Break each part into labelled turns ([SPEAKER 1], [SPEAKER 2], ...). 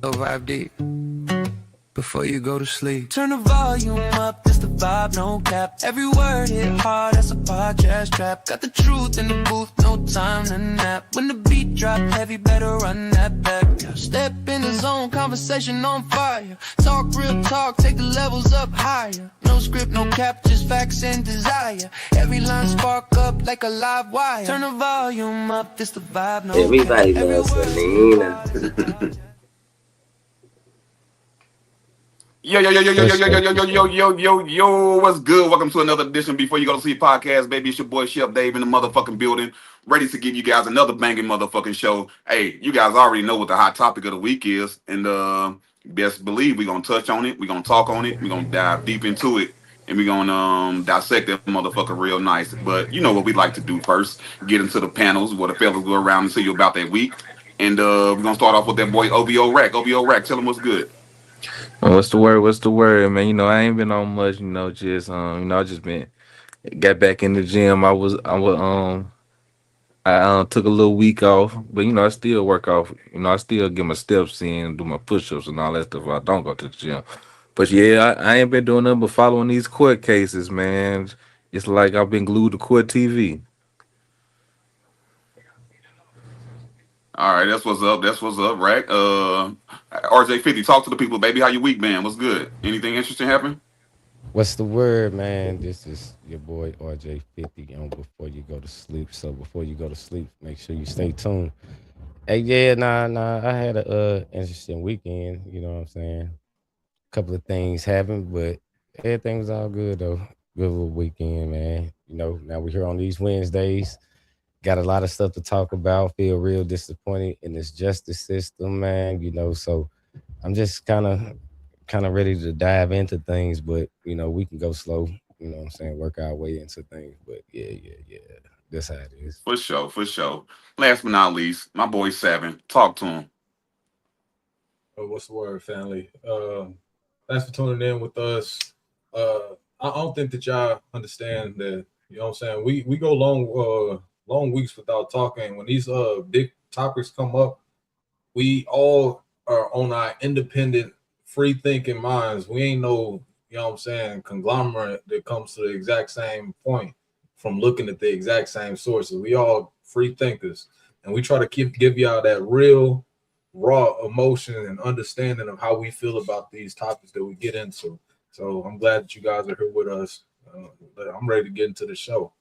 [SPEAKER 1] Go vibe deep before you go to sleep. Turn the volume up, this the vibe, no cap. Every word hit hard, that's a podcast trap. Got the truth in the booth, no time to nap. When the beat drop heavy, better run that back. Step in the zone, conversation on fire. Talk real talk, take the levels up higher. No script, no cap, just facts and desire. Every line spark up like a live wire. Turn the volume up, this the vibe, no
[SPEAKER 2] Everybody
[SPEAKER 1] cap. Every
[SPEAKER 2] loves
[SPEAKER 1] word
[SPEAKER 2] Selena.
[SPEAKER 3] Yo, yo, yo, yo, yo, yo,
[SPEAKER 4] Let's
[SPEAKER 3] yo, yo,
[SPEAKER 4] go.
[SPEAKER 3] yo, yo, yo, yo, yo, what's good? Welcome to another edition Before You Go to Sleep podcast, baby. It's your boy Chef Dave in the motherfucking building, ready to give you guys another banging motherfucking show. Hey, you guys already know what the hot topic of the week is, and best believe we're gonna touch on it, we're gonna talk on it, we're gonna dive deep into it, and we're gonna dissect that motherfucker real nice. But you know what we like to do first, get into the panels where the fellas go around and tell you about that week. And we're gonna start off with that boy OVO Rack. OVO Rack, tell him what's good.
[SPEAKER 4] What's the word? What's the word, man? I ain't been on much. Just I just been got back in the gym. I took a little week off, but I still work off. I still get my steps in, do my push-ups and all that stuff. I don't go to the gym, but yeah, I ain't been doing nothing but following these court cases, man. It's like I've been glued to court TV.
[SPEAKER 3] All right, that's what's up. That's what's up, right? RJ50, talk to the people, baby. How your week been? What's good? Anything interesting happen?
[SPEAKER 5] What's the word, man? This is your boy RJ50 on Before You Go to Sleep. So before you go to sleep, make sure you stay tuned. Hey, yeah, nah. I had a interesting weekend. You know what I'm saying? Couple of things happened, but everything was all good though. Good little weekend, man. Now we're here on these Wednesdays. Got a lot of stuff to talk about. Feel real disappointed in this justice system, man. So I'm just kind of ready to dive into things, but we can go slow. You know what I'm saying? Work our way into things. But yeah. That's how it is.
[SPEAKER 3] For sure, for sure. Last but not least, my boy Seven. Talk to him.
[SPEAKER 6] What's the word, family? Thanks for tuning in with us. I don't think that y'all understand that. You know what I'm saying? We go long weeks without talking. When these big topics come up, we all are on our independent, free thinking minds. We ain't no, you know what I'm saying, conglomerate that comes to the exact same point from looking at the exact same sources. We all free thinkers, and we try to give y'all that real raw emotion and understanding of how we feel about these topics that we get into. So I'm glad that you guys are here with us. I'm ready to get into the show.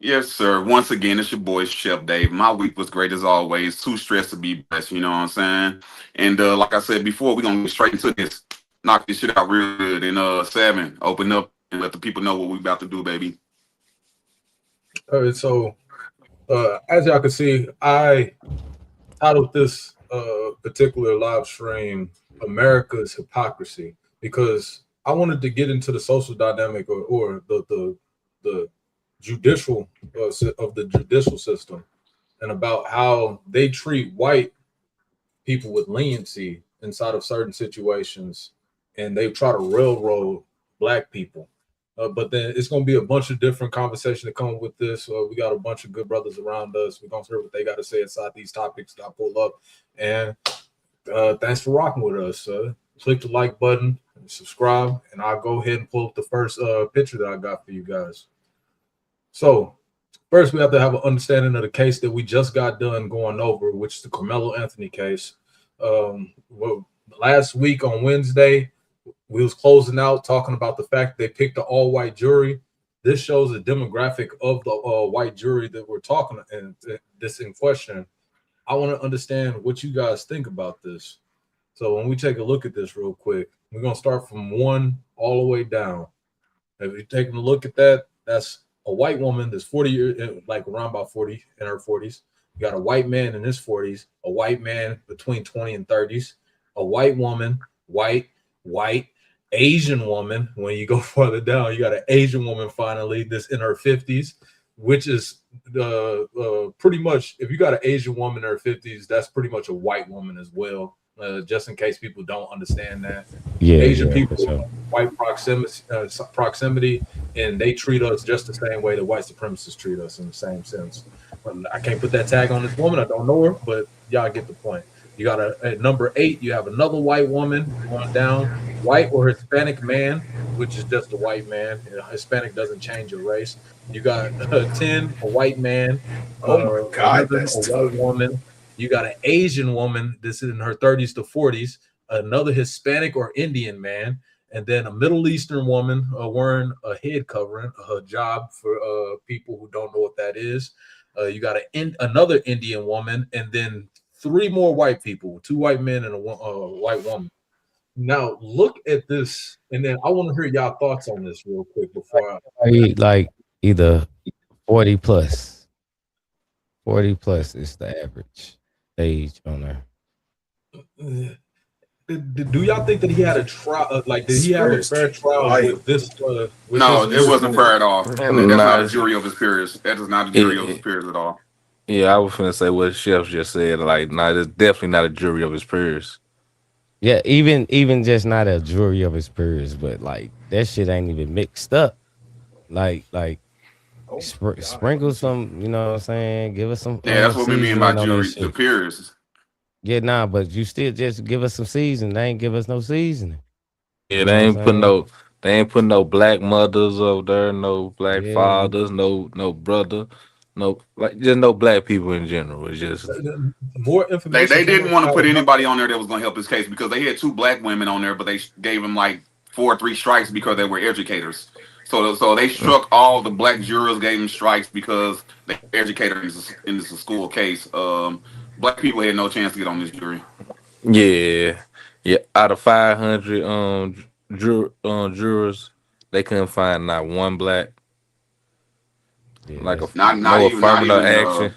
[SPEAKER 3] Yes, sir. Once again, it's your boy Chef Dave. My week was great as always. Too stressed to be blessed, you know what I'm saying? And like I said before, we're gonna get straight into this. Knock this shit out real good. And Seven, open up and let the people know what we about to do, baby.
[SPEAKER 6] All right, so as y'all can see, I titled this particular live stream America's Hypocrisy, because I wanted to get into the social dynamic or the judicial of the judicial system, and about how they treat white people with leniency inside of certain situations, and they try to railroad black people. But then it's going to be a bunch of different conversation to come with this. We got a bunch of good brothers around us. We're going to hear what they got to say inside these topics that I pull up. And thanks for rocking with us. Click the like button and subscribe, and I'll go ahead and pull up the first picture that I got for you guys. So first, we have to have an understanding of the case that we just got done going over, which is the Karmelo Anthony case. Last week on Wednesday, we was closing out talking about the fact they picked an all-white jury. This shows the demographic of the white jury that we're talking and this in question. I want to understand what you guys think about this. So when we take a look at this real quick, we're going to start from 1 all the way down. If you're taking a look at that, that's a white woman that's 40 years, like around about 40 in her 40s. You got a white man in his 40s, a white man between 20 and 30s, a white woman, white, Asian woman. When you go further down, you got an Asian woman finally that's in her 50s, which is pretty much, if you got an Asian woman in her 50s, that's pretty much a white woman as well. Just in case people don't understand that. Asian people, sure. White proximity, and they treat us just the same way the white supremacists treat us in the same sense. I can't put that tag on this woman. I don't know her, but y'all get the point. You got at number 8, you have another white woman going down, white or Hispanic man, which is just a white man. Hispanic doesn't change your race. You got 10, a white man,
[SPEAKER 3] Oh my God,
[SPEAKER 6] 11,
[SPEAKER 3] that's
[SPEAKER 6] a white
[SPEAKER 3] tough.
[SPEAKER 6] woman. You got an Asian woman. This is in her 30s to 40s. Another Hispanic or Indian man, and then a Middle Eastern woman wearing a head covering, a hijab for people who don't know what that is. You got another Indian woman, and then 3 more white people, 2 white men and a white woman. Now look at this, and then I want to hear y'all thoughts on this real quick before
[SPEAKER 5] Like either 40 plus. 40 plus is the average age on there.
[SPEAKER 6] Do y'all think that he had a trial? Like, did he have a fair trial with this?
[SPEAKER 3] No, it wasn't fair at all. That's not a
[SPEAKER 4] Nah,
[SPEAKER 3] jury of his peers. That is not a jury of his peers at all.
[SPEAKER 4] yeah, I was finna say what Chef just said. Like, nah, it's definitely not a jury of his peers.
[SPEAKER 5] Yeah, even just not a jury of his peers, but like that shit ain't even mixed up. Like sprinkle some, you know what I'm saying? Give us some.
[SPEAKER 3] Yeah, that's what we mean by
[SPEAKER 5] seasoning on that
[SPEAKER 3] jury,
[SPEAKER 5] shit.
[SPEAKER 3] the peers.
[SPEAKER 5] Yeah, nah, but you still just give us some seasoning. They ain't give us no seasoning.
[SPEAKER 4] Yeah,
[SPEAKER 5] You
[SPEAKER 4] they
[SPEAKER 5] know
[SPEAKER 4] ain't
[SPEAKER 5] what
[SPEAKER 4] put
[SPEAKER 5] I'm
[SPEAKER 4] no, they ain't put no black mothers over there, no black
[SPEAKER 5] Yeah.
[SPEAKER 4] fathers, no brother, no like just no black people in general. It's just
[SPEAKER 6] more
[SPEAKER 3] They
[SPEAKER 6] information.
[SPEAKER 3] they
[SPEAKER 6] came
[SPEAKER 3] didn't want to
[SPEAKER 6] out
[SPEAKER 3] put
[SPEAKER 6] about-
[SPEAKER 3] anybody on there that was going to help his case because they had 2 black women on there, but they gave him like 4 or 3 strikes because they were educators. So they struck all the black jurors, gave them strikes because they were educators in this school case. Black people had no chance to get on this jury.
[SPEAKER 4] yeah. Out of 500 jurors, they couldn't find not one black,
[SPEAKER 5] Yeah,
[SPEAKER 4] like a
[SPEAKER 3] Not
[SPEAKER 4] no
[SPEAKER 3] even not
[SPEAKER 4] affirmative
[SPEAKER 3] even
[SPEAKER 4] action.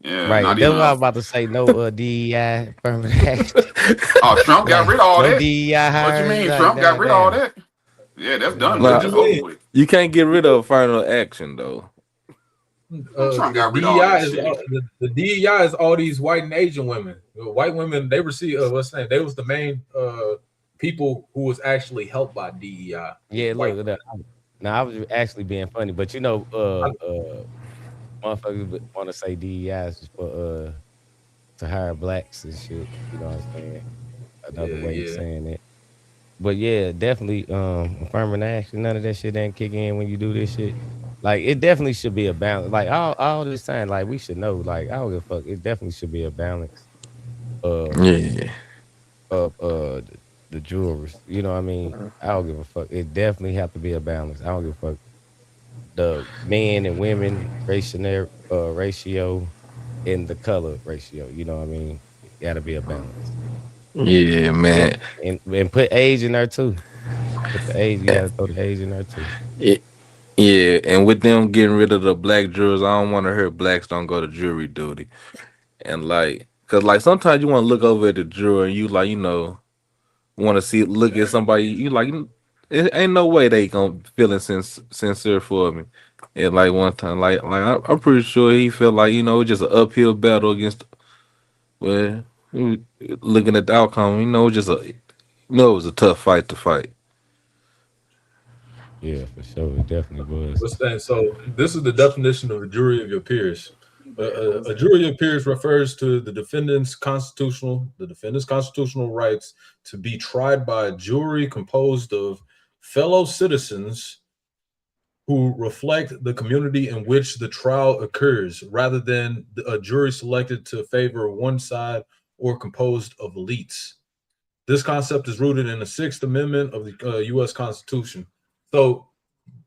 [SPEAKER 3] yeah,
[SPEAKER 5] right.
[SPEAKER 3] not
[SPEAKER 5] That's
[SPEAKER 3] even
[SPEAKER 5] what I was about to say. No DEI affirmative action.
[SPEAKER 3] Oh, Trump got
[SPEAKER 5] Like,
[SPEAKER 3] rid of all
[SPEAKER 5] no
[SPEAKER 3] that.
[SPEAKER 5] DEI
[SPEAKER 3] What you
[SPEAKER 5] hires.
[SPEAKER 3] mean?
[SPEAKER 5] Like,
[SPEAKER 3] Trump got rid of all
[SPEAKER 5] damn.
[SPEAKER 3] that? Yeah, that's done
[SPEAKER 6] What
[SPEAKER 3] with.
[SPEAKER 4] Nah,
[SPEAKER 6] you
[SPEAKER 3] That's over
[SPEAKER 6] mean?
[SPEAKER 3] with.
[SPEAKER 4] you can't get rid of affirmative action though.
[SPEAKER 3] Trump
[SPEAKER 6] The
[SPEAKER 3] got rid of all
[SPEAKER 6] DEI
[SPEAKER 3] that
[SPEAKER 6] is
[SPEAKER 3] shit.
[SPEAKER 6] the DEI is all these white and Asian women. White women, they receive what's the name? They was the main people who was actually helped by DEI.
[SPEAKER 5] Yeah,
[SPEAKER 6] White.
[SPEAKER 5] look. Now I was actually being funny, but you know, motherfuckers want to say DEI is for to hire blacks and shit. You know what I'm saying? Another way of
[SPEAKER 6] Yeah.
[SPEAKER 5] saying it. But yeah, definitely affirmative action. None of that shit ain't kick in when you do this shit. Like it definitely should be a balance. Like all this time, like we should know. Like I don't give a fuck. It definitely should be a balance of
[SPEAKER 4] Yeah.
[SPEAKER 5] the jurors. You know what I mean? I don't give a fuck. It definitely have to be a balance. I don't give a fuck. The men and women ratio and the color ratio. You know what I mean? It gotta be a balance.
[SPEAKER 4] Yeah, man.
[SPEAKER 5] And put age in there too. Put the age, you gotta throw the age in there too.
[SPEAKER 4] Yeah, and with them getting rid of the black jurors, I don't want to hear blacks don't go to jury duty. And like, cause like sometimes you want to look over at the juror and you like, want to look at somebody. You like, it ain't no way they gonna feel sincere for me. And like one time, I'm pretty sure he felt like just an uphill battle against. Well, looking at the outcome, just it was a tough fight to fight.
[SPEAKER 5] Yeah, for sure. It definitely was.
[SPEAKER 6] What's that? So this is the definition of a jury of your peers. A jury of your peers refers to the defendant's constitutional rights to be tried by a jury composed of fellow citizens who reflect the community in which the trial occurs, rather than a jury selected to favor one side or composed of elites. This concept is rooted in the Sixth Amendment of the U.S. Constitution. So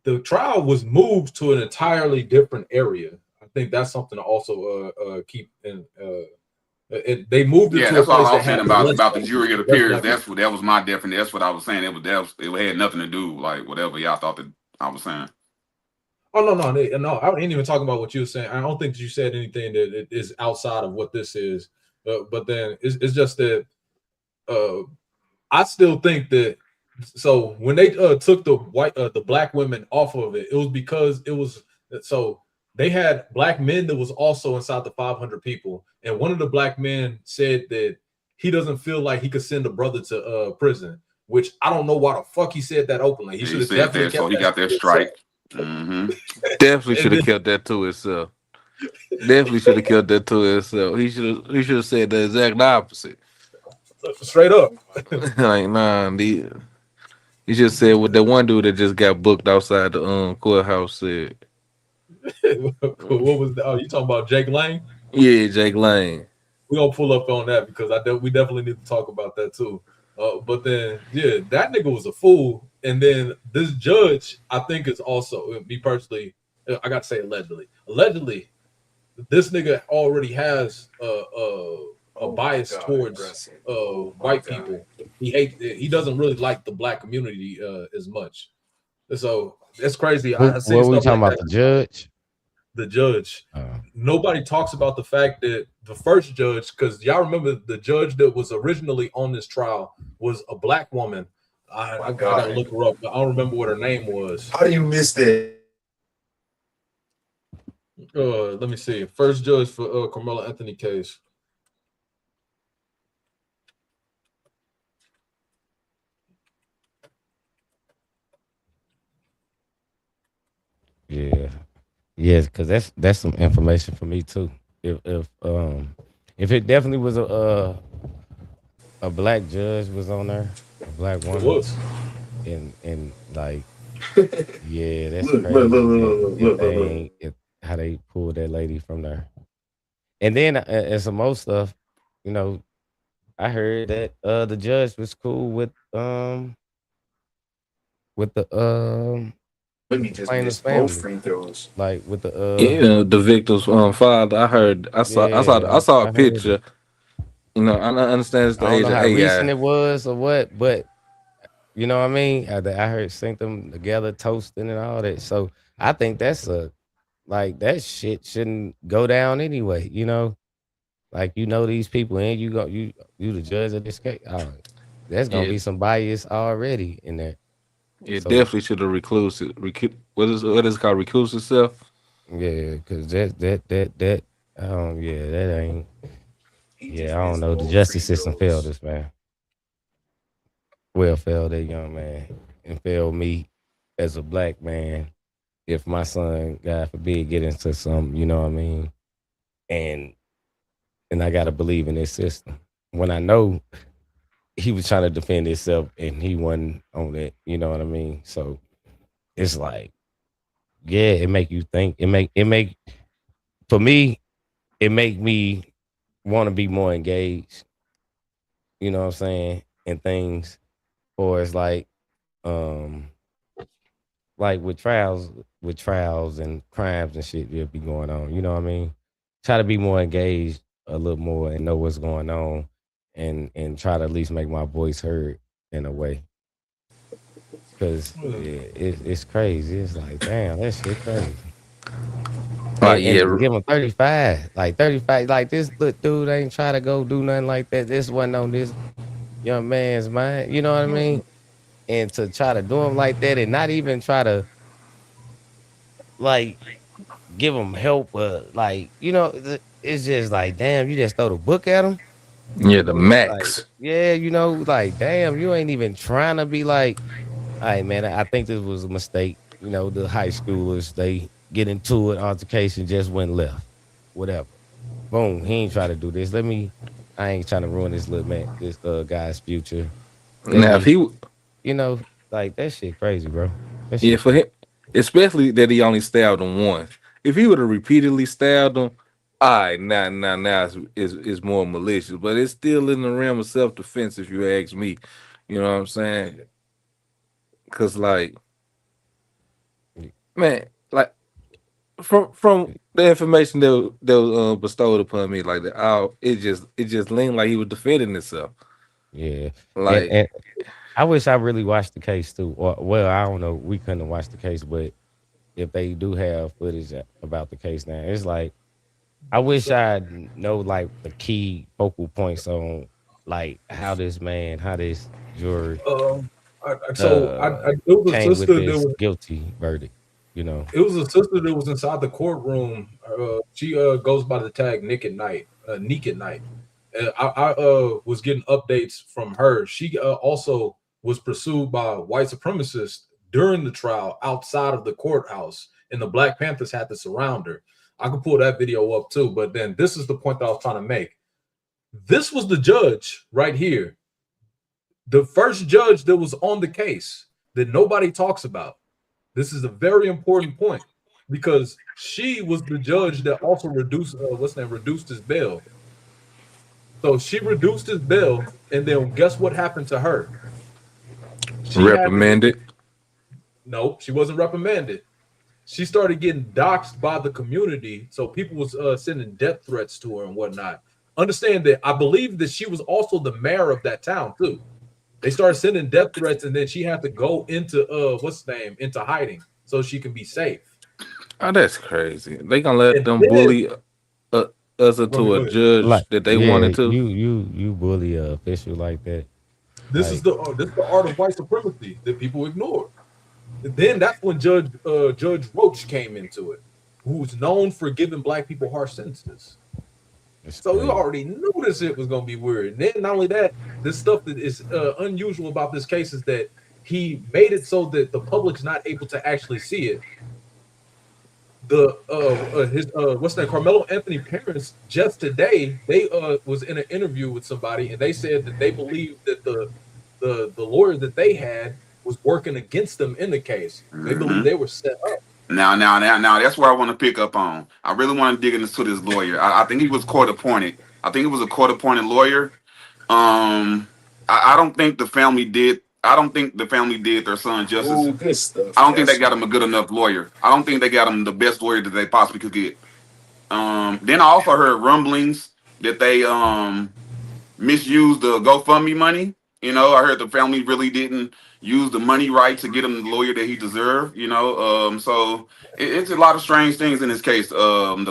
[SPEAKER 6] the trial was moved to an entirely different area. I think that's something to also keep in. They moved it
[SPEAKER 3] Yeah,
[SPEAKER 6] to
[SPEAKER 3] that's
[SPEAKER 6] a place
[SPEAKER 3] all I
[SPEAKER 6] that
[SPEAKER 3] was saying
[SPEAKER 6] had
[SPEAKER 3] about
[SPEAKER 6] less
[SPEAKER 3] the jury of the
[SPEAKER 6] less
[SPEAKER 3] peers.
[SPEAKER 6] black people.
[SPEAKER 3] That was my definition. That's what I was saying. It had nothing to do like whatever y'all thought that I was saying.
[SPEAKER 6] Oh no, I ain't even talking about what you were saying. I don't think you said anything that is outside of what this is. But then it's just that I still think that. So when they took the black women off of it, it was because it was so they had black men that was also inside the 500 people, and one of the black men said that he doesn't feel like he could send a brother to prison, which I don't know why the fuck he said that openly. He should have
[SPEAKER 3] Said
[SPEAKER 6] definitely
[SPEAKER 3] that, so
[SPEAKER 6] kept
[SPEAKER 3] he
[SPEAKER 6] that
[SPEAKER 3] got
[SPEAKER 6] to
[SPEAKER 3] that
[SPEAKER 6] himself.
[SPEAKER 3] strike. Mm-hmm.
[SPEAKER 4] Definitely should
[SPEAKER 6] And
[SPEAKER 4] have kept that to itself. Definitely should have killed that to himself. He should have said the exact opposite.
[SPEAKER 6] Straight up.
[SPEAKER 4] Like, nah, he just said what that one dude that just got booked outside the courthouse said.
[SPEAKER 6] What was that? Oh, you talking about Jake Lang?
[SPEAKER 4] Yeah, Jake Lane.
[SPEAKER 6] We gonna pull up on that because we definitely need to talk about that too. But then, yeah, that nigga was a fool. And then this judge, I think, is also me personally. I got to say allegedly. Allegedly, this nigga already has a bias towards white people. He doesn't really like the black community as much. So it's crazy. I
[SPEAKER 5] What
[SPEAKER 6] seen
[SPEAKER 5] were we
[SPEAKER 6] stuff
[SPEAKER 5] talking
[SPEAKER 6] like
[SPEAKER 5] about?
[SPEAKER 6] that.
[SPEAKER 5] The judge?
[SPEAKER 6] The judge. Nobody talks about the fact that the first judge, because y'all remember the judge that was originally on this trial was a black woman. I gotta look her up, but I don't remember what her name was.
[SPEAKER 2] How do you miss that?
[SPEAKER 6] Let me see. First judge for Karmelo Anthony case.
[SPEAKER 5] Yeah. Yes, because that's some information for me too. If it definitely was a black judge was on there, a black
[SPEAKER 6] It
[SPEAKER 5] woman,
[SPEAKER 6] was.
[SPEAKER 5] and like, yeah, that's
[SPEAKER 2] Look,
[SPEAKER 5] crazy.
[SPEAKER 2] look.
[SPEAKER 5] If how they pulled that lady from there, and then and some more stuff, you know, I heard that the judge was cool with the
[SPEAKER 2] Let me just
[SPEAKER 5] plaintiff's
[SPEAKER 2] miss both
[SPEAKER 5] family,
[SPEAKER 2] free throws.
[SPEAKER 5] like with the
[SPEAKER 4] Yeah, the victim's father. I heard. I
[SPEAKER 5] yeah,
[SPEAKER 4] saw a
[SPEAKER 5] I heard it.
[SPEAKER 4] picture. You know, I understand it's
[SPEAKER 5] I
[SPEAKER 4] the
[SPEAKER 5] don't
[SPEAKER 4] age
[SPEAKER 5] know
[SPEAKER 4] of
[SPEAKER 5] how recent
[SPEAKER 4] AI.
[SPEAKER 5] it was or what, but you know what I mean. I heard synced them together, toasting and all that. So I think that's like that shit shouldn't go down anyway. You know, like these people and you the judge of this case. Oh, there's gonna
[SPEAKER 4] Yeah,
[SPEAKER 5] be some bias already in there.
[SPEAKER 4] it
[SPEAKER 5] So
[SPEAKER 4] definitely should have what is it called? Recluse itself.
[SPEAKER 5] yeah, because that yeah, that ain't.
[SPEAKER 2] He just
[SPEAKER 5] Yeah, I don't
[SPEAKER 2] missed
[SPEAKER 5] know. The
[SPEAKER 2] both
[SPEAKER 5] justice
[SPEAKER 2] free
[SPEAKER 5] system failed
[SPEAKER 2] throws.
[SPEAKER 5] this man. Well, failed that young man and failed me as a black man. If my son, God forbid, get into some, you know what I mean, and I gotta believe in this system when I know he was trying to defend himself and he wasn't on it, you know what I mean. So it's like, yeah, it make you think. It make for me, it make me want to be more engaged. You know what I'm saying, and things, or it's um like with trials and crimes and shit that be going on. You know what I mean? Try to be more engaged a little more and know what's going on, and try to at least make my voice heard in a way. Cause yeah, it's crazy. It's like damn, that shit crazy.
[SPEAKER 4] Oh
[SPEAKER 5] And
[SPEAKER 4] yeah,
[SPEAKER 5] to give him 35, like 35, like this little dude ain't try to go do nothing like that. This wasn't on this young man's mind. You know what I mean? And to try to do him like that and not even try to like give them help, like it's just like, damn, you just throw the book at them.
[SPEAKER 4] yeah, the
[SPEAKER 5] Like,
[SPEAKER 4] max.
[SPEAKER 5] yeah, like, damn, you ain't even trying to be like, all right, man, I think this was a mistake. The high schoolers, they get into an altercation, just went left, whatever. Boom, he ain't trying to do this. I ain't trying to ruin this little man, this guy's future. Let
[SPEAKER 4] Now if
[SPEAKER 5] me,
[SPEAKER 4] he,
[SPEAKER 5] you know, like that shit crazy, bro. That
[SPEAKER 4] yeah,
[SPEAKER 5] shit
[SPEAKER 4] for
[SPEAKER 5] crazy.
[SPEAKER 4] him, especially that he only stabbed him once. If he would have repeatedly stabbed him, all right, now it's more malicious, but it's still in the realm of self defense, if you ask me. You know what I'm saying? Because like, man, like from the information that was bestowed upon me, like that, it just leaned like he was defending himself.
[SPEAKER 5] Yeah. And
[SPEAKER 4] Like,
[SPEAKER 5] and I wish I really watched the case too. Or well, I don't know. We couldn't watch the case, but if they do have footage about the case now, it's like I wish I know like the key focal points on like how this juror
[SPEAKER 6] Um,
[SPEAKER 5] uh
[SPEAKER 6] it was a
[SPEAKER 5] came with
[SPEAKER 6] sister that
[SPEAKER 5] this
[SPEAKER 6] was.
[SPEAKER 5] guilty verdict, you know.
[SPEAKER 6] It was a sister that was inside the courtroom. She goes by the tag Nick at Night. Nick at Night. I was getting updates from her. She also was pursued by white supremacists during the trial outside of the courthouse, and the Black Panthers had to surround her. I can pull that video up too. But then this is the point that I was trying to make. This was the judge right here. The first judge that was on the case that nobody talks about. This is a very important point because she was the judge that also reduced his bail. So she reduced his bail, and then guess what happened to her?
[SPEAKER 4] Reprimanded?
[SPEAKER 6] No, she wasn't reprimanded. She started getting doxxed by the community, so people was sending death threats to her and whatnot. Understand that I believe that she was also the mayor of that town too. They started sending death threats, and then she had to go into into hiding so she can be safe.
[SPEAKER 4] Oh, that's crazy. They gonna let them bully us into a judge that they wanted to.
[SPEAKER 5] You bully a official like that.
[SPEAKER 6] This is the art of white supremacy that people ignore. And then that's when Judge Roach came into it, who's known for giving black people harsh sentences. So we already knew this shit was gonna be weird. And then not only that, this stuff that is unusual about this case is that he made it so that the public's not able to actually see it. Karmelo Anthony parents just today, they was in an interview with somebody, and they said that they believed that the lawyer that they had was working against them in the case. They believe they were set up.
[SPEAKER 3] Now, that's where I want to pick up on. I really want to dig into this lawyer. I think he was court appointed. I think it was a court appointed lawyer. I don't think the family did. I don't think the family did their son justice.
[SPEAKER 2] Ooh, good stuff.
[SPEAKER 3] I don't think they got him a good enough lawyer. I don't think they got him the best lawyer that they possibly could get. Then I also heard rumblings that they misused the GoFundMe money. You know, I heard the family really didn't use the money right to get him the lawyer that he deserved. You know, so it's a lot of strange things in this case. The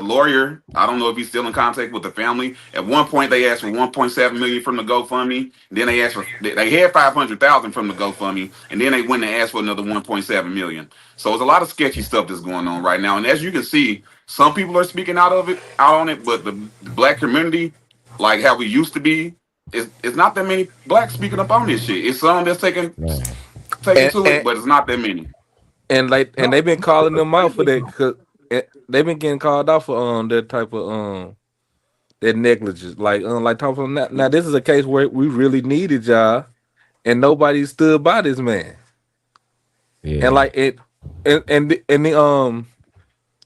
[SPEAKER 3] lawyer, I don't know if he's still in contact with the family. At one point, they asked for 1.7 million from the GoFundMe. Then they asked they had 500,000 from the GoFundMe, and then they went and asked for another 1.7 million. So it's a lot of sketchy stuff that's going on right now. And as you can see, some people are speaking out on it, but the black community, like how we used to be, it's not that many blacks speaking up on this shit. It's some that's taking to it, but it's not that many.
[SPEAKER 4] And they've been calling them out for that because they've been getting called out for that type of that negligence. Like talking about now, this is a case where we really needed y'all, and nobody stood by this man. Yeah. And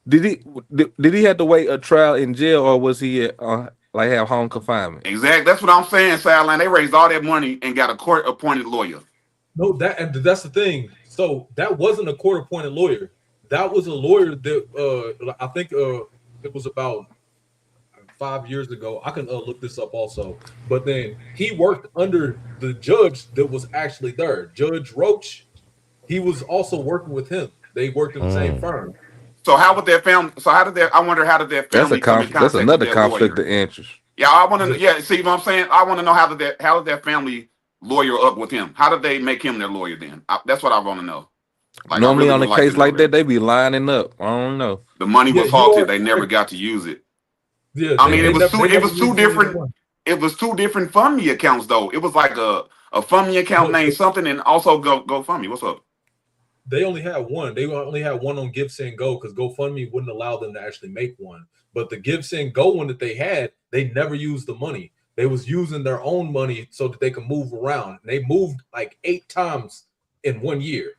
[SPEAKER 4] did he have to wait a trial in jail, or was he have home confinement?
[SPEAKER 3] Exactly. That's what I'm saying, Sideline. They raised all that money and got a court appointed lawyer.
[SPEAKER 6] No, that's the thing. So that wasn't a court appointed lawyer. That was a lawyer that I think it was about 5 years ago. I can look this up also. But then he worked under the judge that was actually there, Judge Roach. He was also working with him. They worked in the same firm.
[SPEAKER 3] So how would their family? So how did their? I wonder how did their family?
[SPEAKER 4] That's another conflict of interest.
[SPEAKER 3] Yeah, I want to. Yeah, see what I'm saying? I want to know how did their family lawyer up with him? How did they make him their lawyer then? That's what I want to know. Like,
[SPEAKER 4] normally on a case like that, they be lining up. I don't know.
[SPEAKER 3] The money was halted. They never got to use it. Yeah, I mean, it was two different. It was two different FundMe accounts though. It was like a FundMe account named something, and also GoFundMe. What's up?
[SPEAKER 6] They only had one. They only had one on Give Send Go because GoFundMe wouldn't allow them to actually make one. But the Give Send Go one that they had, they never used the money. They was using their own money so that they could move around. They moved like 8 times in 1 year.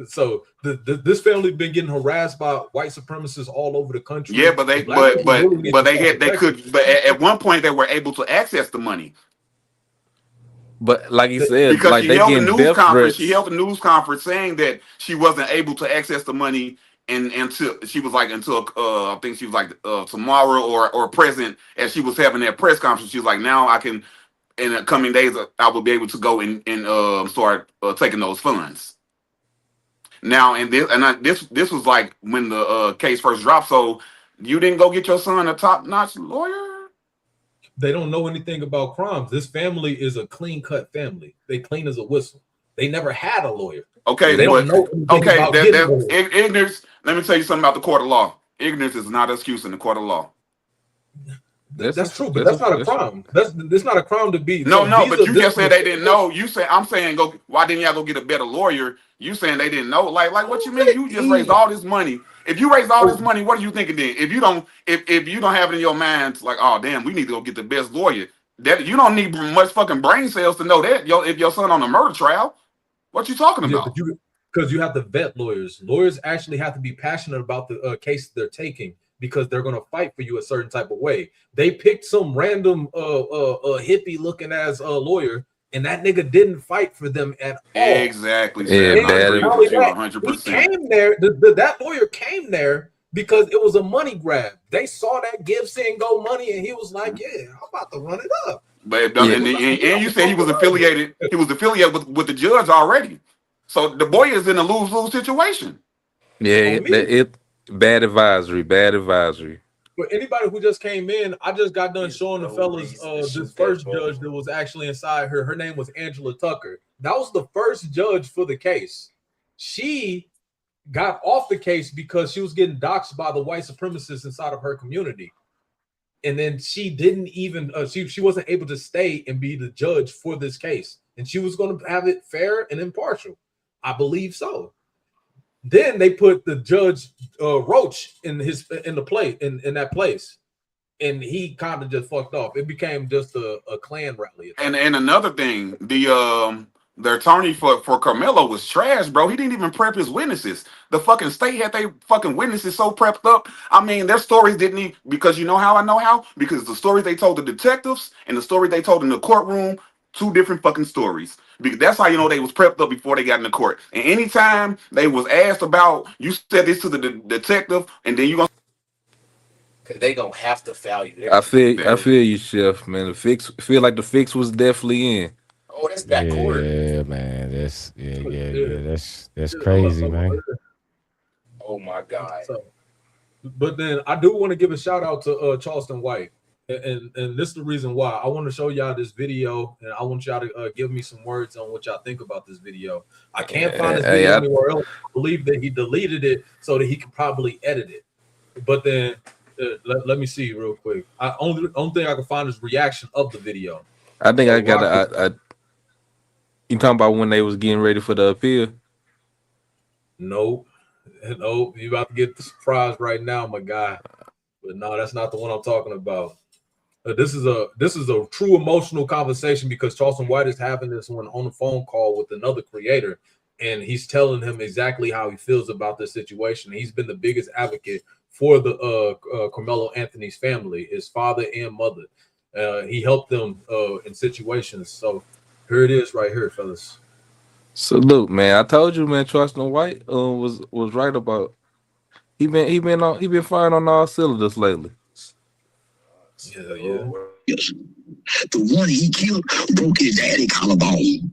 [SPEAKER 6] So this family been getting harassed by white supremacists all over the country.
[SPEAKER 3] Yeah, but at one point they were able to access the money.
[SPEAKER 4] But like he said,
[SPEAKER 3] because
[SPEAKER 4] like
[SPEAKER 3] she
[SPEAKER 4] they
[SPEAKER 3] held a
[SPEAKER 4] getting
[SPEAKER 3] news conference.
[SPEAKER 4] threats.
[SPEAKER 3] She held a news conference saying that she wasn't able to access the money until she was like I think she was like tomorrow or present as she was having that press conference. She was like, now I can in the coming days I will be able to go and start taking those funds. Now this was like when the case first dropped. So you didn't go get your son a top-notch lawyer?
[SPEAKER 6] They don't know anything about crimes. This family is a clean-cut family. They clean as a whistle. They never had a lawyer.
[SPEAKER 3] Okay,
[SPEAKER 6] they don't know anything about
[SPEAKER 3] ignorance. Let me tell you something about the court of law. Ignorance is not an excuse in the court of law.
[SPEAKER 6] That's true, but that's not a crime. That's not a crime to be.
[SPEAKER 3] No, but you just said they didn't know. You say I'm saying why didn't y'all go get a better lawyer? You saying they didn't know? Like what you mean? You just raised all this money If you raise all this money, what are you thinking then? If you don't have it in your mind, like, oh damn, we need to go get the best lawyer. That you don't need much fucking brain cells to know that. If your son on a murder trial, what you talking
[SPEAKER 6] Yeah,
[SPEAKER 3] about?
[SPEAKER 6] because you have to vet lawyers. Lawyers actually have to be passionate about the case they're taking because they're going to fight for you a certain type of way. They picked some random hippie looking as a lawyer, and that nigga didn't fight for them at all.
[SPEAKER 3] Exactly.
[SPEAKER 4] Yeah,
[SPEAKER 3] I agree with you 100%.
[SPEAKER 6] He came there. That lawyer came there because it was a money grab. They saw that give, send, go money, and he was like, "Yeah, I'm about to run it up."
[SPEAKER 3] But and you said he was affiliated. He was affiliated with the judge already. So the boy is in a lose-lose situation.
[SPEAKER 4] Yeah, bad advisory.
[SPEAKER 6] For anybody who just came in, I just got done showing the fellas this first judge that was actually inside her. Her name was Angela Tucker. That was the first judge for the case. She got off the case because she was getting doxxed by the white supremacists inside of her community. And then she didn't even she wasn't able to stay and be the judge for this case. And she was going to have it fair and impartial. I believe so. Then they put the judge Roach in that place, and he kind of just fucked off. It became just a Klan rally.
[SPEAKER 3] And another thing, the attorney for Karmelo was trash, bro. He didn't even prep his witnesses. The fucking state had they fucking witnesses so prepped up. I mean, their stories didn't even, because you know how I know how? Because the stories they told the detectives and the story they told in the courtroom, two different fucking stories. Because that's how you know they was prepped up before they got in the court. And anytime they was asked about, you said this to the detective, and then you gonna,
[SPEAKER 2] Cause they gonna have to foul you.
[SPEAKER 4] I feel you, Chef, man. Feel like the fix was definitely in.
[SPEAKER 2] Oh, that's backcourt.
[SPEAKER 5] Yeah, man. That's crazy, man.
[SPEAKER 2] Oh my God.
[SPEAKER 6] But then I do want to give a shout out to Charleston White. And this is the reason why. I want to show y'all this video, and I want y'all to give me some words on what y'all think about this video. I can't find this video anywhere else. I believe that he deleted it so that he could probably edit it. But then let me see real quick. Only thing I can find is reaction of the video.
[SPEAKER 4] I think I got you talking about when they was getting ready for the appeal?
[SPEAKER 6] Nope. You about to get the surprise right now, my guy. But no, that's not the one I'm talking about. This is a true emotional conversation because Charleston White is having this one on the phone call with another creator, and he's telling him exactly how he feels about this situation. He's been the biggest advocate for the Karmelo Anthony's family, his father and mother. He helped them in situations. So here it is, right here, fellas.
[SPEAKER 4] Salute, man. I told you, man. Charleston White was right about. He been firing on all cylinders lately.
[SPEAKER 6] Yeah.
[SPEAKER 7] Yes. The one he killed broke his daddy collarbone.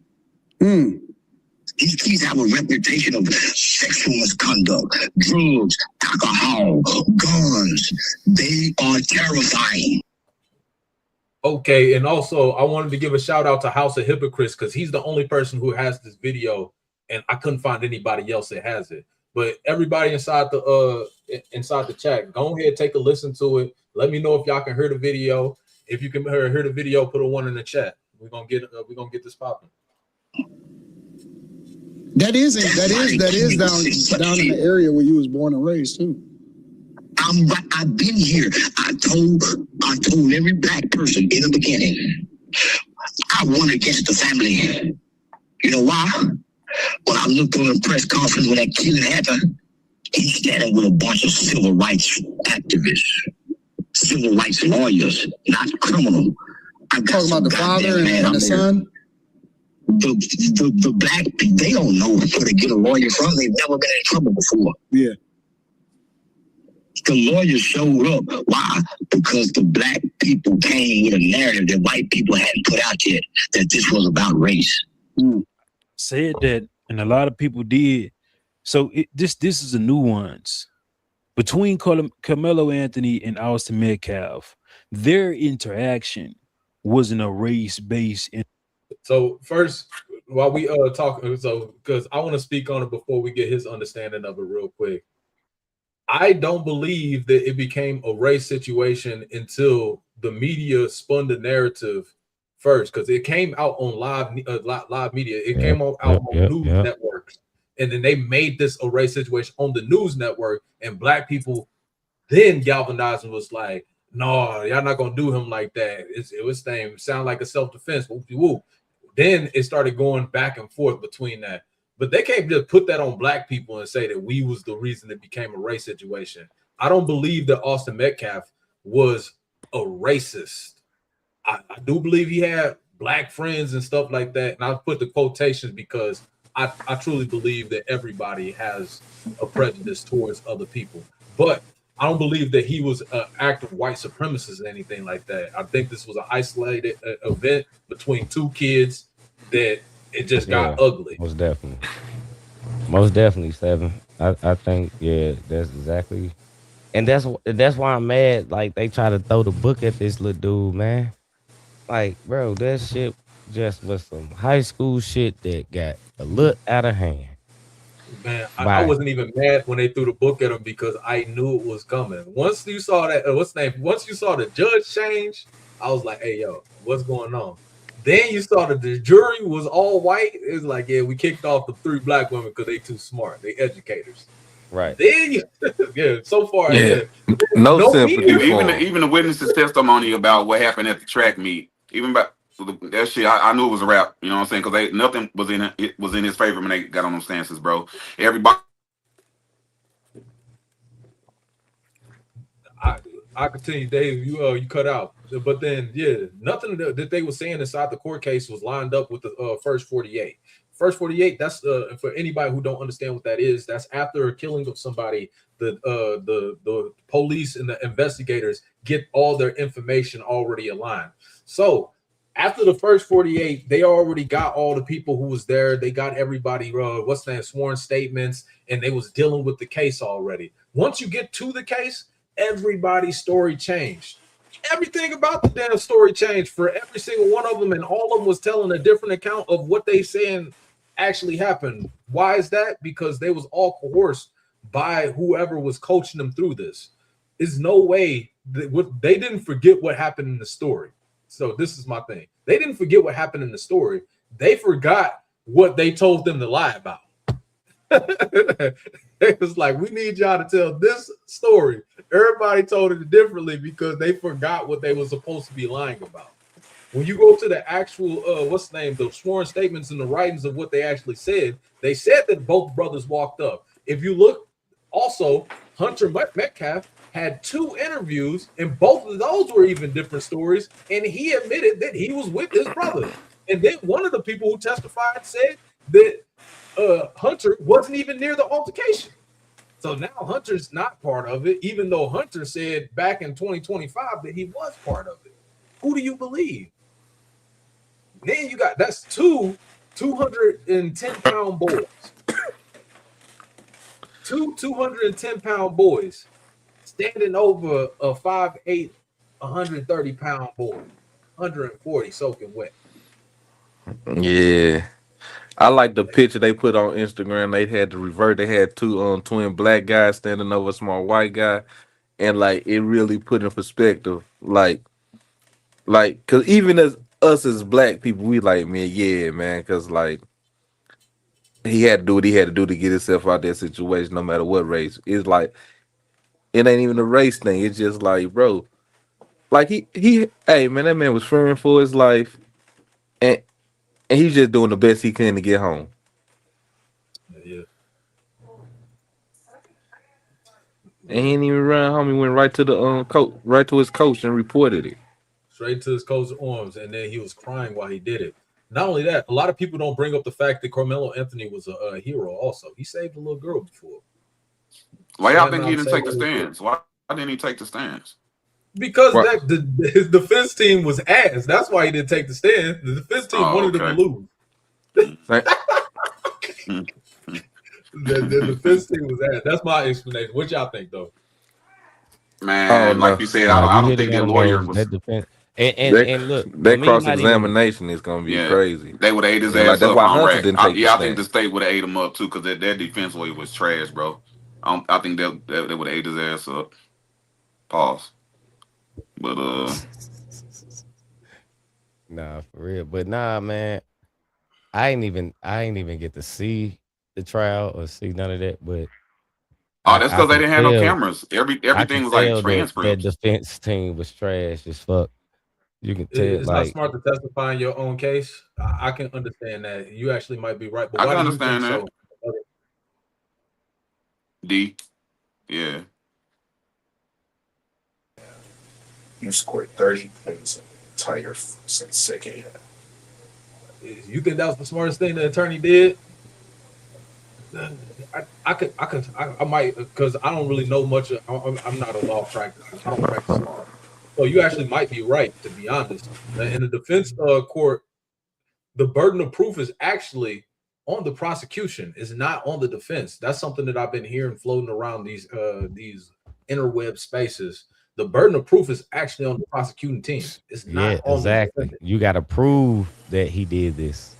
[SPEAKER 7] These kids have a reputation of sexual misconduct, drugs, alcohol, guns. They are terrifying.
[SPEAKER 6] Okay, and also I wanted to give a shout out to House of Hypocrisy because he's the only person who has this video, and I couldn't find anybody else that has it. But everybody inside the chat, go ahead, take a listen to it. Let me know if y'all can hear the video. If you can hear the video, put a 1 in the chat. We're gonna get this popping.
[SPEAKER 8] That is down in the area where you was born and raised too.
[SPEAKER 7] I've been here. I told every black person in the beginning, I won against the family. You know why? When I looked on the press conference when that killing happened, he's standing with a bunch of civil rights activists, civil rights lawyers, not criminal. I got
[SPEAKER 8] talking about the father and the son.
[SPEAKER 7] The black people, they don't know where to get a lawyer from. They've never been in trouble before.
[SPEAKER 8] Yeah.
[SPEAKER 7] The lawyers showed up. Why? Because the black people came with a narrative that white people hadn't put out yet, that this was about race.
[SPEAKER 9] Said that, and a lot of people did. So this is a nuance between Karmelo Anthony and Austin Metcalf. Their interaction wasn't a race-based.
[SPEAKER 6] So first, while we talk, so because I want to speak on it before we get his understanding of it real quick. I don't believe that it became a race situation until the media spun the narrative first, because it came out on live media. It came out on news networks. And then they made this a race situation on the news network, and black people then galvanized and was like, no, y'all not gonna do him like that. It was thing sound like a self-defense. Woo. Then it started going back and forth between that. But they can't just put that on black people and say that we was the reason it became a race situation. I don't believe that Austin Metcalf was a racist. I do believe he had black friends and stuff like that. And I put the quotations because I truly believe that everybody has a prejudice towards other people. But I don't believe that he was an active white supremacist or anything like that. I think this was an isolated event between two kids that it just got ugly.
[SPEAKER 5] Most definitely, Seven. I think that's exactly, and that's why I'm mad. Like they try to throw the book at this little dude, man. Like, bro, that shit just was some high school shit that got a little out of hand.
[SPEAKER 6] Man, I wasn't even mad when they threw the book at him because I knew it was coming. Once you saw that, once you saw the judge change, I was like, hey, yo, what's going on? Then you saw that the jury was all white. It was like, yeah, we kicked off the 3 black women because they too smart. They educators.
[SPEAKER 5] Right.
[SPEAKER 6] Then so far.
[SPEAKER 4] Yeah. No sympathy.
[SPEAKER 3] Even the witnesses' testimony about what happened at the track meet, even about that shit, I knew it was a rap. You know what I'm saying? Because nothing was in it was in his favor when they got on them stances, bro. Everybody.
[SPEAKER 6] I continue, Dave. You cut out, but then nothing that they were saying inside the court case was lined up with the first 48. First 48. That's for anybody who don't understand what that is. That's after a killing of somebody. The police and the investigators get all their information already aligned. So after the first 48, they already got all the people who was there. They got everybody, sworn statements, and they was dealing with the case already. Once you get to the case, everybody's story changed. Everything about the damn story changed for every single one of them, and all of them was telling a different account of what they saying actually happened. Why is that? Because they was all coerced by whoever was coaching them through this. There's no way they didn't forget what happened in the story. So this is my thing. They didn't forget what happened in the story. They forgot what they told them to lie about. It was like, we need y'all to tell this story. Everybody told it differently because they forgot what they were supposed to be lying about. When you go to the actual, the sworn statements and the writings of what they actually said, they said that both brothers walked up. If you look, also, Hunter Metcalf had 2 interviews, and both of those were even different stories, and he admitted that he was with his brother. And then one of the people who testified said that Hunter wasn't even near the altercation. So now Hunter's not part of it, even though Hunter said back in 2025 that he was part of it. Who do you believe? Then you got, that's 2 210-pound boys. 2 210-pound boys standing over a 5'8", 130-pound boy, 140 soaking wet.
[SPEAKER 4] Yeah. I like the picture they put on Instagram. They had to revert. They had 2 twin black guys standing over a small white guy, and like it really put in perspective. Like, cause even as us as black people, we like, man, cause like he had to do what he had to do to get himself out of that situation, no matter what race. It's like it ain't even a race thing. It's just like, bro, like hey man, that man was fearing for his life, and he's just doing the best he can to get home.
[SPEAKER 6] Yeah.
[SPEAKER 4] And he didn't even run home. He went right to the coach, right to his coach, and reported it.
[SPEAKER 6] Straight to his coach's arms, and then he was crying while he did it. Not only that, a lot of people don't bring up the fact that Karmelo Anthony was a hero. Also, he saved a little girl before.
[SPEAKER 3] Why y'all think he didn't take the stands? Why didn't he take the stands?
[SPEAKER 6] Because his defense team was ass. That's why he didn't take the stand. The defense team wanted him to lose. The defense team was ass. That's my explanation. What y'all think, though?
[SPEAKER 3] Man, like you said, I don't think that lawyer was.
[SPEAKER 5] That defense. And look,
[SPEAKER 4] that cross-examination is gonna be crazy.
[SPEAKER 3] They would have ate his ass
[SPEAKER 4] that's
[SPEAKER 3] up.
[SPEAKER 4] why Hunter didn't take
[SPEAKER 3] I think the state would have ate him up too, because their defense lawyer was trash, bro. I think they would have ate his ass up. Pause. But
[SPEAKER 5] nah, for real. But nah, man, I ain't even get to see the trial or see none of that, but
[SPEAKER 3] Oh, that's
[SPEAKER 5] I
[SPEAKER 3] because they
[SPEAKER 5] can
[SPEAKER 3] didn't have no
[SPEAKER 5] tell.
[SPEAKER 3] cameras.
[SPEAKER 5] I can
[SPEAKER 3] Everything was like
[SPEAKER 5] tell that
[SPEAKER 3] transcripts.
[SPEAKER 5] defense team was trash as fuck. You can tell,
[SPEAKER 6] It's not
[SPEAKER 5] like,
[SPEAKER 6] smart to testify in your own case. I can understand that. You actually might be right, but
[SPEAKER 3] I
[SPEAKER 6] why
[SPEAKER 3] can
[SPEAKER 6] do you think
[SPEAKER 3] understand that.
[SPEAKER 6] so?
[SPEAKER 3] D, yeah.
[SPEAKER 2] You scored 30 points in the entire second half.
[SPEAKER 6] You think that was the smartest thing the attorney did? I might, because I don't really know much. I'm not a law practitioner. I don't practice law. So you actually might be right, to be honest. In the defense court, the burden of proof is actually on the prosecution. It's not on the defense. That's something that I've been hearing floating around these interweb spaces. The burden of proof is actually on the prosecuting team. It's not on
[SPEAKER 5] exactly.
[SPEAKER 6] the defendant.
[SPEAKER 5] You got to prove that he did this.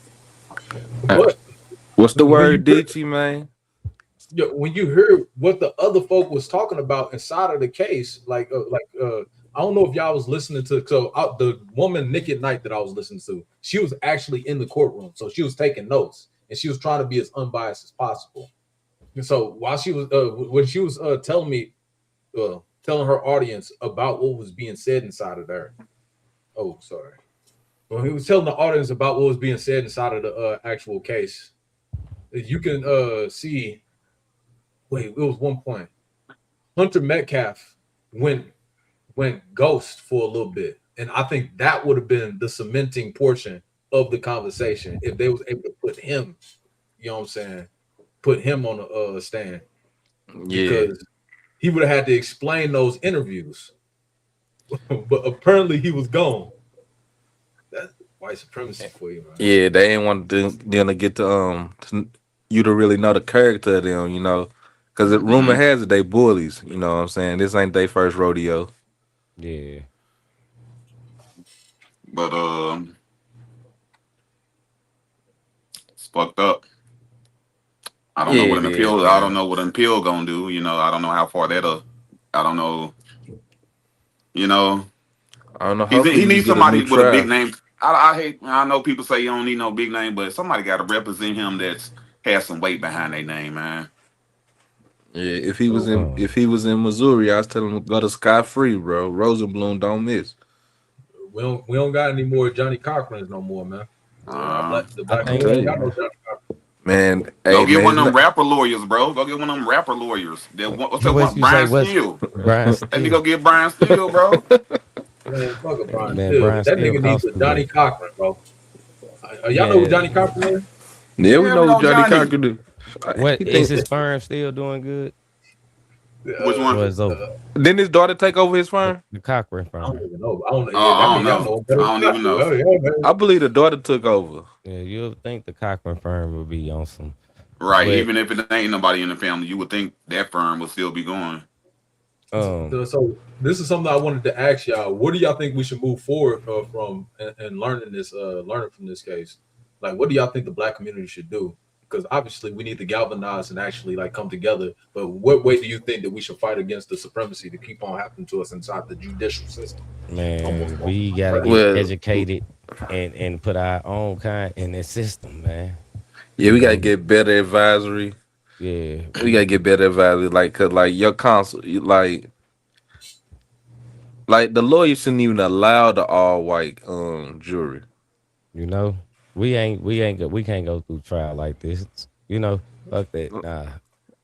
[SPEAKER 6] But
[SPEAKER 4] What's the
[SPEAKER 6] when
[SPEAKER 4] word,
[SPEAKER 6] you-
[SPEAKER 4] DT, man?
[SPEAKER 6] when you hear what the other folk was talking about inside of the case, I don't know if y'all was listening to. So the woman Nick at Night that I was listening to, she was actually in the courtroom, so she was taking notes and she was trying to be as unbiased as possible. And so while she was when she was telling her audience about what was being said inside of there. Oh, sorry. When he was telling the audience about what was being said inside of the actual case, you can see. Wait, it was one point. Hunter Metcalf went ghost for a little bit, and I think that would have been the cementing portion of the conversation if they was able to put him, you know what I'm saying, put him on the stand, because he would have had to explain those interviews. But apparently he was gone. That's white supremacy for you, man.
[SPEAKER 4] Yeah, they ain't want them to get to you to really know the character of them, you know. Because the rumor has it they bullies, you know what I'm saying? This ain't their first rodeo.
[SPEAKER 5] Yeah.
[SPEAKER 3] But it's fucked up. I don't know what an appeal. I don't know what an appeal gonna do. You know, I don't know how far that'll. I don't know. You know,
[SPEAKER 4] I don't know.
[SPEAKER 3] he needs somebody with a big name. I know people say you don't need no big name, but somebody got to represent him that's has some weight behind their name, man.
[SPEAKER 4] Yeah, if he was in Missouri, I was telling him to go to scot free, bro. Rosenblum don't miss.
[SPEAKER 6] We don't got any more Johnny Cochran's no more, man. The black community got no Johnny Cochran.
[SPEAKER 4] Man,
[SPEAKER 3] go get one of them rapper lawyers, bro. Go get one of them rapper lawyers. What's that one? Brian Steele. Let me go get Brian Steele, bro.
[SPEAKER 6] Man, fuck a Brian Steele. That nigga needs a Johnny Cochran, bro. Y'all know who Johnny Cochran is?
[SPEAKER 4] Yeah, we know who Johnny Cochran is.
[SPEAKER 5] What is his firm still doing good?
[SPEAKER 3] Which one?
[SPEAKER 4] Didn't his daughter take over his firm?
[SPEAKER 5] The Cochran firm.
[SPEAKER 6] I don't even know. I
[SPEAKER 3] don't even know.
[SPEAKER 4] I believe the daughter took over.
[SPEAKER 5] Yeah, you would think the Cochran firm would be on some.
[SPEAKER 3] Right, but even if it ain't nobody in the family, you would think that firm would still be going.
[SPEAKER 6] So this is something I wanted to ask y'all. What do y'all think we should move forward from and learning from this case? Like, what do y'all think the black community should do? Because obviously we need to galvanize and actually like come together. But what way do you think that we should fight against the supremacy that keep on happening to us inside the judicial system?
[SPEAKER 5] Man, we gotta get educated and put our own kind in the system, man.
[SPEAKER 4] Yeah, we gotta get better advisory.
[SPEAKER 5] Yeah,
[SPEAKER 4] we gotta get better advisory. Like, cause like your counsel, like the lawyer shouldn't even allow the all white jury.
[SPEAKER 5] You know, we can't go through trial like this. You know, fuck that. Nah.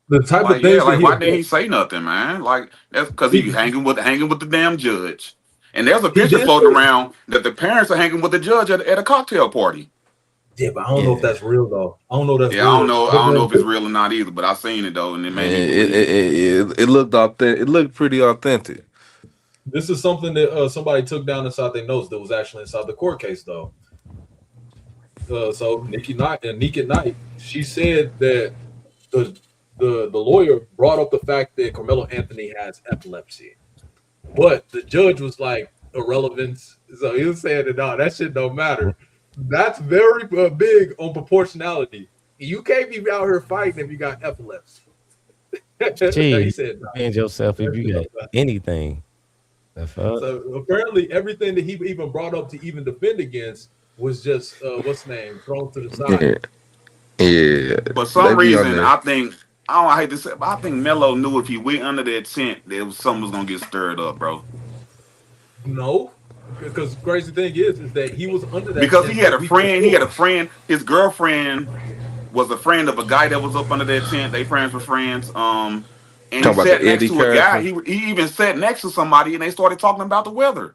[SPEAKER 6] The type of things
[SPEAKER 3] why didn't he say nothing, man? Like that's because he hanging with the damn judge. And there's a picture floating around that the parents are hanging with the judge at a cocktail party.
[SPEAKER 6] Yeah, but I don't know if that's real though. I don't know that's real.
[SPEAKER 3] I don't know if it's real or not either. But I seen it though, and it made
[SPEAKER 4] it looked authentic. It looked pretty authentic.
[SPEAKER 6] This is something that somebody took down inside their notes that was actually inside the court case though. So Nick at Night, she said that the lawyer brought up the fact that Karmelo Anthony has epilepsy, but the judge was like irrelevant. So he was saying that no, that shit don't matter. That's very big on proportionality. You can't be out here fighting if you got epilepsy.
[SPEAKER 5] He said, "Defend yourself if you got anything."
[SPEAKER 6] So apparently, everything that he even brought up to even defend against was just what's name thrown to the side.
[SPEAKER 4] Yeah,
[SPEAKER 3] For
[SPEAKER 4] they
[SPEAKER 3] some
[SPEAKER 4] be on
[SPEAKER 3] reason,
[SPEAKER 4] there.
[SPEAKER 3] I hate to say, but I think Melo knew if he went under that tent, something was gonna get stirred up, bro.
[SPEAKER 6] No, because crazy thing is that he was under that
[SPEAKER 3] Because he
[SPEAKER 6] tent
[SPEAKER 3] had
[SPEAKER 6] the
[SPEAKER 3] a
[SPEAKER 6] week
[SPEAKER 3] friend. He had a
[SPEAKER 6] before.
[SPEAKER 3] friend. His girlfriend was a friend of a guy that was up under that tent. They friends were friends. And he
[SPEAKER 4] Talking about
[SPEAKER 3] sat
[SPEAKER 4] the
[SPEAKER 3] next
[SPEAKER 4] Eddie
[SPEAKER 3] to a guy.
[SPEAKER 4] character.
[SPEAKER 3] He even sat next to somebody, and they started talking about the weather.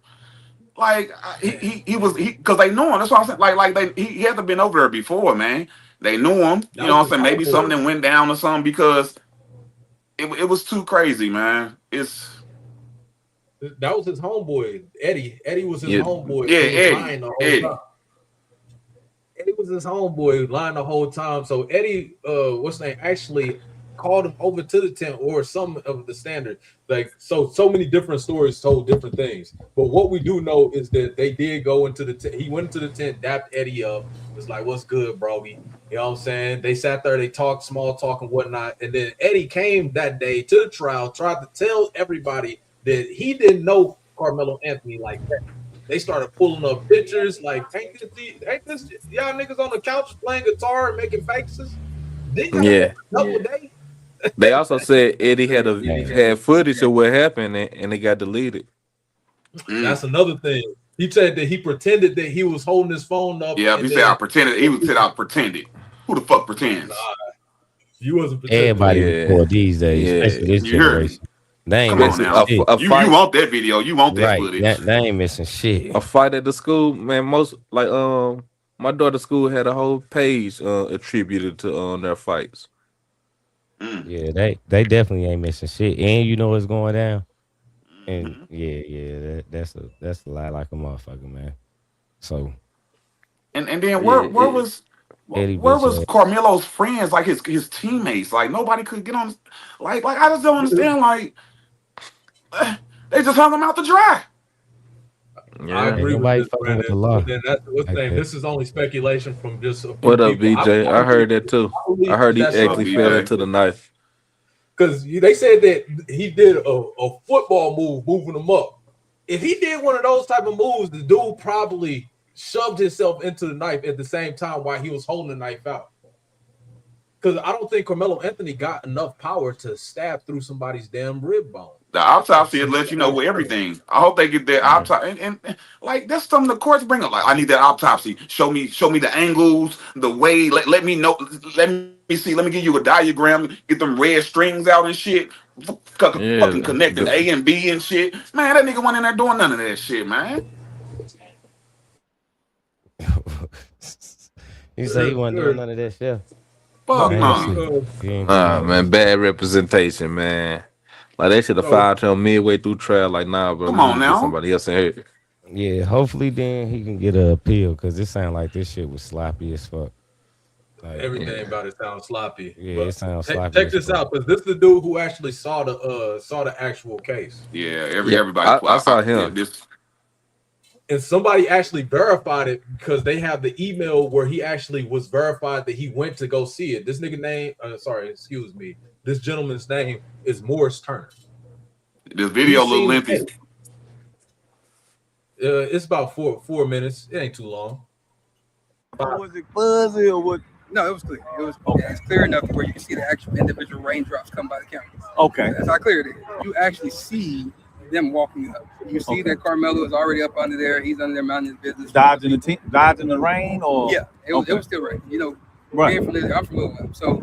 [SPEAKER 3] Like he was because they knew him. That's what I'm saying. He hadn't been over there before, man. They knew him. You
[SPEAKER 6] That
[SPEAKER 3] know
[SPEAKER 6] was
[SPEAKER 3] what I'm
[SPEAKER 6] his
[SPEAKER 3] saying? Maybe something
[SPEAKER 6] homeboy.
[SPEAKER 3] that went down or something because it was too crazy, man.
[SPEAKER 6] That was his homeboy, Eddie. Eddie was his
[SPEAKER 4] Yeah,
[SPEAKER 6] homeboy
[SPEAKER 3] Yeah,
[SPEAKER 6] who was lying the whole
[SPEAKER 3] Eddie.
[SPEAKER 6] time. Eddie was his homeboy lying the whole time. So Eddie, what's his name, actually called him over to the tent or some of the standard. Like so many different stories told different things. But what we do know is that they did go into the tent. He went into the tent, dapped Eddie up, was like, "What's good, bro?" You know what I'm saying? They sat there, they talked small talk and whatnot. And then Eddie came that day to the trial, tried to tell everybody that he didn't know Karmelo Anthony like that. They started pulling up pictures like, ain't this y'all niggas on the couch playing guitar and making faces? Didn't y'all
[SPEAKER 4] yeah.
[SPEAKER 6] double day?
[SPEAKER 4] They also said Eddie
[SPEAKER 5] Man,
[SPEAKER 4] had footage of what happened and it got deleted.
[SPEAKER 6] That's another thing. He said that he pretended that he was holding his phone up.
[SPEAKER 3] Yeah,
[SPEAKER 6] And
[SPEAKER 3] he said I
[SPEAKER 6] then
[SPEAKER 3] pretended. Said I pretended. Who the fuck pretends?
[SPEAKER 6] you wasn't pretending.
[SPEAKER 5] everybody
[SPEAKER 4] Yeah,
[SPEAKER 5] record these days,
[SPEAKER 4] yeah.
[SPEAKER 5] especially this
[SPEAKER 3] You heard me.
[SPEAKER 5] generation. They ain't
[SPEAKER 3] Come on
[SPEAKER 5] missing
[SPEAKER 3] now.
[SPEAKER 5] shit.
[SPEAKER 4] A
[SPEAKER 3] You
[SPEAKER 4] fight,
[SPEAKER 3] want that video? You want that
[SPEAKER 5] Right.
[SPEAKER 3] footage?
[SPEAKER 5] They ain't missing shit.
[SPEAKER 4] a fight at the school, man. Most like my daughter's school had a whole page attributed to their fights.
[SPEAKER 5] Yeah, they definitely ain't missing shit. And you know what's going down. And yeah, that's a lie like a motherfucker, man. So
[SPEAKER 3] And then
[SPEAKER 4] Yeah,
[SPEAKER 5] Eddie
[SPEAKER 3] where
[SPEAKER 5] bitch
[SPEAKER 3] was
[SPEAKER 5] ass.
[SPEAKER 3] Carmelo's friends, like his teammates? Like nobody could get on. Like I just don't understand. Like they just hung him out to dry.
[SPEAKER 6] I
[SPEAKER 4] yeah.
[SPEAKER 5] Ain't
[SPEAKER 6] agree with
[SPEAKER 5] nobody
[SPEAKER 6] this,
[SPEAKER 5] fucking with
[SPEAKER 6] Brandon.
[SPEAKER 5] the law
[SPEAKER 6] But then that's what's
[SPEAKER 5] like
[SPEAKER 6] name.
[SPEAKER 5] that.
[SPEAKER 6] This is only speculation from just a few
[SPEAKER 4] What up,
[SPEAKER 6] people.
[SPEAKER 4] BJ? I heard that too. I heard he
[SPEAKER 6] That's
[SPEAKER 3] What up,
[SPEAKER 4] actually fell
[SPEAKER 3] BJ?
[SPEAKER 4] into the knife.
[SPEAKER 6] because they said that he did a football move, moving him up. If he did one of those type of moves, the dude probably shoved himself into the knife at the same time while he was holding the knife out. Because I don't think Carmelo Anthony got enough power to stab through somebody's damn rib bone.
[SPEAKER 3] The autopsy will let you know everything. I hope they get that autopsy. And like that's something the courts bring up. Like I need that autopsy. Show me the angles, the way. Let me know. Let me see. Let me give you a diagram. Get them red strings out and shit.
[SPEAKER 4] Yeah,
[SPEAKER 3] Fucking connecting A and B and shit. Man, that nigga went in there doing none of that shit, man.
[SPEAKER 5] You say he wasn't doing none of that shit.
[SPEAKER 3] Fuck
[SPEAKER 5] I ain't
[SPEAKER 3] no.
[SPEAKER 5] see. You ain't do none of
[SPEAKER 4] man,
[SPEAKER 5] that.
[SPEAKER 4] bad representation, man. Like they should have fired him midway through trial. Like, nah, bro,
[SPEAKER 3] Come
[SPEAKER 4] we need
[SPEAKER 3] on
[SPEAKER 4] to get
[SPEAKER 3] now.
[SPEAKER 4] somebody else in here.
[SPEAKER 5] Yeah, hopefully then he can get an appeal because it sounds like this shit was sloppy as fuck. Like,
[SPEAKER 6] Everything about it sounds sloppy.
[SPEAKER 5] Yeah,
[SPEAKER 6] But
[SPEAKER 5] it sounds sloppy.
[SPEAKER 6] check
[SPEAKER 5] as
[SPEAKER 6] this
[SPEAKER 5] fuck.
[SPEAKER 6] out, because this is the dude who actually saw the actual case.
[SPEAKER 3] Yeah,
[SPEAKER 4] Yeah,
[SPEAKER 3] everybody.
[SPEAKER 4] I saw him.
[SPEAKER 6] And somebody actually verified it because they have the email where he actually was verified that he went to go see it. This nigga name, excuse me. This gentleman's name is Morris Turner.
[SPEAKER 3] This video a
[SPEAKER 6] He's
[SPEAKER 3] little
[SPEAKER 6] seen the
[SPEAKER 3] lengthy.
[SPEAKER 6] case. It's about four minutes. It ain't too long.
[SPEAKER 10] Was it fuzzy or what? No, it was clear. It was okay. It's clear enough where you can see the actual individual raindrops come by the camera. Okay. That's how clear it is. You actually see them walking up. You see that Karmelo is already up under there. He's under there minding his business. Dodging the rain, or yeah, it was still rain. You know, right. I'm from Little Rock. So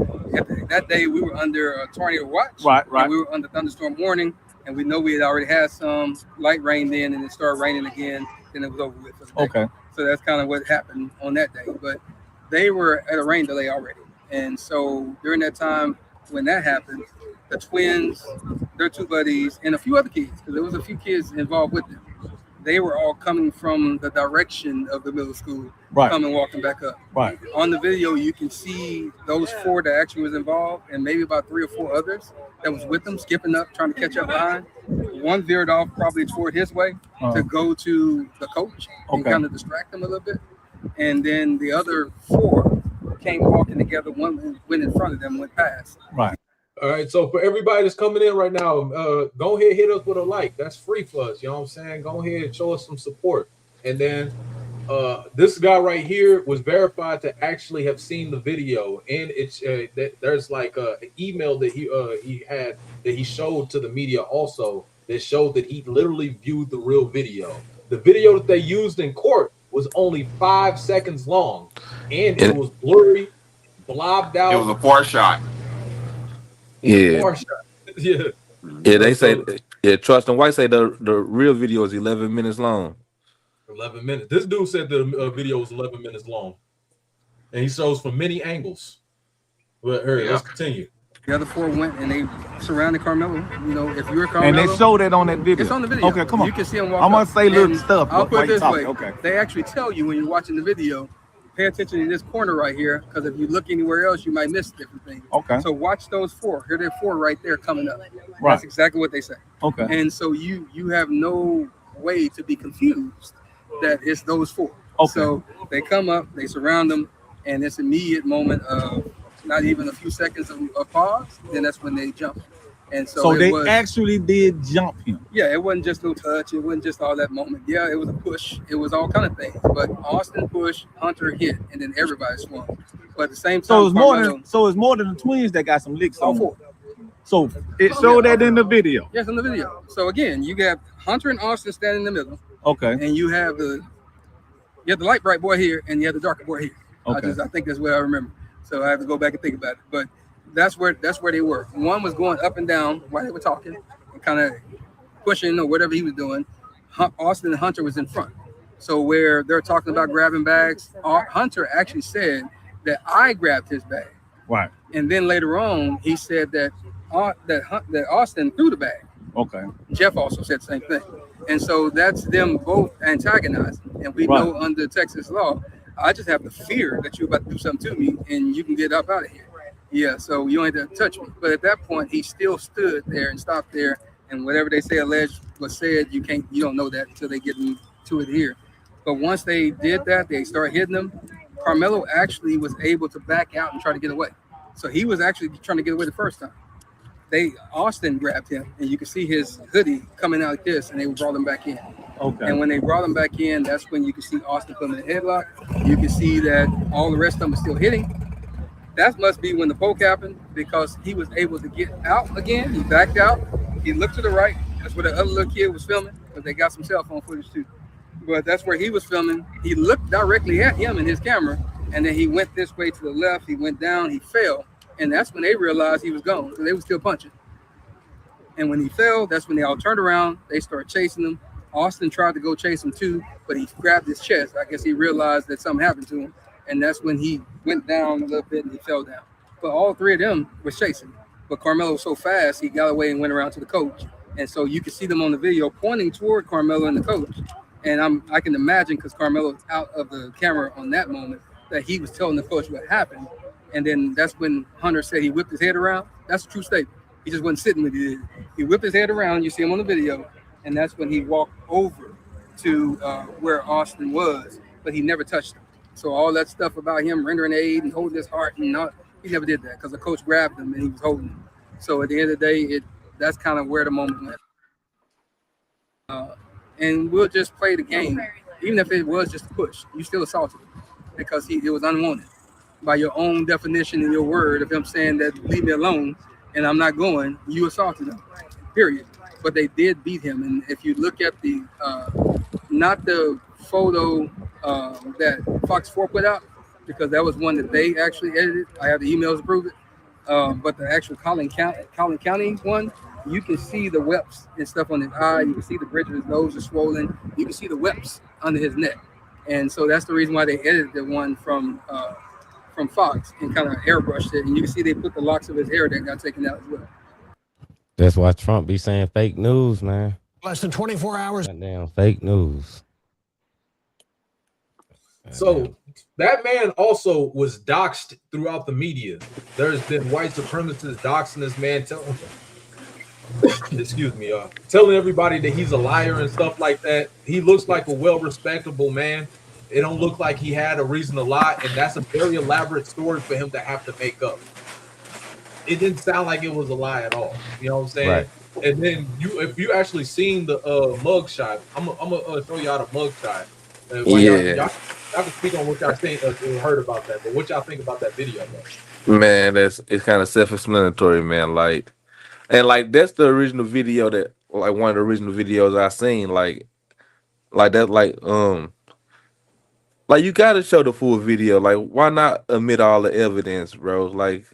[SPEAKER 10] that day we were under a tornado watch. Right. And we were under thunderstorm warning, and we know we had already had some light rain then, and it started raining again. Then it was over with for the day. Okay. So that's kind of what happened on that day. But they were at a rain delay already. And so during that time when that happened, the twins, their two buddies, and a few other kids, because there was a few kids involved with them, they were all coming from the direction of the middle school, coming walking back up. Right. On the video, you can see those four that actually was involved, and maybe about 3 or 4 others that was with them, skipping up, trying to catch up behind. One veered off probably toward his way to go to the coach and kind of distract him a little bit. And then the other 4 came walking together. One went in front of them, went past. Right.
[SPEAKER 6] All right, so for everybody that's coming in right now, go ahead, hit us with a like. That's free for us. You know what I'm saying? Go ahead and show us some support. And then This guy right here was verified to actually have seen the video, and it's there's like an email that he had that he showed to the media also that showed that he literally viewed the real video. The video that they used in court was only 5 seconds long, and it was blurry, blobbed out.
[SPEAKER 3] It was a 4 shot.
[SPEAKER 4] Yeah.
[SPEAKER 6] 4 shot. Yeah.
[SPEAKER 4] Yeah, they say Trust and White say the real video is 11 minutes long.
[SPEAKER 6] 11 minutes. This dude said the video was 11 minutes long, and he shows from many angles. But let's continue.
[SPEAKER 10] The other 4 went and they surrounded Karmelo. You know, if you're Karmelo,
[SPEAKER 11] and they showed it on that video.
[SPEAKER 10] It's on the video.
[SPEAKER 11] Okay, come on.
[SPEAKER 10] You can see them walk.
[SPEAKER 11] I'm gonna say little stuff.
[SPEAKER 10] I'll put it this way.
[SPEAKER 11] Okay.
[SPEAKER 10] They actually tell you when you're watching the video, pay attention in this corner right here, because if you look anywhere else, you might miss different things.
[SPEAKER 11] Okay.
[SPEAKER 10] So watch those 4. Here they're 4 right there coming up.
[SPEAKER 11] Right.
[SPEAKER 10] That's exactly what they say.
[SPEAKER 11] Okay.
[SPEAKER 10] And so you have no way to be confused that it's those 4.
[SPEAKER 11] Okay.
[SPEAKER 10] So they come up, they surround them, and this immediate moment of not even a few seconds of pause, then that's when they jump. And so
[SPEAKER 11] they actually did jump him.
[SPEAKER 10] Yeah, it wasn't just no touch. It wasn't just all that moment. Yeah, it was a push. It was all kind of things. But Austin pushed, Hunter hit, and then everybody swung. But at the same time,
[SPEAKER 11] So it's more than the twins that got some licks
[SPEAKER 10] all
[SPEAKER 11] on
[SPEAKER 10] 4.
[SPEAKER 11] So it showed that in the video.
[SPEAKER 10] Yes, in the video. So again, you got Hunter and Austin standing in the middle.
[SPEAKER 11] Okay.
[SPEAKER 10] And you have the light bright boy here, and you have the darker boy here.
[SPEAKER 11] Okay.
[SPEAKER 10] I think that's what I remember. So I have to go back and think about it. But that's where they were. One was going up and down while they were talking, and kind of pushing or whatever he was doing. Austin and Hunter was in front. So where they're talking about grabbing bags, Hunter actually said that I grabbed his bag.
[SPEAKER 11] Right.
[SPEAKER 10] And then later on, he said that Austin threw the bag.
[SPEAKER 11] Okay.
[SPEAKER 10] Jeff also said the same thing. And so that's them both antagonizing. And we know under Texas law, I just have the fear that you're about to do something to me and you can get up out of here. Yeah, so you don't have to touch me. But at that point, he still stood there and stopped there. And whatever they say alleged was said, you don't know that until they get to it here. But once they did that, they started hitting them. Karmelo actually was able to back out and try to get away. So he was actually trying to get away the first time. Austin grabbed him, and you can see his hoodie coming out like this, and they brought him back in.
[SPEAKER 11] Okay.
[SPEAKER 10] And when they brought him back in, that's when you can see Austin put him in a headlock. You can see that all the rest of them are still hitting. That must be when the poke happened, because he was able to get out again. He backed out. He looked to the right. That's where the other little kid was filming, because they got some cell phone footage too. But that's where he was filming. He looked directly at him in his camera, and then he went this way to the left. He went down. He fell. And that's when they realized he was gone. So they were still punching. And when he fell, that's when they all turned around. They started chasing him. Austin tried to go chase him too, but he grabbed his chest. I guess he realized that something happened to him. And that's when he went down a little bit and he fell down. But all 3 of them were chasing. But Karmelo was so fast, he got away and went around to the coach. And so you can see them on the video pointing toward Karmelo and the coach. And I can imagine, because Karmelo was out of the camera on that moment, that he was telling the coach what happened. And then that's when Hunter said he whipped his head around. That's a true statement. He just wasn't sitting with it. He whipped his head around. You see him on the video. And that's when he walked over to where Austin was, but he never touched him. So all that stuff about him rendering aid and holding his heart, he never did that, because the coach grabbed him and he was holding him. So at the end of the day, that's kind of where the moment went. And we'll just play the game. Even if it was just a push, you still assaulted him, because it was unwanted. By your own definition in your word of him saying that leave me alone and I'm not going, you assaulted him, period. But they did beat him. And if you look at the, not the photo that Fox 4 put out, because that was one that they actually edited. I have the emails to prove it. But the actual Collin County one, you can see the webs and stuff on his eye. You can see the bridge of his nose is swollen. You can see the webs under his neck. And so that's the reason why they edited the one from Fox and kind of airbrushed it, and you can see they put the locks of his hair that got taken out as well.
[SPEAKER 5] That's why Trump be saying fake news, man.
[SPEAKER 12] Less than 24 hours.
[SPEAKER 5] Damn fake news.
[SPEAKER 6] So that man also was doxxed throughout the media. There's been white supremacists doxing this man, telling everybody that he's a liar and stuff like that. He looks like a well-respectable man. It don't look like he had a reason to lie, and that's a very elaborate story for him to have to make up. It didn't sound like it was a lie at all. You know what I'm saying?
[SPEAKER 5] Right.
[SPEAKER 6] And then if you actually seen the mug shot, I'm gonna show y'all the mug shot.
[SPEAKER 10] While
[SPEAKER 4] Yeah,
[SPEAKER 10] y'all can speak on what y'all think heard about that, but what y'all think about that video though?
[SPEAKER 4] man, it's kind of self-explanatory, man. Like, and like that's the original video that, like, one of the original videos I seen, like that, like you gotta show the full video. Like, why not omit all the evidence, bro? Like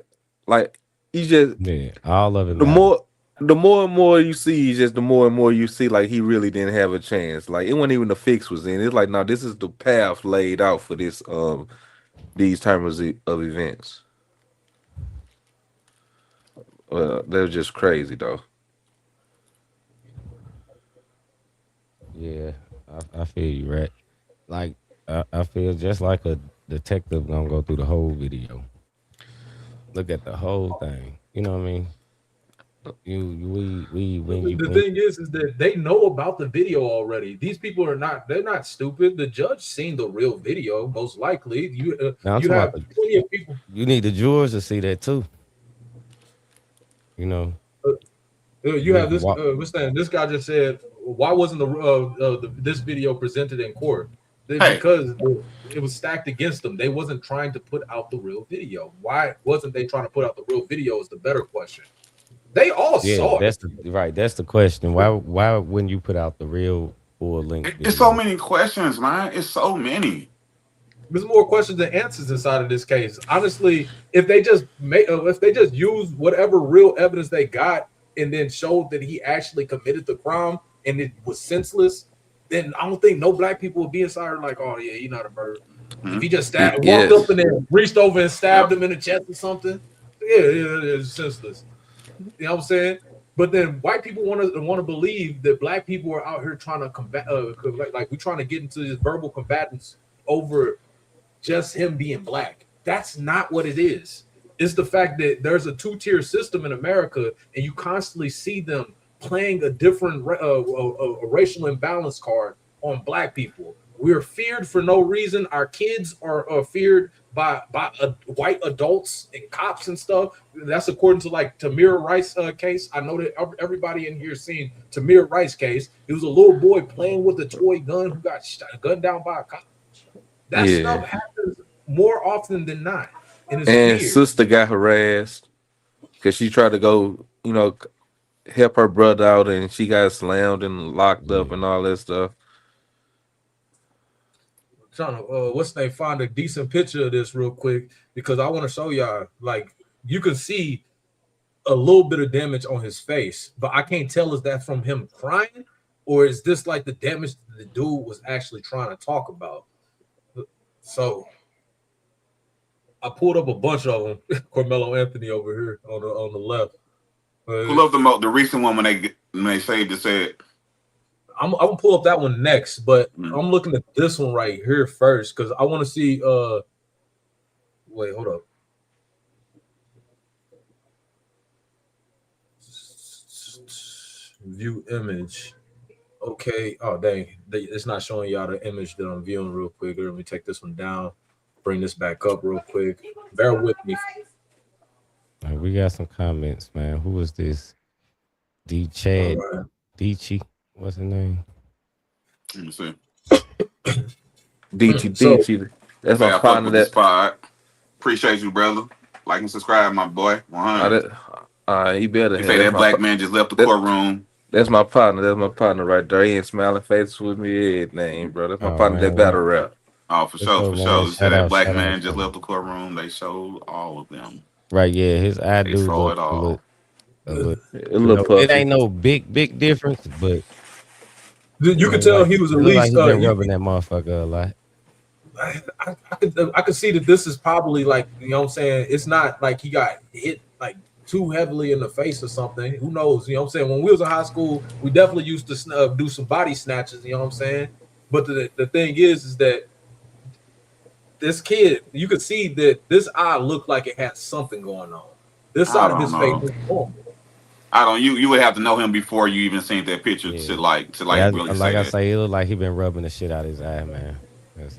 [SPEAKER 4] you just
[SPEAKER 5] Yeah, all of it
[SPEAKER 4] the
[SPEAKER 5] matters.
[SPEAKER 4] more and more you see, just the more and more you see, like he really didn't have a chance. Like it wasn't even the fix was in. It's like, no, this is the path laid out for this these terms of events. They're just crazy though.
[SPEAKER 5] Yeah, I feel you, right? Like I feel just like a detective gonna go through the whole video, look at the whole thing. You know what I mean?
[SPEAKER 10] The thing is that they know about the video already. They're not stupid. The judge seen the real video, most likely.
[SPEAKER 5] Now I'm
[SPEAKER 10] You
[SPEAKER 5] talking
[SPEAKER 10] have
[SPEAKER 5] about
[SPEAKER 10] plenty of people.
[SPEAKER 5] you need the jurors to see that too. You know,
[SPEAKER 10] You have this.
[SPEAKER 5] Wa-
[SPEAKER 10] This guy just said, "Why wasn't this video presented in court?"
[SPEAKER 3] Hey.
[SPEAKER 10] Because it was stacked against them. They wasn't trying to put out the real video. Why wasn't they trying to put out the real video? Is the better question. They all saw
[SPEAKER 5] that's
[SPEAKER 10] it.
[SPEAKER 5] that's the question. Why wouldn't you put out the real full length video?
[SPEAKER 3] It's so many questions, man. It's so many.
[SPEAKER 10] There's more questions than answers inside of this case. Honestly, if they just use whatever real evidence they got and then showed that he actually committed the crime and it was senseless, then I don't think no black people would be inside like, oh yeah, you're not a murderer. If he just walked up and then reached over and stabbed him in the chest or something, yeah, it's senseless. You know what I'm saying? But then white people want to believe that black people are out here trying to combat, like we're trying to get into this verbal combatants over just him being black. That's not what it is. It's the fact that there's a two-tier system in America, and you constantly see them playing a different a racial imbalance card on black people. We're feared for no reason. Our kids are feared by white adults and cops and stuff. That's according to like Tamir Rice case. I know that everybody in here seen Tamir Rice case. It was a little boy playing with a toy gun who got gunned down by a cop. That stuff happens more often than not. And
[SPEAKER 4] sister got harassed because she tried to go, help her brother out, and she got slammed and locked up and all that stuff.
[SPEAKER 10] Trying to find a decent picture of this real quick because I want to show y'all. Like you can see a little bit of damage on his face, but I can't tell is that from him crying or is this like the damage the dude was actually trying to talk about. So I pulled up a bunch of them. Karmelo Anthony over here on the left.
[SPEAKER 3] Who loved the recent one when they saved it? Said
[SPEAKER 10] I'm gonna pull up that one next, but I'm looking at this one right here first because I want to see. Wait, hold up. View image. Okay. Oh dang, it's not showing y'all the image that I'm viewing real quick. Let me take this one down. Bring this back up real quick. Bear with me.
[SPEAKER 5] Right, we got some comments, man. Who is this? D Chad Dichi. What's his name?
[SPEAKER 3] Let me see.
[SPEAKER 4] Dichi. That's my partner.
[SPEAKER 3] That spot. Appreciate you, brother. Like and subscribe, my boy. 100.
[SPEAKER 4] He better.
[SPEAKER 3] They say that black man just left the courtroom.
[SPEAKER 4] That's my partner. That's my partner right there. He ain't smiling faces with me. Everything, bro. That's my partner. That battle rap.
[SPEAKER 3] Oh, for sure, for sure. Said that black man just left the courtroom. They showed all of them.
[SPEAKER 5] Right, yeah. His eye do look it ain't no big difference, but
[SPEAKER 10] you can tell he was at least
[SPEAKER 5] like he been rubbing that motherfucker a lot.
[SPEAKER 10] I could see that this is probably like, you know what I'm saying? It's not like he got hit like too heavily in the face or something. Who knows? You know what I'm saying? When we was in high school, we definitely used to do some body snatches, you know what I'm saying? But the thing is that this kid, you could see that this eye looked like it had something going on. This side of his face was normal.
[SPEAKER 3] I don't. You would have to know him before you even seen that picture to really
[SPEAKER 5] like
[SPEAKER 3] say
[SPEAKER 5] I
[SPEAKER 3] that.
[SPEAKER 5] say, it looked like he been rubbing the shit out of his eye, man. That's,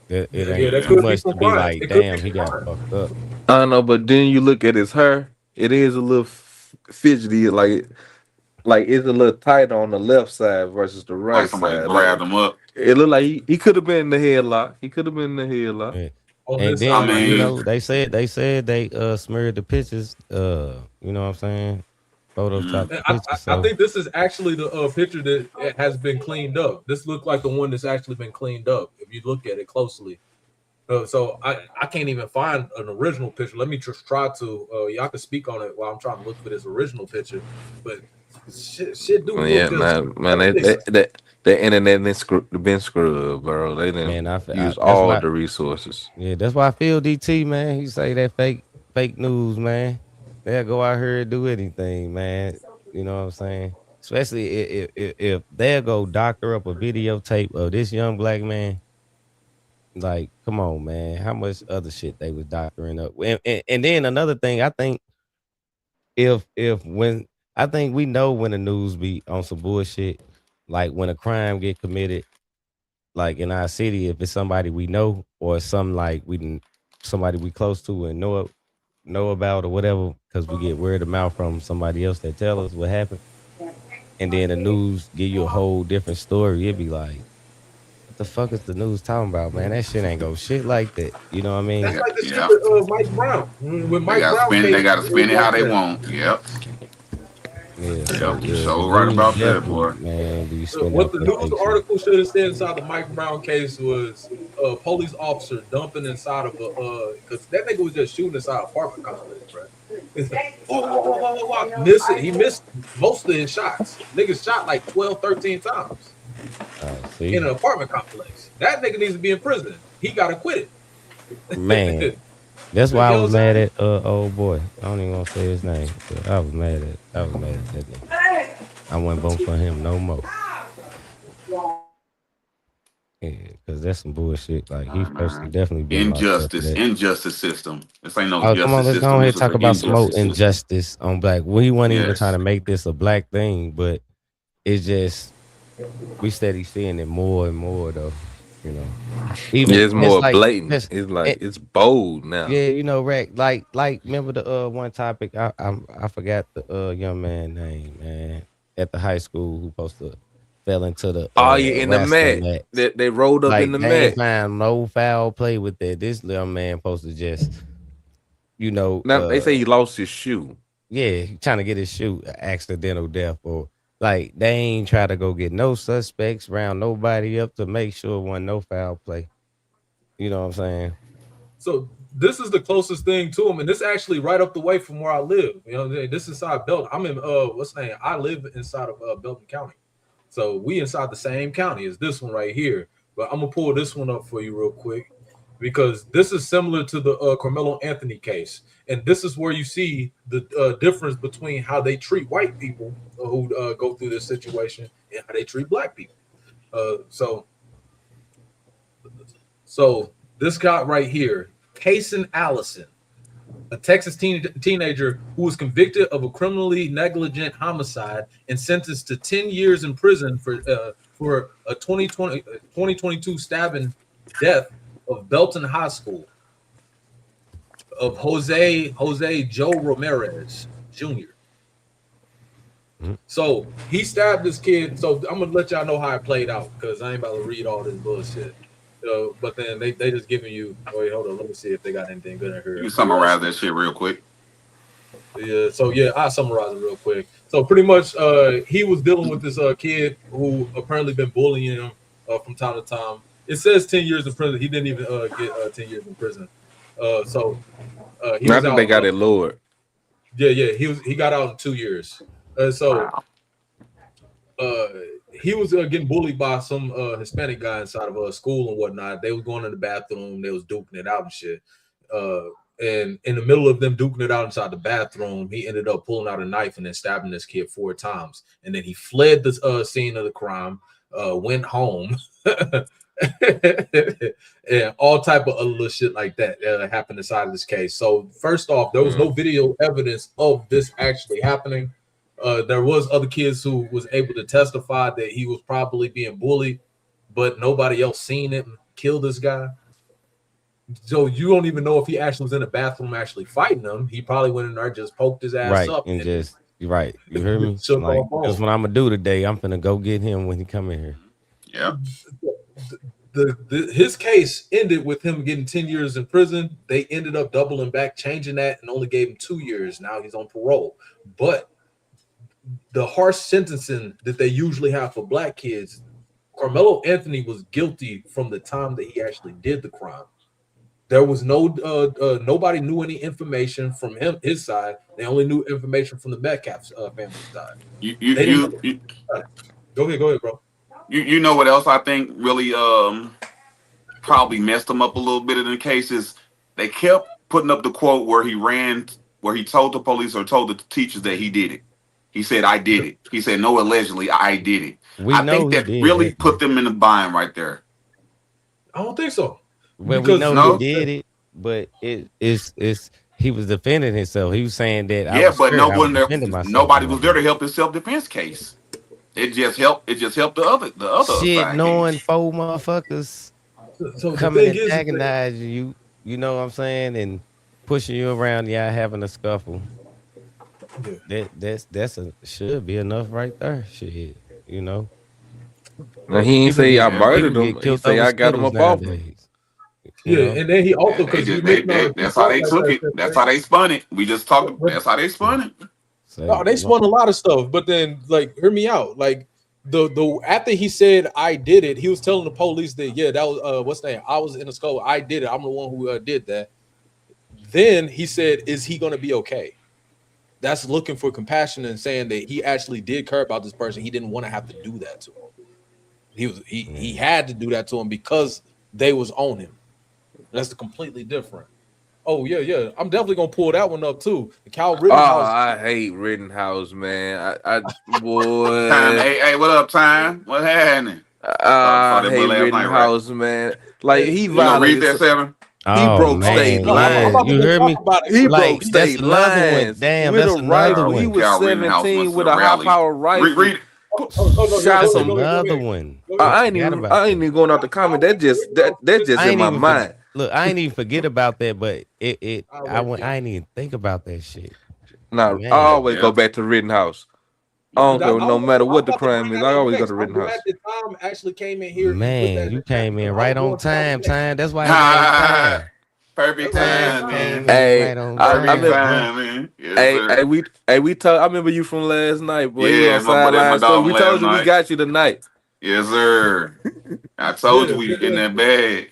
[SPEAKER 5] it ain't
[SPEAKER 10] that
[SPEAKER 5] too
[SPEAKER 10] could
[SPEAKER 5] much
[SPEAKER 10] be
[SPEAKER 5] to be like, damn, he got fucked up.
[SPEAKER 4] I don't know, but then you look at his hair; it is a little fidgety. Like like it's a little tight on the left side versus the right
[SPEAKER 3] Like somebody
[SPEAKER 4] side.
[SPEAKER 3] grabbed
[SPEAKER 4] Like
[SPEAKER 3] him up.
[SPEAKER 4] it looked like he could have been in the headlock. He could have been in the headlock.
[SPEAKER 5] Yeah.
[SPEAKER 6] On
[SPEAKER 5] And
[SPEAKER 6] this side
[SPEAKER 5] then
[SPEAKER 6] right
[SPEAKER 5] you
[SPEAKER 6] here.
[SPEAKER 3] mean,
[SPEAKER 5] know they said they smeared the pictures. You know what I'm saying? Photoshopped the
[SPEAKER 6] I,
[SPEAKER 5] pictures.
[SPEAKER 6] I
[SPEAKER 5] So
[SPEAKER 6] think this is actually the picture that it has been cleaned up. This looks like the one that's actually been cleaned up if you look at it closely. So I can't even find an original picture. Let me just try to. Y'all can speak on it while I'm trying to look for this original picture. But shit do
[SPEAKER 4] Yeah,
[SPEAKER 6] look just
[SPEAKER 4] man, the internet been screwed, bro. They didn't
[SPEAKER 5] man,
[SPEAKER 4] use
[SPEAKER 5] that's
[SPEAKER 4] all
[SPEAKER 5] why.
[SPEAKER 4] the resources.
[SPEAKER 5] Yeah, that's why I feel DT, man. He say that fake news, man. They'll go out here and do anything, man. You know what I'm saying? Especially if they'll go doctor up a videotape of this young black man. Like, come on, man. How much other shit they was doctoring up? And then another thing, I think if when I think we know when the news be on some bullshit, like when a crime get committed, like in our city, if it's somebody we know or something like somebody we close to and know about or whatever, because we get word of mouth from somebody else that tell us what happened, and then the news give you a whole different story. It'd be like, what the fuck is the news talking about, man? That shit ain't go shit like that. You know what I mean?
[SPEAKER 6] that's like the shit
[SPEAKER 3] yeah.
[SPEAKER 6] with Mike Brown. When Mike Brown came,
[SPEAKER 3] They got to spin it how they
[SPEAKER 6] that.
[SPEAKER 3] want. Yep.
[SPEAKER 5] Yeah, so
[SPEAKER 3] Yep. You
[SPEAKER 5] yeah,
[SPEAKER 3] so
[SPEAKER 5] the
[SPEAKER 3] right
[SPEAKER 5] news
[SPEAKER 3] about that,
[SPEAKER 5] definitely,
[SPEAKER 3] boy.
[SPEAKER 5] man, be spinning
[SPEAKER 6] What
[SPEAKER 5] up
[SPEAKER 6] the
[SPEAKER 5] that
[SPEAKER 6] news
[SPEAKER 5] fake shit.
[SPEAKER 6] article should have said inside the Mike Brown case was a police officer dumping inside of a because that nigga was just shooting inside an apartment complex, bro. Miss it. He missed most of his shots. Niggas shot like 12, 13 times
[SPEAKER 5] See,
[SPEAKER 6] in an apartment complex. That nigga needs to be in prison. He got acquitted.
[SPEAKER 5] man, that's why I
[SPEAKER 6] You know
[SPEAKER 5] was
[SPEAKER 6] what I'm
[SPEAKER 5] mad
[SPEAKER 6] saying?
[SPEAKER 5] at old boy. I don't even want to say his name, but I was mad at that nigga. I wouldn't vote for him no more. Yeah, because that's some bullshit. Like he personally definitely been locked up for that.
[SPEAKER 3] Injustice system. This ain't no
[SPEAKER 5] Oh, come on,
[SPEAKER 3] justice
[SPEAKER 5] let's go
[SPEAKER 3] system.
[SPEAKER 5] ahead and
[SPEAKER 3] This is
[SPEAKER 5] talk
[SPEAKER 3] an
[SPEAKER 5] about some more
[SPEAKER 3] injustice system.
[SPEAKER 5] injustice on black. We wasn't even trying
[SPEAKER 3] Yes.
[SPEAKER 5] to make this a black thing, but it's just we steady seeing it more and more though. You know, even
[SPEAKER 4] Yeah, it's
[SPEAKER 5] just
[SPEAKER 4] more
[SPEAKER 5] like
[SPEAKER 4] blatant.
[SPEAKER 5] just
[SPEAKER 4] It's like it's bold now.
[SPEAKER 5] yeah, you know, Rack. Like remember the one topic I forgot the young man name, man, at the high school who supposed to fell into the
[SPEAKER 4] Oh yeah, in the
[SPEAKER 5] wrestling
[SPEAKER 4] mat.
[SPEAKER 5] match.
[SPEAKER 4] They rolled up in
[SPEAKER 5] Like
[SPEAKER 4] the
[SPEAKER 5] they ain't
[SPEAKER 4] mat.
[SPEAKER 5] find no foul play with that. This little man supposed to just, you know,
[SPEAKER 4] Now they say he lost his shoe.
[SPEAKER 5] yeah, he trying to get his shoe accidental death or like they ain't try to go get no suspects, round nobody up to make sure wasn't no foul play. You know what I'm saying?
[SPEAKER 6] So this is the closest thing to him, and this actually right up the way from where I live. You know, this is inside Belton. I'm in what's the name? I live inside of Belton County, so we inside the same county as this one right here. But I'm gonna pull this one up for you real quick because this is similar to the Karmelo Anthony case, and this is where you see the difference between how they treat white people who go through this situation and how they treat black people. So this guy right here, Kaysen Allison, a Texas teenager who was convicted of a criminally negligent homicide and sentenced to 10 years in prison for a 2022 stabbing death of Belton High School of Jose Joe Ramirez Jr. So he stabbed this kid. So I'm gonna let y'all know how it played out because I ain't about to read all this bullshit. But then they just giving you. Wait, hold on. Let me see if they got anything good in here.
[SPEAKER 3] You summarize that shit real quick.
[SPEAKER 6] Yeah. So yeah, I'll summarize it real quick. So pretty much, he was dealing with this kid who apparently been bullying him from time to time. It says 10 years in prison. He didn't even get 10 years in prison. He
[SPEAKER 4] I
[SPEAKER 6] was
[SPEAKER 4] think
[SPEAKER 6] out,
[SPEAKER 4] they got it lowered.
[SPEAKER 6] Yeah. He got out in 2 years. He was getting bullied by some Hispanic guy inside of a school and whatnot. They was going in the bathroom. They was duking it out and shit. And in the middle of them duking it out inside the bathroom, he ended up pulling out a knife and then stabbing this kid 4 times. And then he fled the scene of the crime, went home, and all type of other little shit like that happened inside of this case. So first off, there was no video evidence of this actually happening. There was other kids who was able to testify that he was probably being bullied, but nobody else seen him kill this guy. So you don't even know if he actually was in the bathroom actually fighting them. He probably went in there, just poked his ass
[SPEAKER 5] Right,
[SPEAKER 6] up
[SPEAKER 5] and just Right. You hear me?
[SPEAKER 6] Shook
[SPEAKER 5] Like,
[SPEAKER 6] off all.
[SPEAKER 5] that's what I'm gonna do today. I'm finna go get him when he come in here.
[SPEAKER 3] Yeah.
[SPEAKER 6] His case ended with him getting 10 years in prison. They ended up doubling back, changing that, and only gave him 2 years. Now he's on parole. But the harsh sentencing that they usually have for black kids, Karmelo Anthony was guilty from the time that he actually did the crime. There was nobody knew any information from his side. They only knew information from the Metcalf family side. Go ahead, bro.
[SPEAKER 3] You know what else I think really probably messed him up a little bit in the case is they kept putting up the quote where he told the police or told the teachers that he did it. He said, I did it. He said, no, allegedly, I did it. I think that really put them in the bind right there.
[SPEAKER 6] I don't think so.
[SPEAKER 5] Well, we know he did it, but it's he was defending himself. He was saying that
[SPEAKER 3] nobody was there to help his self-defense case. It just helped the other
[SPEAKER 5] shit,
[SPEAKER 3] side
[SPEAKER 5] knowing
[SPEAKER 3] case.
[SPEAKER 5] 4 motherfuckers come and antagonize you, you know what I'm saying, and pushing you around, having a scuffle. Yeah. That's should be enough right there. Shit, you know.
[SPEAKER 4] Now he ain't say I murdered him. He say I got him up off him.
[SPEAKER 6] Yeah, and then he also
[SPEAKER 3] that's how they took it. That's how they spun it. We just talked. That's how they spun it.
[SPEAKER 6] No, they spun a lot of stuff, but then hear me out. Like the after he said I did it, he was telling the police that that was what's the name? I was in the skull. I did it. I'm the one who did that. Then he said, "Is he going to be okay?" That's looking for compassion and saying that he actually did care about this person. He didn't want to have to do that to him. He had to do that to him because they was on him. That's completely different. Oh yeah. I'm definitely gonna pull that one up too. The Cal Rittenhouse.
[SPEAKER 4] I hate Rittenhouse, man. I boy.
[SPEAKER 3] Time, hey, what up, Time? What happening?
[SPEAKER 4] I hate Rittenhouse, man. Like he violated.
[SPEAKER 3] Read that 7.
[SPEAKER 4] He broke state lines.
[SPEAKER 5] You heard me?
[SPEAKER 4] He broke state lines.
[SPEAKER 5] Damn,
[SPEAKER 4] with
[SPEAKER 5] that's
[SPEAKER 4] a rifle.
[SPEAKER 5] one.
[SPEAKER 4] He was 17 with a high power rifle.
[SPEAKER 3] Read.
[SPEAKER 4] Shot some
[SPEAKER 5] another one.
[SPEAKER 4] I ain't even going out the comment. That just in my mind.
[SPEAKER 5] Look, I ain't even forget about that, but I ain't even think about that shit.
[SPEAKER 4] Nah, I always go back to Rittenhouse. I don't go no matter what the crime is. I always go to Rittenhouse.
[SPEAKER 6] Tom actually came in here.
[SPEAKER 5] Man, you came in right on time. That's why I time.
[SPEAKER 3] Perfect time, man.
[SPEAKER 4] Hey, I remember,
[SPEAKER 3] man.
[SPEAKER 4] Yes, we talked. I remember you from last night, boy.
[SPEAKER 3] Yeah,
[SPEAKER 4] my so we told you we got you tonight.
[SPEAKER 3] Yes, sir. I told you we in that bag.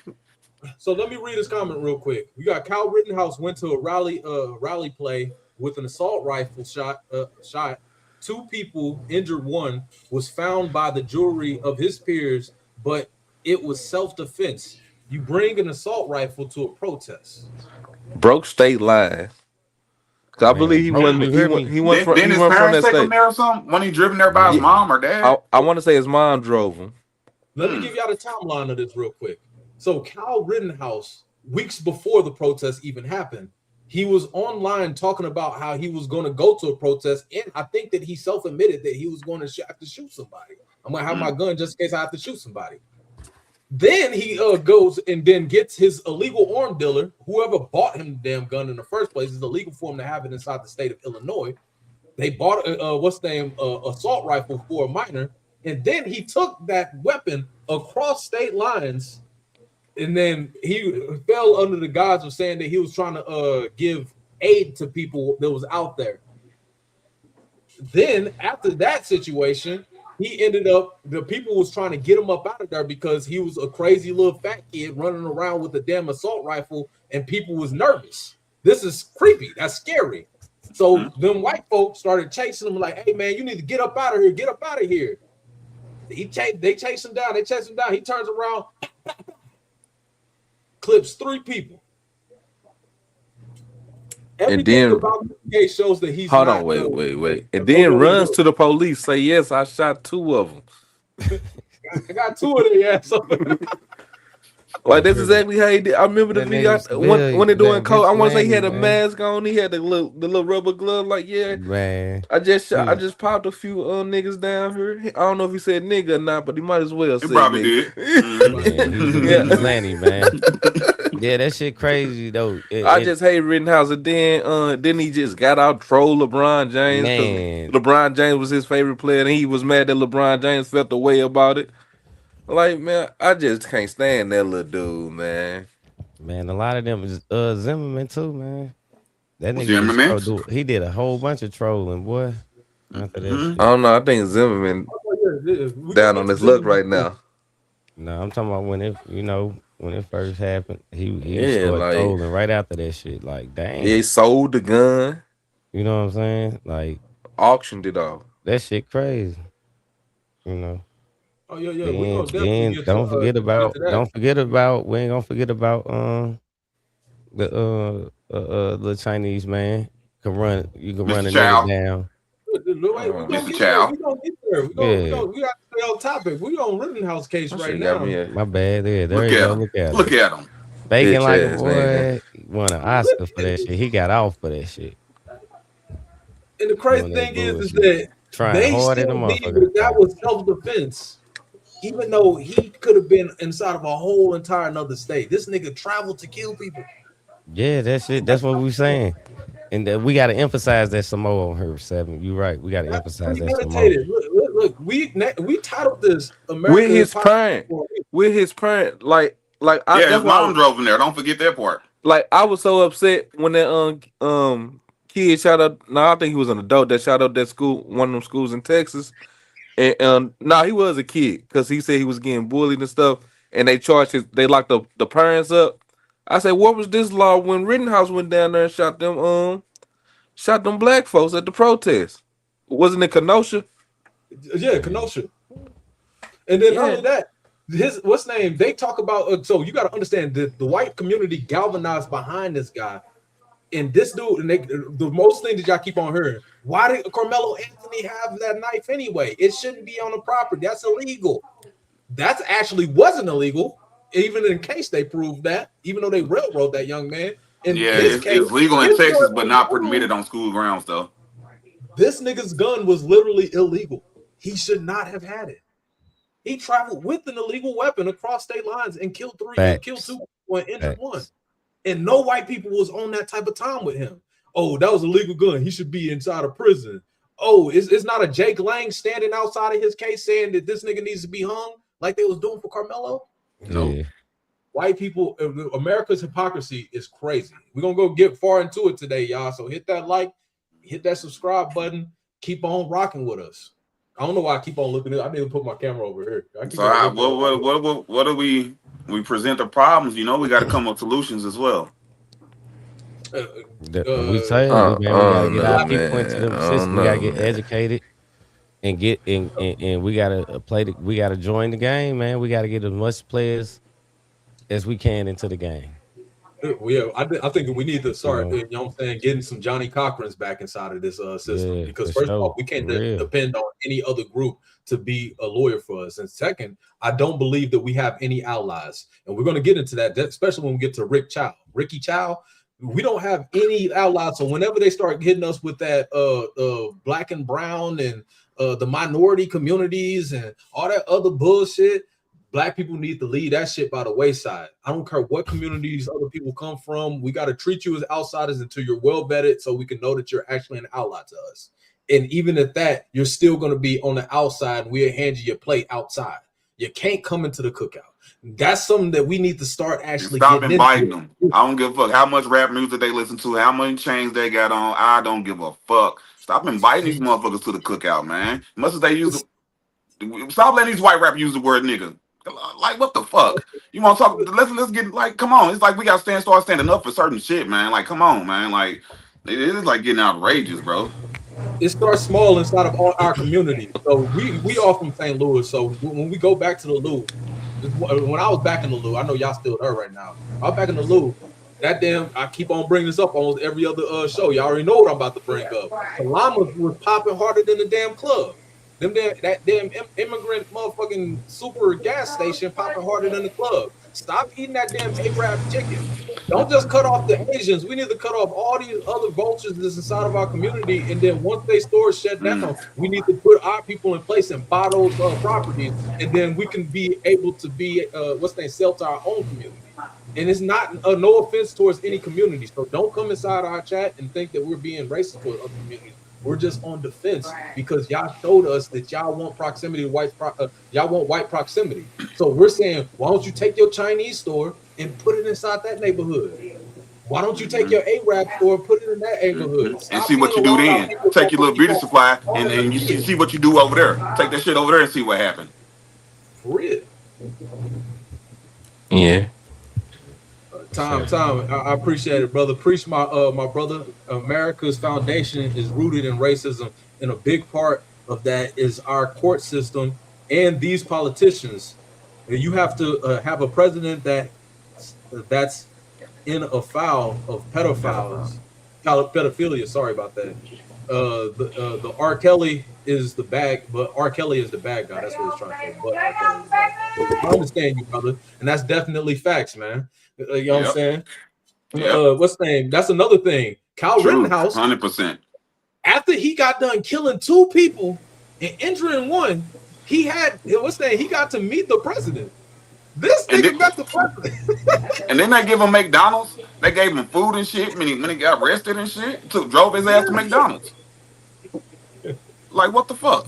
[SPEAKER 6] So let me read this comment real quick. We got Cal Rittenhouse went to a rally play with an assault rifle shot. 2 people injured. 1 was found by the jury of his peers, but it was self-defense. You bring an assault rifle to a protest.
[SPEAKER 4] Broke state line. I believe he went from that state.
[SPEAKER 3] There or something? When he driven there by his mom or dad?
[SPEAKER 4] I want to say his mom drove him.
[SPEAKER 6] Let me give y'all the timeline of this real quick. So Cal Rittenhouse, weeks before the protest even happened, he was online talking about how he was going to go to a protest, and I think that he self-admitted that he was going to have to shoot somebody. I'm going to have my gun just in case I have to shoot somebody. Then he goes and then gets his illegal arm dealer, whoever bought him the damn gun in the first place. It's illegal for him to have it inside the state of Illinois. They bought assault rifle for a minor, and then he took that weapon across state lines, and then he fell under the guise of saying that he was trying to give aid to people that was out there. Then after that situation, he ended up, the people was trying to get him up out of there because he was a crazy little fat kid running around with a damn assault rifle, and people was nervous. This is creepy. That's scary. So them white folks started chasing him like, hey man, you need to get up out of here. Get up out of here. They chase him down. He turns around, clips 3 people. Everything about the case shows that he's
[SPEAKER 4] hold on, wait. And then runs to the police, say, yes, I shot 2 of them.
[SPEAKER 6] I got 2 of them, yeah. So.
[SPEAKER 4] Like, that's exactly how he did. I remember the video when they're doing coke. I want to say he had a mask on. He had the little rubber glove. Like, yeah, man. I just popped a few niggas down here. I don't know if he said nigga or not, but he might as well. He
[SPEAKER 3] probably did.
[SPEAKER 5] Yeah, Lanny, man. Yeah, that shit crazy though.
[SPEAKER 4] I just hate Rittenhouse. And then he just got out troll LeBron James because
[SPEAKER 5] Man,
[SPEAKER 4] LeBron James was his favorite player, and he was mad that LeBron James felt the way about it. Like, man, I just can't stand that little dude, man.
[SPEAKER 5] man, a lot of them is Zimmerman too, man. That nigga
[SPEAKER 3] Zimmerman?
[SPEAKER 5] he did a whole bunch of trolling, boy. After that shit.
[SPEAKER 4] I don't know. I think Zimmerman down on his luck right now.
[SPEAKER 5] No, I'm talking about when it first happened. He
[SPEAKER 4] Yeah,
[SPEAKER 5] started
[SPEAKER 4] like-
[SPEAKER 5] trolling right after that shit. Like, dang.
[SPEAKER 4] He sold the gun,
[SPEAKER 5] You know what I'm saying? Like,
[SPEAKER 4] auctioned it off.
[SPEAKER 5] that shit crazy. You know.
[SPEAKER 6] Oh yeah. We gonna definitely
[SPEAKER 5] Then
[SPEAKER 6] get
[SPEAKER 5] don't
[SPEAKER 6] to,
[SPEAKER 5] forget
[SPEAKER 6] get
[SPEAKER 5] about
[SPEAKER 6] to that.
[SPEAKER 5] we ain't gonna forget about the little Chinese man you can run
[SPEAKER 3] Mr.
[SPEAKER 5] a
[SPEAKER 3] Chow.
[SPEAKER 5] nigga down.
[SPEAKER 6] Wait, we gonna
[SPEAKER 3] Mr.
[SPEAKER 6] get
[SPEAKER 3] Chow.
[SPEAKER 6] there. We gonna get there. We got to stay on topic. We on Rittenhouse case
[SPEAKER 4] That
[SPEAKER 6] right
[SPEAKER 4] shit
[SPEAKER 6] now.
[SPEAKER 4] got me.
[SPEAKER 5] My bad. Yeah, there
[SPEAKER 3] Look
[SPEAKER 5] you
[SPEAKER 3] at
[SPEAKER 5] go.
[SPEAKER 3] him.
[SPEAKER 5] Look at him.
[SPEAKER 3] Look at him.
[SPEAKER 5] Faking
[SPEAKER 4] Bitch
[SPEAKER 5] like a
[SPEAKER 4] ass
[SPEAKER 5] boy.
[SPEAKER 4] nigga.
[SPEAKER 5] He won an Oscar for that shit. He got off for that shit.
[SPEAKER 6] And the crazy
[SPEAKER 5] Doing that
[SPEAKER 6] thing is
[SPEAKER 5] bullshit.
[SPEAKER 6] that
[SPEAKER 5] Trying
[SPEAKER 6] they
[SPEAKER 5] hard at
[SPEAKER 6] still
[SPEAKER 5] the
[SPEAKER 6] believe
[SPEAKER 5] motherfucker.
[SPEAKER 6] that was self-defense, even though he could have been inside of a whole entire another state. This nigga traveled to kill people.
[SPEAKER 5] Yeah, that's it. That's what we saying. And we got to emphasize that some more on her, Seven. You right. We got to emphasize that some more.
[SPEAKER 6] Premeditated. Look, we titled this America
[SPEAKER 4] With his
[SPEAKER 6] Hypocrisy
[SPEAKER 4] parent,
[SPEAKER 6] for a reason.
[SPEAKER 4] with his parent, like
[SPEAKER 3] Yeah,
[SPEAKER 4] that's
[SPEAKER 3] his
[SPEAKER 4] why
[SPEAKER 3] mom drove him there. Don't forget that part.
[SPEAKER 4] like I was so upset when that kid shot up. No, I think he was an adult that shot up that school, one of them schools in Texas. And he was a kid because he said he was getting bullied and stuff. And they locked the parents up. I said, what was this law when Rittenhouse went down there and shot them black folks at the protest? Wasn't it Kenosha?
[SPEAKER 6] Yeah, Kenosha. And then not
[SPEAKER 4] Yeah.
[SPEAKER 6] only that, what's name? They talk about so you got to understand that the white community galvanized behind this guy, and this dude. And the most thing that y'all keep on hearing. Why did Karmelo Anthony have that knife anyway? It shouldn't be on the property. That's illegal. That actually wasn't illegal, even in case they proved that. Even though they railroad that young man. In
[SPEAKER 3] Yeah,
[SPEAKER 6] this
[SPEAKER 3] it's
[SPEAKER 6] case,
[SPEAKER 3] legal in
[SPEAKER 6] his
[SPEAKER 3] Texas,
[SPEAKER 6] gun
[SPEAKER 3] but
[SPEAKER 6] was
[SPEAKER 3] not
[SPEAKER 6] illegal.
[SPEAKER 3] permitted on school grounds, though.
[SPEAKER 6] This nigga's gun was literally illegal. He should not have had it. He traveled with an illegal weapon across state lines and killed three, and killed two people and injured one. And no white people was on that type of time with him. Oh, that was a legal gun. He should be inside of prison. Oh, it's not a Jake Lang standing outside of his case saying that this nigga needs to be hung like they was doing for Karmelo. No.
[SPEAKER 5] Yeah.
[SPEAKER 6] White people, America's hypocrisy is crazy. We're gonna go get far into it today, y'all. So hit that like, hit that subscribe button, keep on rocking with us. I don't know why I keep on looking at it. I need to put my camera over here.
[SPEAKER 3] So what do we present the problems? You know, we got to come up with solutions as well.
[SPEAKER 5] We say man, we gotta get our people into them systems. We gotta get educated and we gotta we gotta join the game, man. We gotta get as much players as we can into the game.
[SPEAKER 6] Yeah, I think we need to start, you know what I'm saying, getting some Johnny Cochrans back inside of this system.
[SPEAKER 5] Yeah,
[SPEAKER 6] because
[SPEAKER 5] for
[SPEAKER 6] first
[SPEAKER 5] sure.
[SPEAKER 6] of all, we can't
[SPEAKER 5] For real.
[SPEAKER 6] depend on any other group to be a lawyer for us. And second, I don't believe that we have any allies. And we're going to get into that, especially when we get to Ricky Chow. We don't have any allies. So whenever they start hitting us with that black and brown and the minority communities and all that other bullshit, Black people need to leave that shit by the wayside. I don't care what communities other people come from. We got to treat you as outsiders until you're well vetted so we can know that you're actually an ally to us. And even at that, you're still going to be on the outside. We'll hand you your plate outside. You can't come into the cookout. That's something that we need to start actually
[SPEAKER 3] Stop
[SPEAKER 6] getting
[SPEAKER 3] inviting
[SPEAKER 6] into.
[SPEAKER 3] them. I don't give a fuck how much rap music they listen to, how many chains they got on. I don't give a fuck. Stop inviting these motherfuckers to the cookout, man. Much as they use stop letting these white rappers use the word nigga. Like, what the fuck? You want to talk? Let's get, like, come on. It's like we got to start standing up for certain shit, man. Like, come on, man. Like, it is like getting outrageous, bro.
[SPEAKER 6] It starts small inside of all our community. So we all from St. Louis. So when we go back to the Lou, when I was back in the Lou, I know y'all still there right now. I was back in the Lou. I keep on bringing this up almost every other show. Y'all already know what I'm about to bring up. The llamas was popping harder than the damn club. That damn immigrant motherfucking super gas station popping harder than the club. Stop eating that damn Arab chicken. Don't just cut off the Asians. We need to cut off all these other vultures that's inside of our community. And then once they stores shut down, we need to put our people in place and buy those properties. And then we can be able to be, sell to our own community. And it's not no offense towards any community. So don't come inside our chat and think that we're being racist towards other communities. We're just on defense because y'all showed us that y'all want proximity to y'all want white proximity. So we're saying, why don't you take your Chinese store and put it inside that neighborhood? Why don't you take your Arab store and put it in that neighborhood?
[SPEAKER 3] And see what you do then. Take your little beauty supply and you see what you do over there. Take that shit over there and see what happened.
[SPEAKER 6] For real.
[SPEAKER 4] Yeah.
[SPEAKER 6] Time. I appreciate it, brother. Preach my brother. America's foundation is rooted in racism, and a big part of that is our court system and these politicians. You have to have a president that's in a foul of pedophilia. Sorry about that. The R. Kelly is the bad, but R. Kelly is the bad guy. That's what he's trying to say. But R. Kelly is the bad guy. I understand you, brother, and that's definitely facts, man. You know what I'm saying? What's the name? That's another thing. Kyle Rittenhouse,
[SPEAKER 3] 100%.
[SPEAKER 6] After he got done killing 2 people and injuring 1, he had he got to meet the president. This nigga met the president.
[SPEAKER 3] And then they give him McDonald's. They gave him food and shit when he got arrested and shit. Drove his ass to McDonald's. Like, what the fuck?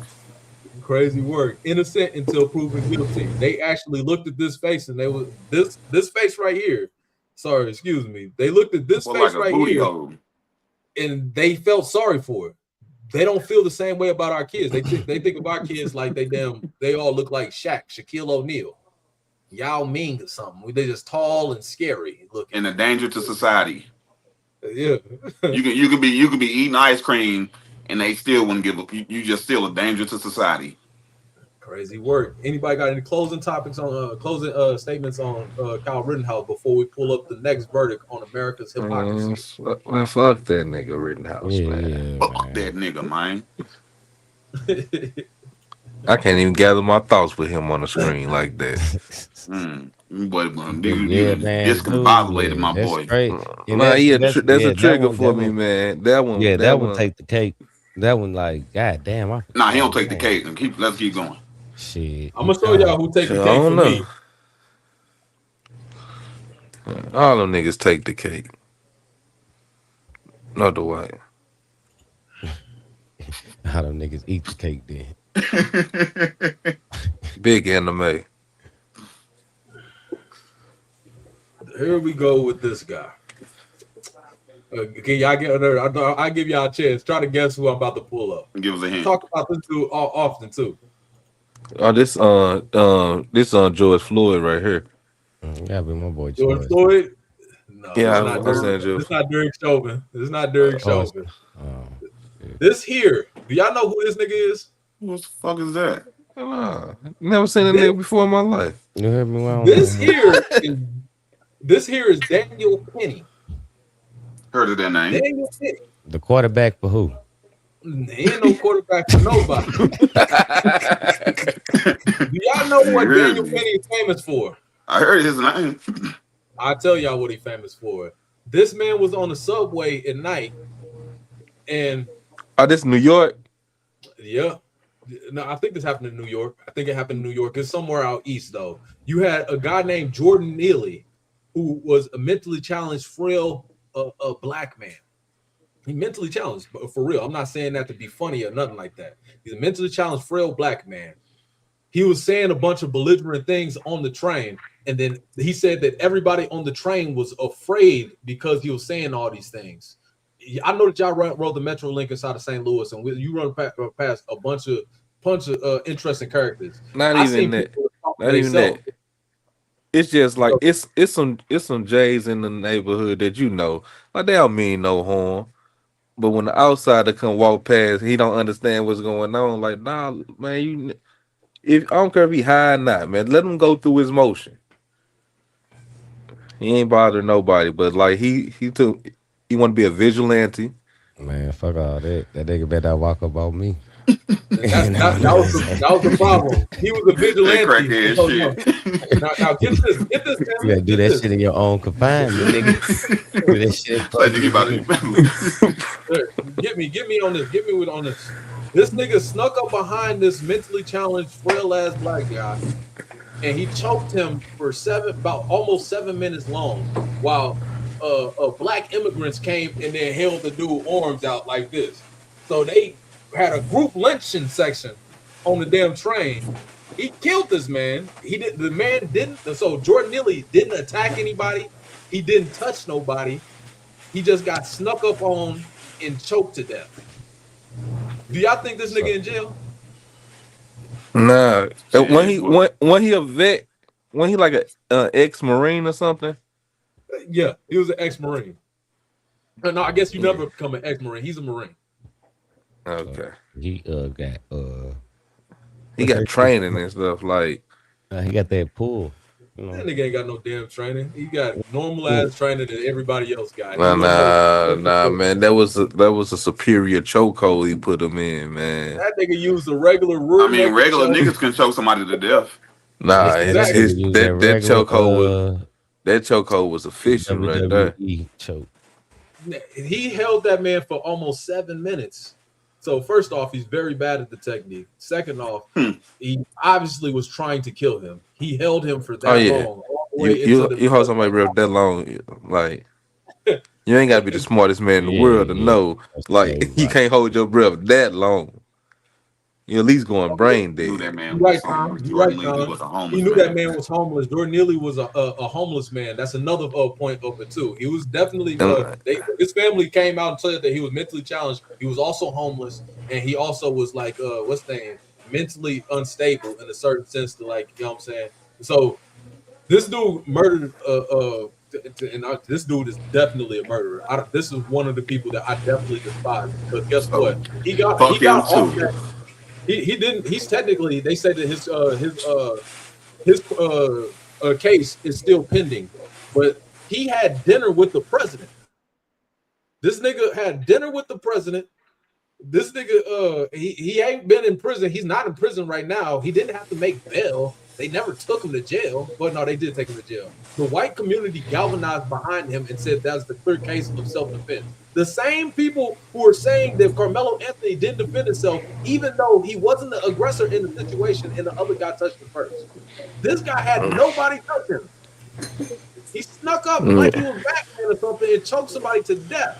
[SPEAKER 6] Crazy work. Innocent until proven guilty. They actually looked at this face and they was this face right here. Sorry, excuse me. They looked at this face like right here and they felt sorry for it. They don't feel the same way about our kids. They think of our kids like they all look like Shaquille O'Neal, Yao Ming or something. They're just tall and scary looking.
[SPEAKER 3] And a danger to society.
[SPEAKER 6] Yeah.
[SPEAKER 3] you could be eating ice cream and they still wouldn't give up. You just still a danger to society.
[SPEAKER 6] Crazy work. Anybody got any closing topics on closing statements on Kyle Rittenhouse before we pull up the next verdict on America's hypocrisy?
[SPEAKER 4] Man, fuck that nigga Rittenhouse, man.
[SPEAKER 3] Fuck that nigga, man.
[SPEAKER 4] I can't even gather my thoughts with him on the screen like that.
[SPEAKER 3] But discombobulated my boy.
[SPEAKER 4] That's a trigger for me, man. That one.
[SPEAKER 5] Yeah, that one take the cake. That one, like, god damn.
[SPEAKER 3] Nah, he don't take the cake. Let's keep going.
[SPEAKER 5] Shit.
[SPEAKER 6] I'm gonna show y'all who take the cake for me.
[SPEAKER 4] All them niggas take the cake. No, the white.
[SPEAKER 5] All them niggas eat the cake then.
[SPEAKER 4] Big anime.
[SPEAKER 6] Here we go with this guy. Can y'all get another? I'll give y'all a chance. Try to guess who I'm about to pull up.
[SPEAKER 3] Give us a hint.
[SPEAKER 6] Talk about this dude often too.
[SPEAKER 4] Oh, this George Floyd right here.
[SPEAKER 5] Yeah, but my boy
[SPEAKER 6] George Floyd. No,
[SPEAKER 4] yeah,
[SPEAKER 6] it's not Derek Chauvin. It's not Derek Chauvin. This here. Do y'all know who this nigga is?
[SPEAKER 3] What the fuck is that?
[SPEAKER 4] Never seen a nigga before in my life.
[SPEAKER 5] You heard me well.
[SPEAKER 6] This here is Daniel Penny.
[SPEAKER 3] Heard of that name?
[SPEAKER 6] Daniel Penny.
[SPEAKER 5] The quarterback for who?
[SPEAKER 6] Ain't no quarterback for nobody. Do y'all know what Daniel Penny is famous for?
[SPEAKER 3] I heard his name.
[SPEAKER 6] I'll tell y'all what he's famous for. This man was on the subway at night, and
[SPEAKER 4] this New York?
[SPEAKER 6] Yeah. No, I think this happened in New York. I think it happened in New York. It's somewhere out east, though. You had a guy named Jordan Neely, who was a mentally challenged, frail, a black man. He mentally challenged, but for real. I'm not saying that to be funny or nothing like that. He's a mentally challenged, frail black man. He was saying a bunch of belligerent things on the train, and then he said that everybody on the train was afraid because he was saying all these things. I know that y'all rode the Metro Link inside of St. Louis, and you run past a bunch of interesting characters.
[SPEAKER 4] Not even that. It's just like it's some J's in the neighborhood that you know, like they don't mean no harm. But when the outsider come walk past, he don't understand what's going on. Like, nah, man, I don't care if he high or not, man. Let him go through his motion. He ain't bothering nobody, but like he want to be a vigilante.
[SPEAKER 5] Man, fuck all that. That nigga better not walk up on me.
[SPEAKER 6] That was the problem. He was a vigilante. Now get this.
[SPEAKER 5] You gotta do that shit in your own confinement, nigga. Do that shit.
[SPEAKER 6] Get me on this. Get me on this. This nigga snuck up behind this mentally challenged, frail ass black guy and he choked him for about almost 7 minutes long, while black immigrants came and then held the dude arms out like this. So they had a group lynching section on the damn train. He killed this man. The man didn't. So Jordan Neely didn't attack anybody. He didn't touch nobody. He just got snuck up on and choked to death. Do y'all think this nigga in jail?
[SPEAKER 4] Nah. When he a vet, when he like a ex-Marine or something.
[SPEAKER 6] Yeah, he was an ex-Marine. No, I guess you never become an ex-Marine. He's a Marine.
[SPEAKER 4] Okay.
[SPEAKER 5] He
[SPEAKER 4] got training and stuff like.
[SPEAKER 5] He got that pull. You know.
[SPEAKER 6] That nigga ain't got no damn training. He got normalized training that everybody else got.
[SPEAKER 4] Nah, man. That was a superior chokehold he put him in, man.
[SPEAKER 6] That nigga used a regular rule.
[SPEAKER 3] I mean, regular niggas can choke somebody to death.
[SPEAKER 4] Nah, that chokehold was official right there.
[SPEAKER 5] Choke.
[SPEAKER 6] He held that man for almost 7 minutes. So first off, he's very bad at the technique. Second off, he obviously was trying to kill him. He held him for that long.
[SPEAKER 4] You hold somebody real that long, like you ain't gotta be the smartest man in the world to know, like you can't hold your breath that long. You at least going brain dead.
[SPEAKER 6] He knew that man was homeless. Jordan Neely was a homeless man. That's another point of it too. He was definitely his family came out and said that he was mentally challenged. He was also homeless, and he also was like mentally unstable in a certain sense to, like, you know what I'm saying. So this dude murdered this dude is definitely a murderer. This is one of the people that I definitely despise, because guess what? He got off that. He didn't. He's technically. They say that his case is still pending, but he had dinner with the president. This nigga had dinner with the president. This nigga, he ain't been in prison. He's not in prison right now. He didn't have to make bail. They never took him to jail. But no, they did take him to jail. The white community galvanized behind him and said that's the clear case of self-defense. The same people who are saying that Karmelo Anthony didn't defend himself, even though he wasn't the aggressor in the situation and the other guy touched him first. This guy had nobody touch him. He snuck up like he was Batman or something and choked somebody to death.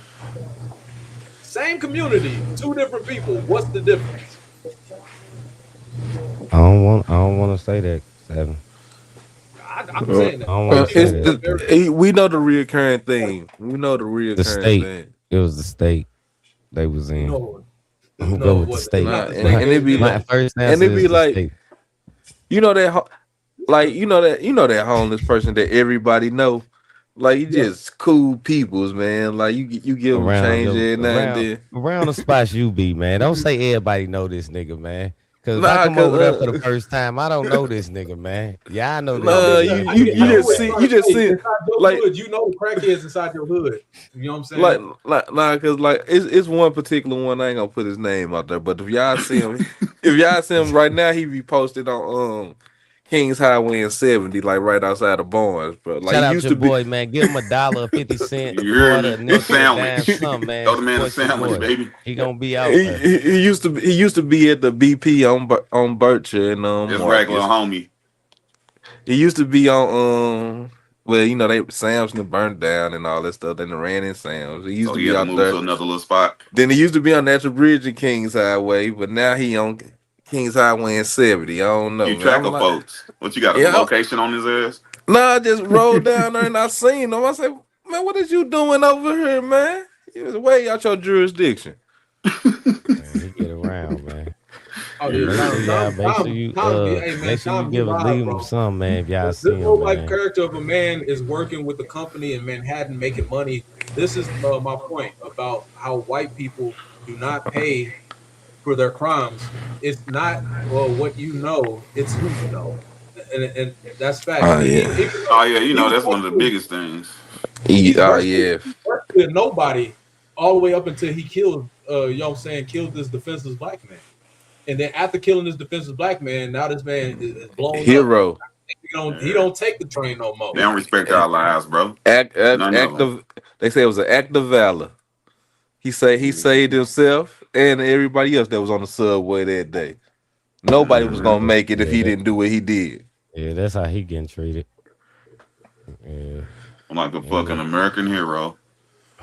[SPEAKER 6] Same community, two different people. What's the difference?
[SPEAKER 5] I don't want to say that, Seven.
[SPEAKER 6] I'm saying that.
[SPEAKER 4] We know the reoccurring thing. We know the reoccurring thing.
[SPEAKER 5] It was the state they was in.
[SPEAKER 6] No,
[SPEAKER 5] go with the state.
[SPEAKER 4] And it be like, you know that, like, you know that homeless person that everybody know. Like, you just cool peoples, man. Like, you give them change every now and then.
[SPEAKER 5] Around the spots you be, man. Don't say everybody know this nigga, man. Cause if I come over there for the first time, I don't know this nigga, man. Yeah, I know this.
[SPEAKER 4] You just see like
[SPEAKER 6] hood. You know the crackheads inside your hood. You know what I'm saying?
[SPEAKER 4] Cause it's one particular one. I ain't gonna put his name out there, but if y'all see him, right now, he be posted on Kings Highway in 70, like right outside of Barnes, bro. Like,
[SPEAKER 5] shout out to your boy, man. Give him $1.50.
[SPEAKER 3] You're a sandwich.
[SPEAKER 5] Man.
[SPEAKER 3] Throw the man a sandwich, baby.
[SPEAKER 5] He gonna be out.
[SPEAKER 4] He used to be at the BP on Bircher and
[SPEAKER 3] just regular homie.
[SPEAKER 4] He used to be on well, you know, Sam's burned down and all that stuff. Then they ran in Sam's. He used to be out there
[SPEAKER 3] to another little spot.
[SPEAKER 4] Then he used to be on Natural Bridge and Kings Highway, but now he on Kings Highway in 70. I don't know.
[SPEAKER 3] You track of folks. What, you got a location on his ass?
[SPEAKER 4] Nah, I just rolled down there and I seen him. I said, man, what is you doing over here, man? You was way out your jurisdiction.
[SPEAKER 5] Man, he get around, man. Make sure you leave him some, man. If y'all see him,
[SPEAKER 6] this whole like character of a man is working with the company in Manhattan making money. This is my point about how white people do not pay for their crimes. It's not what you know, it's who you know, and that's fact.
[SPEAKER 3] You know that's one of the biggest things.
[SPEAKER 6] He worked with nobody all the way up until he killed. You know what I'm saying? Killed this defenseless black man, and then after killing this defenseless black man, now this man is blown
[SPEAKER 4] hero.
[SPEAKER 6] Up. He don't take the train no more.
[SPEAKER 3] They don't respect our lives, bro.
[SPEAKER 4] They say it was an act of valor. He saved himself and everybody else that was on the subway that day. Nobody was gonna make it if he didn't do what he did.
[SPEAKER 5] Yeah, that's how he getting treated. Yeah.
[SPEAKER 3] I'm like a fucking American hero.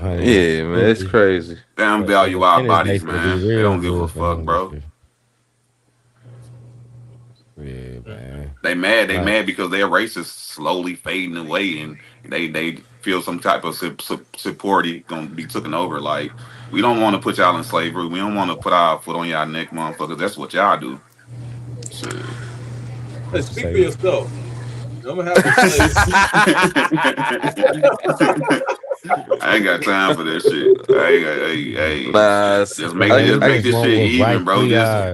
[SPEAKER 4] Yeah, man, it's crazy.
[SPEAKER 3] They don't value our bodies, man. They don't give a fuck, bro.
[SPEAKER 5] Yeah, man.
[SPEAKER 3] They mad because their race is slowly fading away, and they feel some type of superiority gonna be taken over. Like, we don't want to put y'all in slavery. We don't want to put our foot on y'all neck, motherfuckers. That's what y'all do. Shit.
[SPEAKER 6] Hey, speak for yourself. I'm gonna have
[SPEAKER 3] I ain't got time for this shit. Hey. Just make this shit even, bro.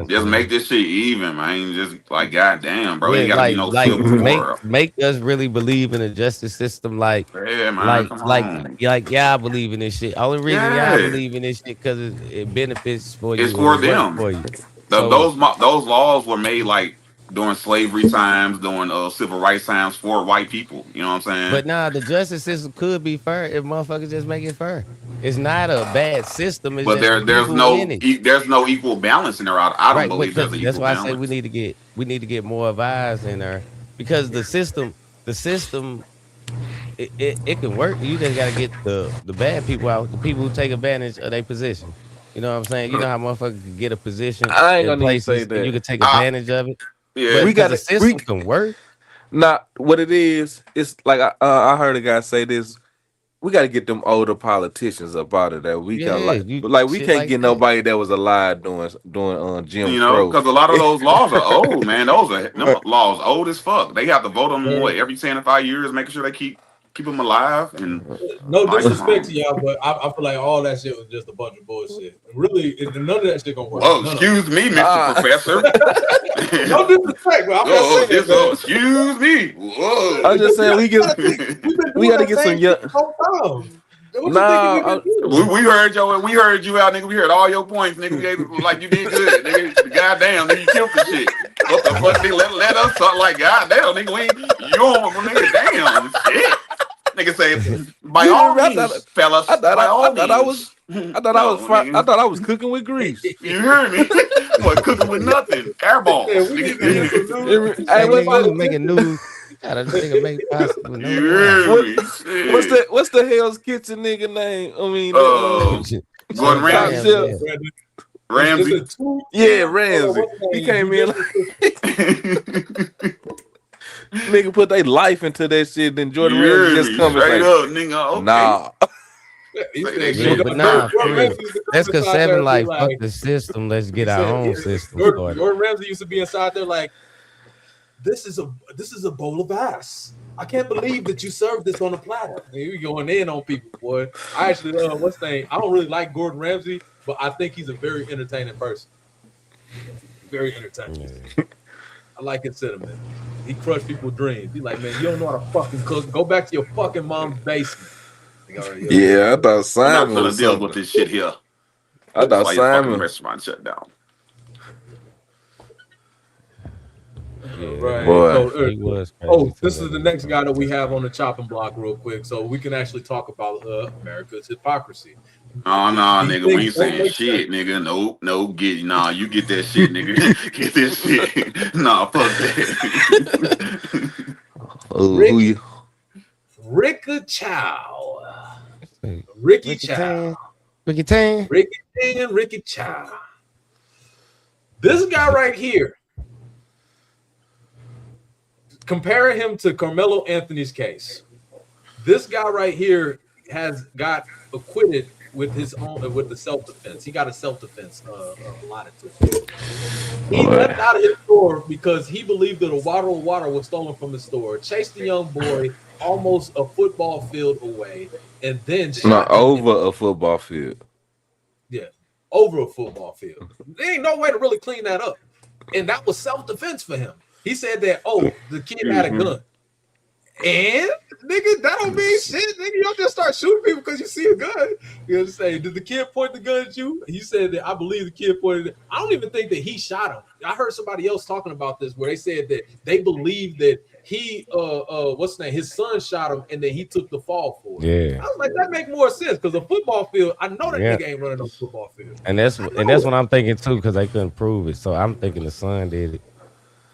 [SPEAKER 3] Just make this shit even, man. Just like, goddamn, bro. Ain't gotta be no civil war.
[SPEAKER 5] Make us really believe in the justice system, like,
[SPEAKER 3] yeah, man.
[SPEAKER 5] Like y'all believe in this shit. Only reason y'all believe in this shit because it benefits for you.
[SPEAKER 3] It's for them.
[SPEAKER 5] For you.
[SPEAKER 3] Those laws were made like during slavery times, during civil rights times for white people. You know what I'm saying?
[SPEAKER 5] But nah, the justice system could be fair if motherfuckers just make it fair. It's not a bad system. It's
[SPEAKER 3] but there's no equal balance in there. I don't believe there's an equal balance.
[SPEAKER 5] That's why I say we need to get more of eyes in there, because the system it can work. You just gotta get the bad people out, the people who take advantage of their position. You know what I'm saying? You know how motherfuckers can get a position.
[SPEAKER 4] I ain't gonna say that.
[SPEAKER 5] You can take advantage of it.
[SPEAKER 3] Yeah,
[SPEAKER 5] we got the system can work.
[SPEAKER 4] Nah, what it is, it's like I heard a guy say this. We got to get them older politicians up out of there. We can't get nobody that was alive doing Jim.
[SPEAKER 3] You know, because a lot of those laws are old, man. Those laws old as fuck. They have to vote on them every 10 to 5 years, making sure they keep them alive. And
[SPEAKER 6] no disrespect to y'all, but I feel like all that shit was just a bunch of bullshit. Really, none of that shit gonna work.
[SPEAKER 3] Oh, excuse me, Mr. Professor.
[SPEAKER 6] No disrespect, but I'm not saying that.
[SPEAKER 3] Excuse me. Whoa.
[SPEAKER 4] I'm just saying we got to get some young.
[SPEAKER 3] Nah, we heard you out, nigga. We heard all your points, nigga. Like you did good, nigga. Goddamn, nigga, you killed the shit. What the fuck, nigga? Let us talk like goddamn, nigga. We ain't you on, nigga. Damn, shit. Nigga say, by all means, fellas. I thought
[SPEAKER 4] I was cooking with grease.
[SPEAKER 3] You heard me? What, cooking with nothing? Airballs.
[SPEAKER 5] Hey, making news. Got a nigga make pasta with no.
[SPEAKER 4] What's the Hell's Kitchen nigga name? I mean,
[SPEAKER 3] Gordon Ramsay.
[SPEAKER 4] Yeah, Ramsay. He came in. Nigga put their life into that shit. Then Jordan Ramsay just coming
[SPEAKER 3] straight up, nigga. Okay.
[SPEAKER 4] Nah.
[SPEAKER 5] But nah, that's because Seven like fuck the system. Let's get our own system.
[SPEAKER 6] Gordon Ramsay used to be inside there like, this is a bowl of ass. I can't believe that you served this on a platter. And you going in on people, boy. I actually I don't really like Gordon Ramsay, but I think he's a very entertaining person. Very entertaining. I like his sentiment. He crushed people's dreams. He's like, man, you don't know how to fucking cook. Go back to your fucking mom's basement.
[SPEAKER 4] Yeah, I thought Simon
[SPEAKER 3] was gonna deal with this shit here.
[SPEAKER 4] I thought Simon
[SPEAKER 3] restaurant shut down.
[SPEAKER 6] Yeah, right. This is the next guy that we have on the chopping block real quick, so we can actually talk about America's hypocrisy.
[SPEAKER 3] Oh no, nigga, we ain't saying shit, nigga. Nope, you get that shit, nigga. Get this shit. Nah, fuck that.
[SPEAKER 6] Ricky Chow. Ricky Chow. This guy right here. Comparing him to Karmelo Anthony's case, this guy right here has got acquitted with the self-defense. He got a self-defense allotted to him. He left out of his store because he believed that a bottle of water was stolen from his store, chased the young boy almost a football field away, and then
[SPEAKER 4] not over a football field.
[SPEAKER 6] Yeah, over a football field. There ain't no way to really clean that up. And that was self-defense for him. He said that, the kid had a gun. And, nigga, that don't mean shit. Nigga, you don't just start shooting people because you see a gun. You know what I'm saying? Did the kid point the gun at you? He said that I believe the kid pointed it. I don't even think that he shot him. I heard somebody else talking about this where they said that they believe that he, his son shot him and then he took the fall for it.
[SPEAKER 5] Yeah.
[SPEAKER 6] I was like, that make more sense because a football field, I know that nigga ain't running on football field.
[SPEAKER 5] And that's what I'm thinking too because they couldn't prove it. So I'm thinking the son did it.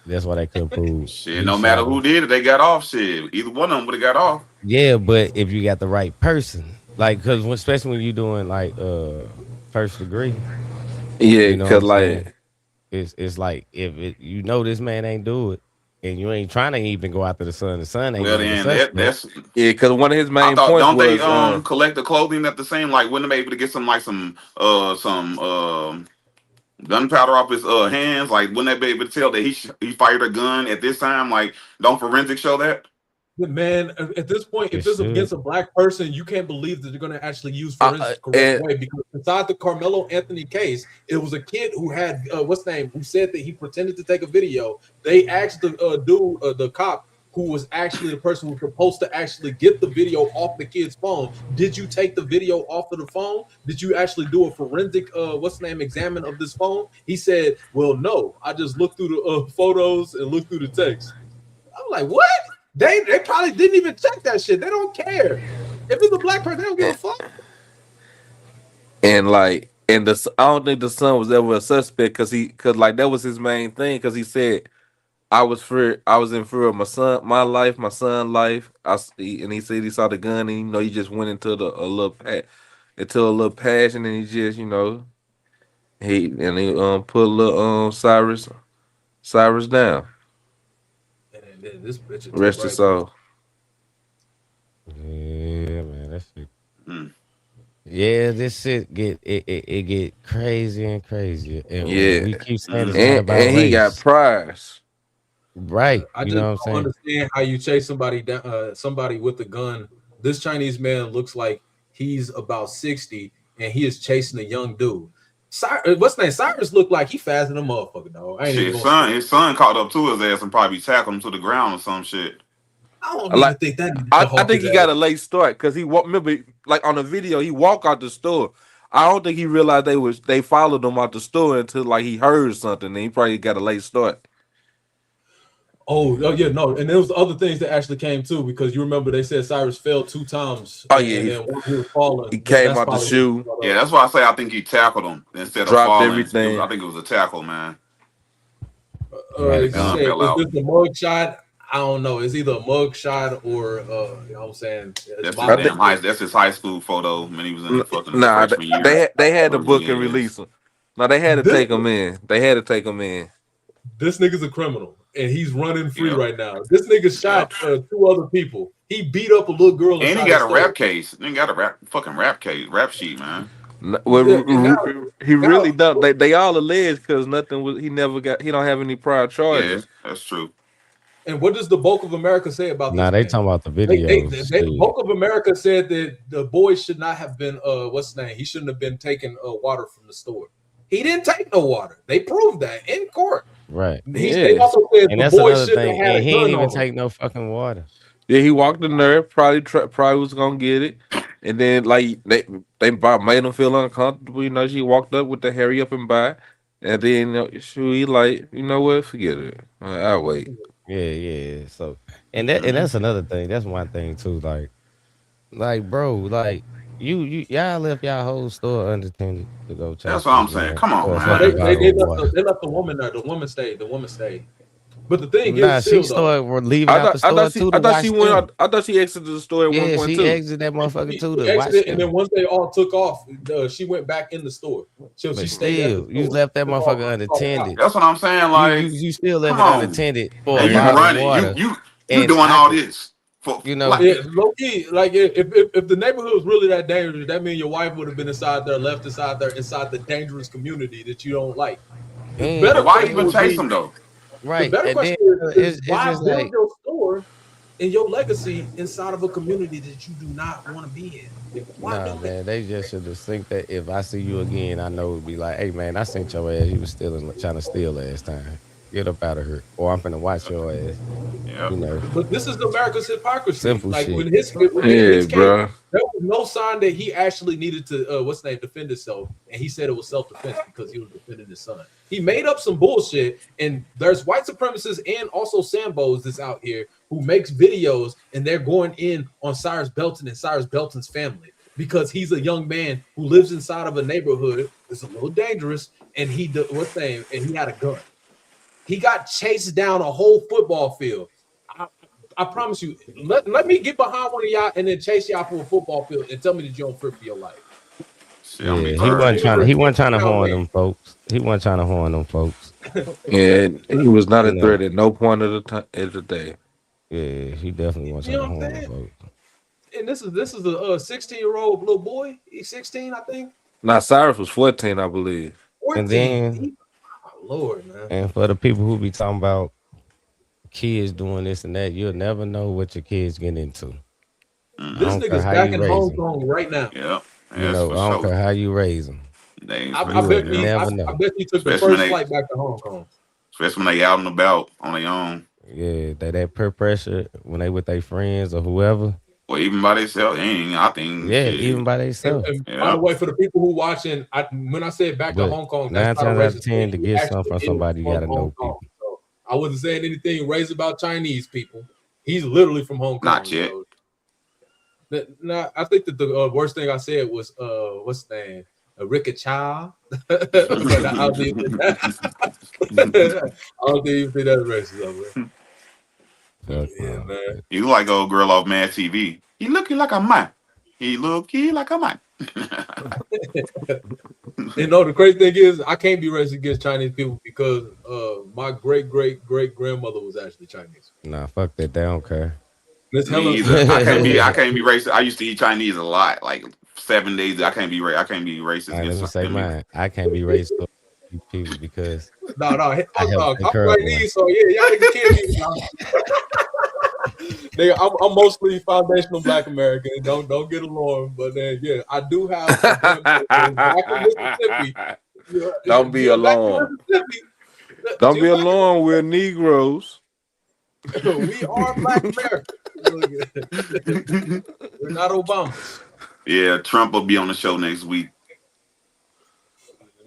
[SPEAKER 5] That's why they couldn't prove.
[SPEAKER 3] Shit, no matter who did it, they got off. Shit, either one of them would have got off.
[SPEAKER 5] Yeah, but if you got the right person, like, because especially when you're doing like first degree,
[SPEAKER 4] Yeah,
[SPEAKER 5] you know
[SPEAKER 4] cause
[SPEAKER 5] what I'm saying?
[SPEAKER 4] like
[SPEAKER 5] It's like if you know this man ain't do it, and you ain't trying to even go after the son ain't
[SPEAKER 3] Well,
[SPEAKER 5] even the
[SPEAKER 3] then
[SPEAKER 5] suspect.
[SPEAKER 3] that's.
[SPEAKER 4] yeah, cause one of his
[SPEAKER 3] I
[SPEAKER 4] main
[SPEAKER 3] thought,
[SPEAKER 4] points
[SPEAKER 3] don't they
[SPEAKER 4] was
[SPEAKER 3] collect the clothing at the same? Like, wouldn't they be able to get some gunpowder off his hands? Like, wouldn't they be able to tell that he fired a gun at this time? Like, don't forensics show that?
[SPEAKER 6] Man, at this point, if
[SPEAKER 5] It
[SPEAKER 6] it's
[SPEAKER 5] should.
[SPEAKER 6] against a black person, you can't believe that they're going to actually use forensics the correct way. Because inside the Karmelo Anthony case, it was a kid who had who said that he pretended to take a video. They asked the the cop who was actually the person who was supposed to actually get the video off the kid's phone. Did you take the video off of the phone? Did you actually do a forensic examine of this phone? He said, well, no. I just looked through the photos and looked through the text. I'm like, what? They probably didn't even check that shit. They don't care. If it's a black person, they don't give a fuck.
[SPEAKER 4] and like and I don't think the son was ever a suspect because that was his main thing because he said I was in fear of my son's life. And he said he saw the gun and he just went into a little passion and he just he put a little Cyrus down.
[SPEAKER 6] And this bitch
[SPEAKER 4] Rest his soul.
[SPEAKER 5] Yeah, man, that shit. Yeah, this shit get crazy and crazier. And we keep saying it's not about
[SPEAKER 4] and
[SPEAKER 5] race.
[SPEAKER 4] He got prize.
[SPEAKER 5] Right.
[SPEAKER 6] I
[SPEAKER 5] you
[SPEAKER 6] just
[SPEAKER 5] know what I'm
[SPEAKER 6] don't
[SPEAKER 5] saying?
[SPEAKER 6] understand how you chase somebody down, somebody with a gun. This Chinese man looks like he's about 60 and he is chasing a young dude. What's his name? Cyrus looked like he faster than a motherfucker, dog.
[SPEAKER 3] His son caught up to his ass and probably tackled him to the ground or some shit.
[SPEAKER 6] I don't even think that.
[SPEAKER 4] I think he got a late start because remember, like on the video, he walked out the store. I don't think he realized they followed him out the store until like he heard something. And he probably got a late start.
[SPEAKER 6] Oh yeah, no, and there was other things that actually came too because you remember they said Cyrus failed 2 times.
[SPEAKER 4] Oh yeah,
[SPEAKER 6] and then once he was falling,
[SPEAKER 4] he came out the shoe.
[SPEAKER 3] Yeah, that's why I say I think he tackled him instead of falling.
[SPEAKER 4] Everything.
[SPEAKER 3] I think it was a tackle, man.
[SPEAKER 6] Is this a mug shot? I don't know. It's either a mug shot or you know what I'm saying.
[SPEAKER 3] That's his high school photo when he was in the fucking freshman year.
[SPEAKER 4] They had to book and release him. No, they had to take him in.
[SPEAKER 6] This nigga's a criminal and he's running free right now. This nigga shot 2 other people. He beat up a little girl.
[SPEAKER 3] And he got a rap case. He got a rap sheet, man.
[SPEAKER 4] Well, he really don't. They all alleged because nothing was. He don't have any prior charges.
[SPEAKER 3] Yeah, that's true.
[SPEAKER 6] And what does the bulk of America say about this?
[SPEAKER 5] Nah, they talking about the videos.
[SPEAKER 6] The bulk of America said that the boy should not have been what's his name? He shouldn't have been taking water from the store. He didn't take no water. They proved that in court.
[SPEAKER 5] Right.
[SPEAKER 6] They also said
[SPEAKER 5] and
[SPEAKER 6] the
[SPEAKER 5] that's
[SPEAKER 6] boy
[SPEAKER 5] another
[SPEAKER 6] shouldn't
[SPEAKER 5] thing.
[SPEAKER 6] have had
[SPEAKER 5] And he
[SPEAKER 6] a gun
[SPEAKER 5] didn't even
[SPEAKER 6] on him.
[SPEAKER 5] take no fucking water.
[SPEAKER 4] Yeah, he walked in there. Probably was gonna get it, and then like they made him feel uncomfortable. You know, she walked up with the hurry up and buy, and then he like, you know what, forget it. I'll wait.
[SPEAKER 5] Yeah. So, and that's another thing. That's one thing too. Like, bro, like y'all left y'all whole store unattended to go check.
[SPEAKER 3] That's what I'm saying. Come on, man.
[SPEAKER 6] They left the woman there. The woman stayed. But the thing is,
[SPEAKER 5] she were leaving out the store too.
[SPEAKER 4] I thought she exited the store at one point too.
[SPEAKER 5] She exited that motherfucker too.
[SPEAKER 6] She exited, and then once they all took off, she went back in the store. So she stayed.
[SPEAKER 5] You left that motherfucker unattended.
[SPEAKER 3] That's what I'm saying. Like
[SPEAKER 5] you still left it unattended for a
[SPEAKER 3] you
[SPEAKER 5] bottle of
[SPEAKER 3] running.
[SPEAKER 5] water.
[SPEAKER 3] You doing all this.
[SPEAKER 6] Low key, like if the neighborhood was really that dangerous, that means your wife would have been inside the dangerous community that you don't like.
[SPEAKER 3] Why even chase them though?
[SPEAKER 6] Right. The better question is why build your store and your legacy inside of a community that you do not want to be in?
[SPEAKER 5] Nah, man, they just should just think that if I see you again, I know it'd be like, hey man, I seen your ass. You was trying to steal last time. Get up out of here, or I'm finna watch your ass.
[SPEAKER 3] Yeah.
[SPEAKER 5] You know.
[SPEAKER 6] But this is America's hypocrisy.
[SPEAKER 5] Simple
[SPEAKER 6] like
[SPEAKER 5] shit.
[SPEAKER 6] when his case,
[SPEAKER 4] bro.
[SPEAKER 6] there was no sign that he actually needed to defend himself, and he said it was self-defense because he was defending his son. He made up some bullshit, and there's white supremacists and also Sambos that's out here who makes videos, and they're going in on Cyrus Belton and Cyrus Belton's family because he's a young man who lives inside of a neighborhood that's a little dangerous, and he had a gun. He got chased down a whole football field. I promise you. Let me get behind one of y'all and then chase y'all for a football field and tell me that you don't fear for your life.
[SPEAKER 5] Yeah, he wasn't trying to horn them folks. He wasn't trying to horn them folks.
[SPEAKER 4] Yeah, he was not a threat at no point of the day.
[SPEAKER 5] Yeah, he definitely wasn't trying to horn them folks.
[SPEAKER 6] And this is a 16-year-old little boy. He's 16, I think.
[SPEAKER 4] Now Cyrus was 14, I believe.
[SPEAKER 6] 14.
[SPEAKER 5] And then,
[SPEAKER 6] Lord, man.
[SPEAKER 5] And for the people who be talking about kids doing this and that, you'll never know what your kids get into.
[SPEAKER 6] This nigga's back in Hong Kong right now.
[SPEAKER 3] Yeah.
[SPEAKER 5] You know, I don't care how you raise them.
[SPEAKER 6] I bet he took the first flight back to Hong Kong.
[SPEAKER 3] Especially when they out and about on their own.
[SPEAKER 5] Yeah, that peer pressure when they with their friends or whoever.
[SPEAKER 3] Well, even by themselves, I think.
[SPEAKER 5] Yeah, even by themselves.
[SPEAKER 6] By the way, for the people who watching, when I said back to Hong Kong,
[SPEAKER 5] 9 times out of 10 to get something from somebody, you gotta know people.
[SPEAKER 6] So I wasn't saying anything racist about Chinese people. He's literally from Hong Kong.
[SPEAKER 3] Not yet.
[SPEAKER 6] So. No, I think that the worst thing I said was what's the name? Rika Chow. I don't think you think that's racist, yeah, man.
[SPEAKER 3] You like old girl off Mad TV. He looking like a man. He looking like a man.
[SPEAKER 6] You know, the crazy thing is I can't be racist against Chinese people because my great grandmother was actually Chinese.
[SPEAKER 5] Nah, fuck that. They don't care.
[SPEAKER 3] I can't be racist. I used to eat Chinese a lot, like 7 days. I can't be racist.
[SPEAKER 5] Let me say mine. I can't be racist to people because
[SPEAKER 6] I'm Chinese, so yeah, y'all niggas can't be. I'm mostly foundational Black American. Don't get alarmed, but then yeah, I do have. Back in Mississippi.
[SPEAKER 4] Don't be alarmed. Don't be alarmed. We're Negroes.
[SPEAKER 6] We are Black America. We're not Obama.
[SPEAKER 3] Yeah, Trump will be on the show next week.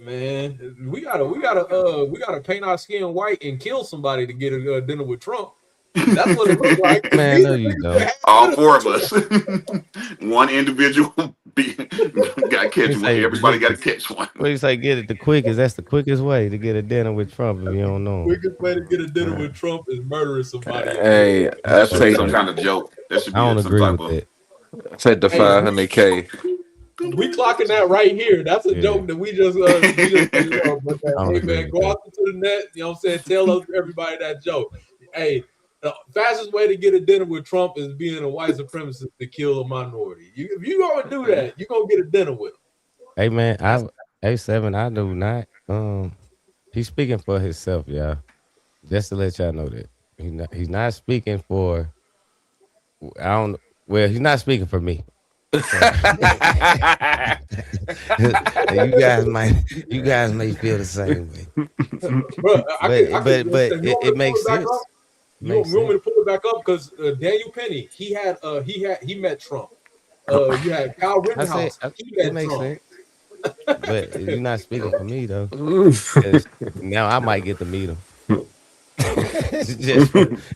[SPEAKER 6] Man, we gotta paint our skin white and kill somebody to get a dinner with Trump. That's what it looks like.
[SPEAKER 5] Man, no, you don't.
[SPEAKER 3] All 4 of us. One individual got to catch one. Everybody got to catch one.
[SPEAKER 5] What do you say? Get it the quickest. That's the quickest way to get a dinner with Trump if you don't know.
[SPEAKER 6] Quickest way to get a dinner with Trump is murdering somebody.
[SPEAKER 4] Hey,
[SPEAKER 3] that should be some kind of joke. That should be
[SPEAKER 5] I don't
[SPEAKER 3] some
[SPEAKER 5] agree
[SPEAKER 3] type
[SPEAKER 5] with
[SPEAKER 3] of.
[SPEAKER 5] it.
[SPEAKER 4] Take the 500K.
[SPEAKER 6] We clocking that right here. That's a joke that we just hey man, go out to the net. You know what I'm saying? Tell everybody that joke. Hey. The fastest way to get a dinner with Trump is being a white supremacist to kill a minority. If you gonna do that, you're gonna get a dinner with him.
[SPEAKER 5] Hey man, A7, I do not. He's speaking for himself, y'all. Just to let y'all know that he's not speaking for. He's not speaking for me. You guys may feel the same way. But it makes sense.
[SPEAKER 6] You want me to pull it back up because Daniel Penny, he met Trump. You had Kyle Rittenhouse. He met Trump.
[SPEAKER 5] Sense. But you're not speaking for me though. Now I might get to meet him.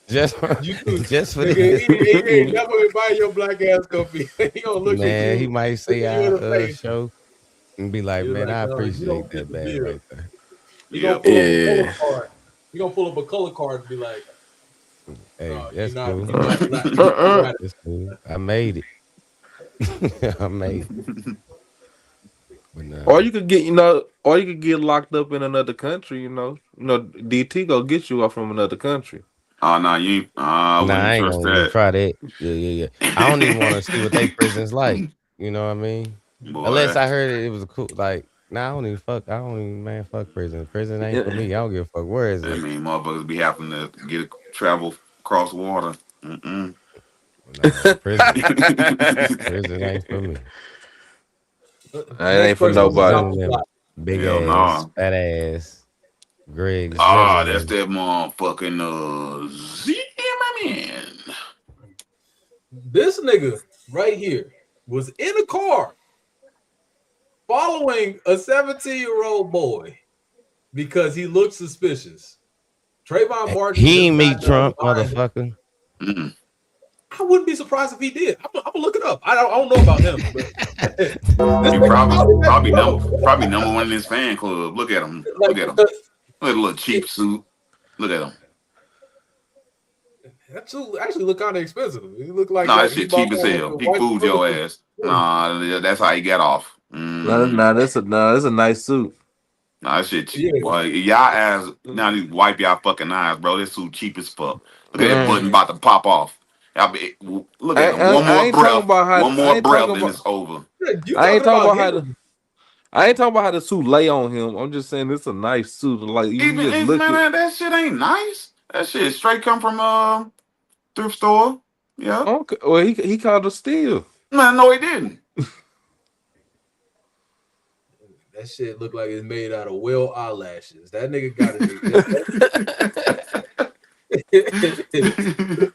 [SPEAKER 5] just for
[SPEAKER 6] this. He ain't never invite your black ass company. He gonna look at you.
[SPEAKER 5] He might say our show and be like, man, I appreciate that bad right there.
[SPEAKER 6] You gonna pull up a color card and be like,
[SPEAKER 5] hey, that's cool. That's cool. I made it. I made it.
[SPEAKER 4] Or you could get, locked up in another country. DT go get you off from another country.
[SPEAKER 3] Oh no, you.
[SPEAKER 5] I ain't gonna try that. Yeah. I don't even want to see what they prisons like. You know what I mean? Boy. Unless I heard it was a cool. Like, I don't even fuck prison. Prison ain't for me. I don't give a fuck. Where is it?
[SPEAKER 3] I mean, motherfuckers be having to travel across water.
[SPEAKER 5] Nah, prison ain't for me.
[SPEAKER 4] It ain't for nobody.
[SPEAKER 5] Big ass, fat ass, Greg.
[SPEAKER 3] That's that motherfucking my man.
[SPEAKER 6] This nigga right here was in a car following a 17-year-old boy because he looked suspicious. Trayvon Martin.
[SPEAKER 5] He ain't meet Trump, motherfucker.
[SPEAKER 3] Mm-hmm.
[SPEAKER 6] I wouldn't be surprised if he did. I'm gonna look it up. I don't know about him.
[SPEAKER 3] He probably number one in his fan club. Look at him. Look at him. Look at a little cheap suit. Look at him.
[SPEAKER 6] That suit actually look kind of expensive. He look like
[SPEAKER 3] Nah, that
[SPEAKER 6] he
[SPEAKER 3] shit
[SPEAKER 6] bought
[SPEAKER 3] cheap as
[SPEAKER 6] that with
[SPEAKER 3] hell.
[SPEAKER 6] the
[SPEAKER 3] He
[SPEAKER 6] white
[SPEAKER 3] fooled your
[SPEAKER 6] supremacy.
[SPEAKER 3] ass. Nah, that's how he got off.
[SPEAKER 4] That's a nice suit.
[SPEAKER 3] Nah, that shit cheap.
[SPEAKER 6] Yeah.
[SPEAKER 3] Boy, y'all ass now need to wipe y'all fucking eyes, bro. This suit cheap as fuck. Look at that button about to pop off. Look at him. One
[SPEAKER 4] I
[SPEAKER 3] more
[SPEAKER 4] ain't talking
[SPEAKER 3] breath.
[SPEAKER 4] about how.
[SPEAKER 3] One
[SPEAKER 4] I
[SPEAKER 3] more
[SPEAKER 4] ain't
[SPEAKER 3] breath
[SPEAKER 4] talking
[SPEAKER 3] and
[SPEAKER 4] about.
[SPEAKER 3] it's over.
[SPEAKER 6] You
[SPEAKER 4] I ain't talking about how
[SPEAKER 6] getting-
[SPEAKER 4] the. I ain't talking about how the suit lay on him. I'm just saying it's a nice suit. Like you just look at.
[SPEAKER 3] Man, that shit ain't nice. That shit straight come from thrift store. Yeah.
[SPEAKER 4] Okay. Well, he called a steal.
[SPEAKER 3] Man, no, he didn't.
[SPEAKER 6] That shit look like it's made out of whale eyelashes. That nigga got it.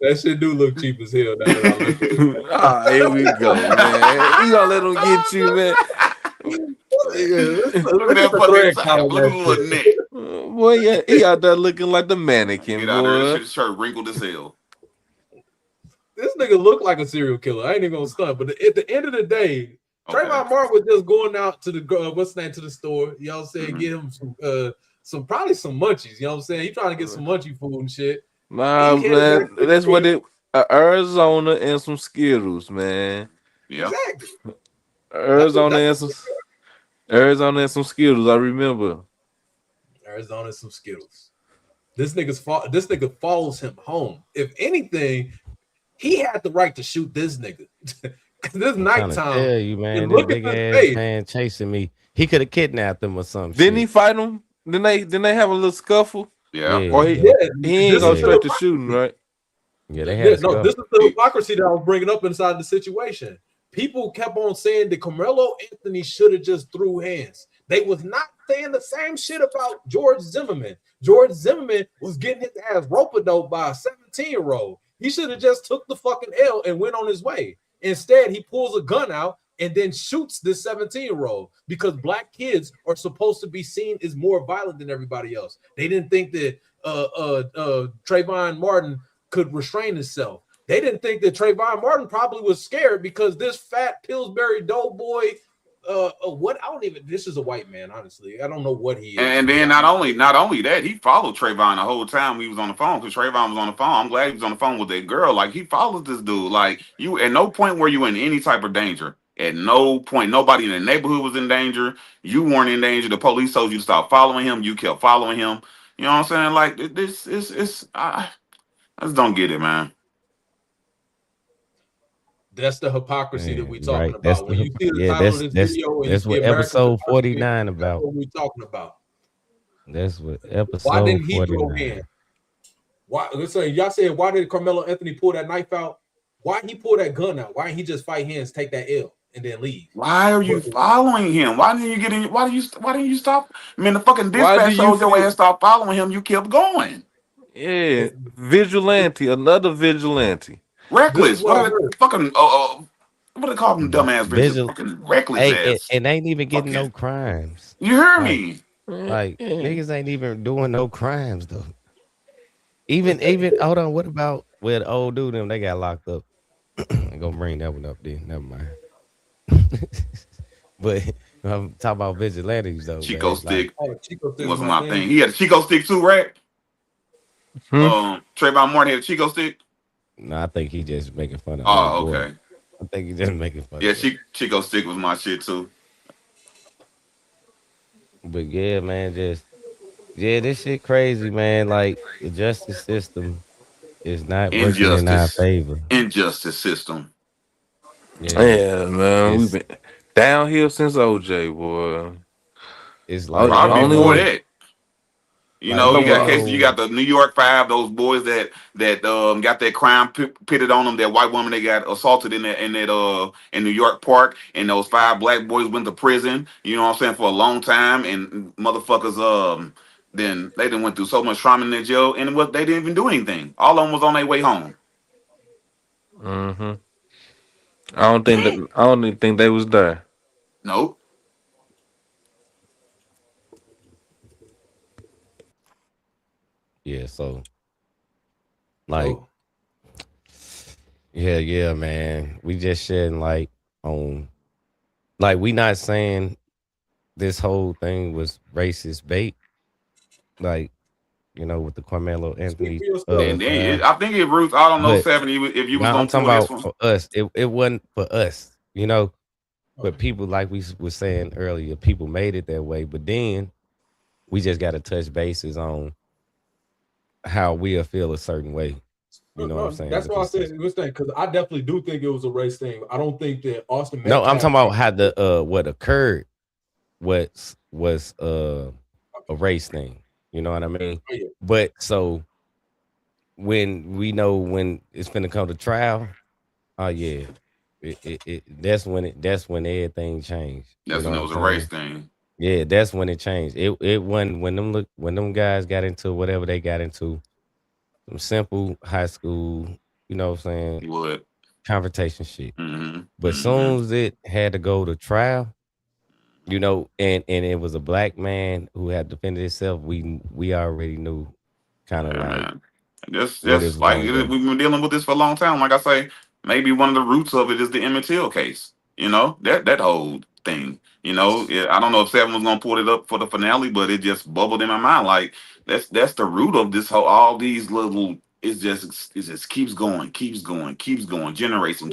[SPEAKER 6] That shit do look cheap as hell. Now that I look at it.
[SPEAKER 4] Ah, here we go, man. You gonna let him get you, man?
[SPEAKER 3] Look at that fucking top. Look at the little neck.
[SPEAKER 4] Boy, yeah, he out there looking like the mannequin,
[SPEAKER 3] Get out of there.
[SPEAKER 4] boy.
[SPEAKER 3] That shirt wrinkled as hell.
[SPEAKER 6] This nigga look like a serial killer. I ain't even gonna stunt. But at the end of the day, Trayvon Martin was just going out to the to the store. You know what I'm saying? Get him some probably some munchies. You know what I'm saying? He trying to get some munchy food and shit.
[SPEAKER 4] Nah, man, that's what it. Arizona and some Skittles, man.
[SPEAKER 3] Yeah,
[SPEAKER 6] exactly.
[SPEAKER 4] Arizona and some Skittles. I remember.
[SPEAKER 6] Arizona and some Skittles. This nigga follows him home. If anything, he had the right to shoot this nigga. This nighttime.
[SPEAKER 5] Tell you, man,
[SPEAKER 6] look
[SPEAKER 5] this
[SPEAKER 6] at
[SPEAKER 5] big
[SPEAKER 6] his
[SPEAKER 5] ass
[SPEAKER 6] face.
[SPEAKER 5] man chasing me. He could have kidnapped him or something.
[SPEAKER 4] Didn't he fight him? Didn't they have a little scuffle?
[SPEAKER 3] Yeah.
[SPEAKER 4] Or he ain't go straight to shooting, right?
[SPEAKER 5] Yeah, they had.
[SPEAKER 6] No, this is the hypocrisy that I was bringing up inside the situation. People kept on saying that Karmelo Anthony should have just threw hands. They was not saying the same shit about George Zimmerman. George Zimmerman was getting his ass rope-a-dope by a 17-year-old. He should have just took the fucking L and went on his way. Instead, he pulls a gun out and then shoots this 17-year-old because black kids are supposed to be seen as more violent than everybody else. They didn't think that Trayvon Martin could restrain himself. They didn't think that Trayvon Martin probably was scared because this fat Pillsbury Doughboy, this is a white man, honestly. I don't know what he is.
[SPEAKER 3] And then not only that, he followed Trayvon the whole time he was on the phone because Trayvon was on the phone. I'm glad he was on the phone with that girl. Like he followed this dude. Like you, at no point were you in any type of danger. At no point, nobody in the neighborhood was in danger. You weren't in danger. The police told you to stop following him. You kept following him. You know what I'm saying? Like I just don't get it, man.
[SPEAKER 6] That's the hypocrisy that we talking about.
[SPEAKER 5] That's
[SPEAKER 6] when you see the title of this video,
[SPEAKER 5] that's what episode 49 about.
[SPEAKER 6] That's what we talking about.
[SPEAKER 5] That's what episode.
[SPEAKER 6] Why didn't he
[SPEAKER 5] 49.
[SPEAKER 6] throw hands? Why? Listen, y'all said why did Karmelo Anthony pull that knife out? Why he pull that gun out? Why didn't he just fight hands, take that L, and then leave?
[SPEAKER 3] Why are you following him? Why didn't you get in? Why didn't you stop? I mean, the fucking dispatch told your ass stop following him. You kept going.
[SPEAKER 4] Yeah, vigilante, another vigilante.
[SPEAKER 3] Reckless. What are they fucking what do they call them dumbass bitches? Fucking reckless ass.
[SPEAKER 5] And ain't even getting no crimes.
[SPEAKER 3] You hear me?
[SPEAKER 5] Like niggas ain't even doing no crimes though. Even hold on, what about where the old dude them they got locked up? I'm gonna bring that one up then. Never mind. But I'm talking about vigilantes though.
[SPEAKER 3] Chico stick
[SPEAKER 6] Chico stick
[SPEAKER 3] wasn't my thing. He had a Chico stick too, right? Trayvon Martin had a Chico stick.
[SPEAKER 5] No, I think he just making fun of.
[SPEAKER 3] Oh, okay.
[SPEAKER 5] I think he just making fun.
[SPEAKER 3] Yeah, Chico stick was my shit too.
[SPEAKER 5] But yeah, man, this shit crazy, man. Like the justice system is not working in our favor.
[SPEAKER 3] Injustice system.
[SPEAKER 4] Yeah, man, we've been downhill since OJ, boy.
[SPEAKER 5] It's like
[SPEAKER 3] probably before that. You know, you got cases. You got
[SPEAKER 5] the
[SPEAKER 3] the New York Five, those boys that got that crime pitted on them. That white woman they got assaulted in New York Park, and those 5 black boys went to prison. You know what I'm saying, for a long time, and motherfuckers then they done went through so much trauma in their jail, and they didn't even do anything. All of them was on their way home.
[SPEAKER 4] Mm-hmm. I don't even think they was there.
[SPEAKER 3] Nope.
[SPEAKER 5] Yeah, so like yeah, man. We just shedding light on, like, we not saying this whole thing was racist bait, like with the Karmelo Anthony
[SPEAKER 6] for yourself.
[SPEAKER 3] And then
[SPEAKER 5] trial.
[SPEAKER 3] I think it Ruth, I don't know,
[SPEAKER 5] But
[SPEAKER 3] 70, if you was
[SPEAKER 5] now I'm
[SPEAKER 3] gonna
[SPEAKER 5] talking
[SPEAKER 3] pull this
[SPEAKER 5] about
[SPEAKER 3] one.
[SPEAKER 5] for us. It wasn't for us, But people, like we were saying earlier, people made it that way. But then we just got to touch bases on how we'll feel a certain way. You know what I'm saying?
[SPEAKER 6] That's why I said it was thing, because I definitely do think it was a race thing. I don't think that Austin
[SPEAKER 5] No, I'm
[SPEAKER 6] Metcalf.
[SPEAKER 5] talking about how the what occurred was a race thing. You know what I mean?
[SPEAKER 6] Oh, yeah.
[SPEAKER 5] But so when we know when it's finna come to trial, oh yeah, that's when everything changed.
[SPEAKER 3] That's
[SPEAKER 5] You know
[SPEAKER 3] when it
[SPEAKER 5] what
[SPEAKER 3] was a
[SPEAKER 5] I'm
[SPEAKER 3] race
[SPEAKER 5] saying?
[SPEAKER 3] thing.
[SPEAKER 5] Yeah, that's when it changed. It wasn't when them guys got into whatever they got into, some simple high school, you know what I'm saying,
[SPEAKER 3] He would.
[SPEAKER 5] confrontation shit.
[SPEAKER 3] Mm-hmm.
[SPEAKER 5] But soon as it had to go to trial, and it was a black man who had defended himself, we already knew kind of
[SPEAKER 3] Yeah,
[SPEAKER 5] like
[SPEAKER 3] man. Just
[SPEAKER 5] where this was
[SPEAKER 3] like
[SPEAKER 5] gonna go.
[SPEAKER 3] we've been dealing with this for a long time. Like I say, maybe one of the roots of it is the Emmett Till case. That whole thing. I don't know if Seven was gonna pull it up for the finale, but it just bubbled in my mind. Like that's the root of this whole. All these little. It just keeps going, keeps going, keeps going. Generation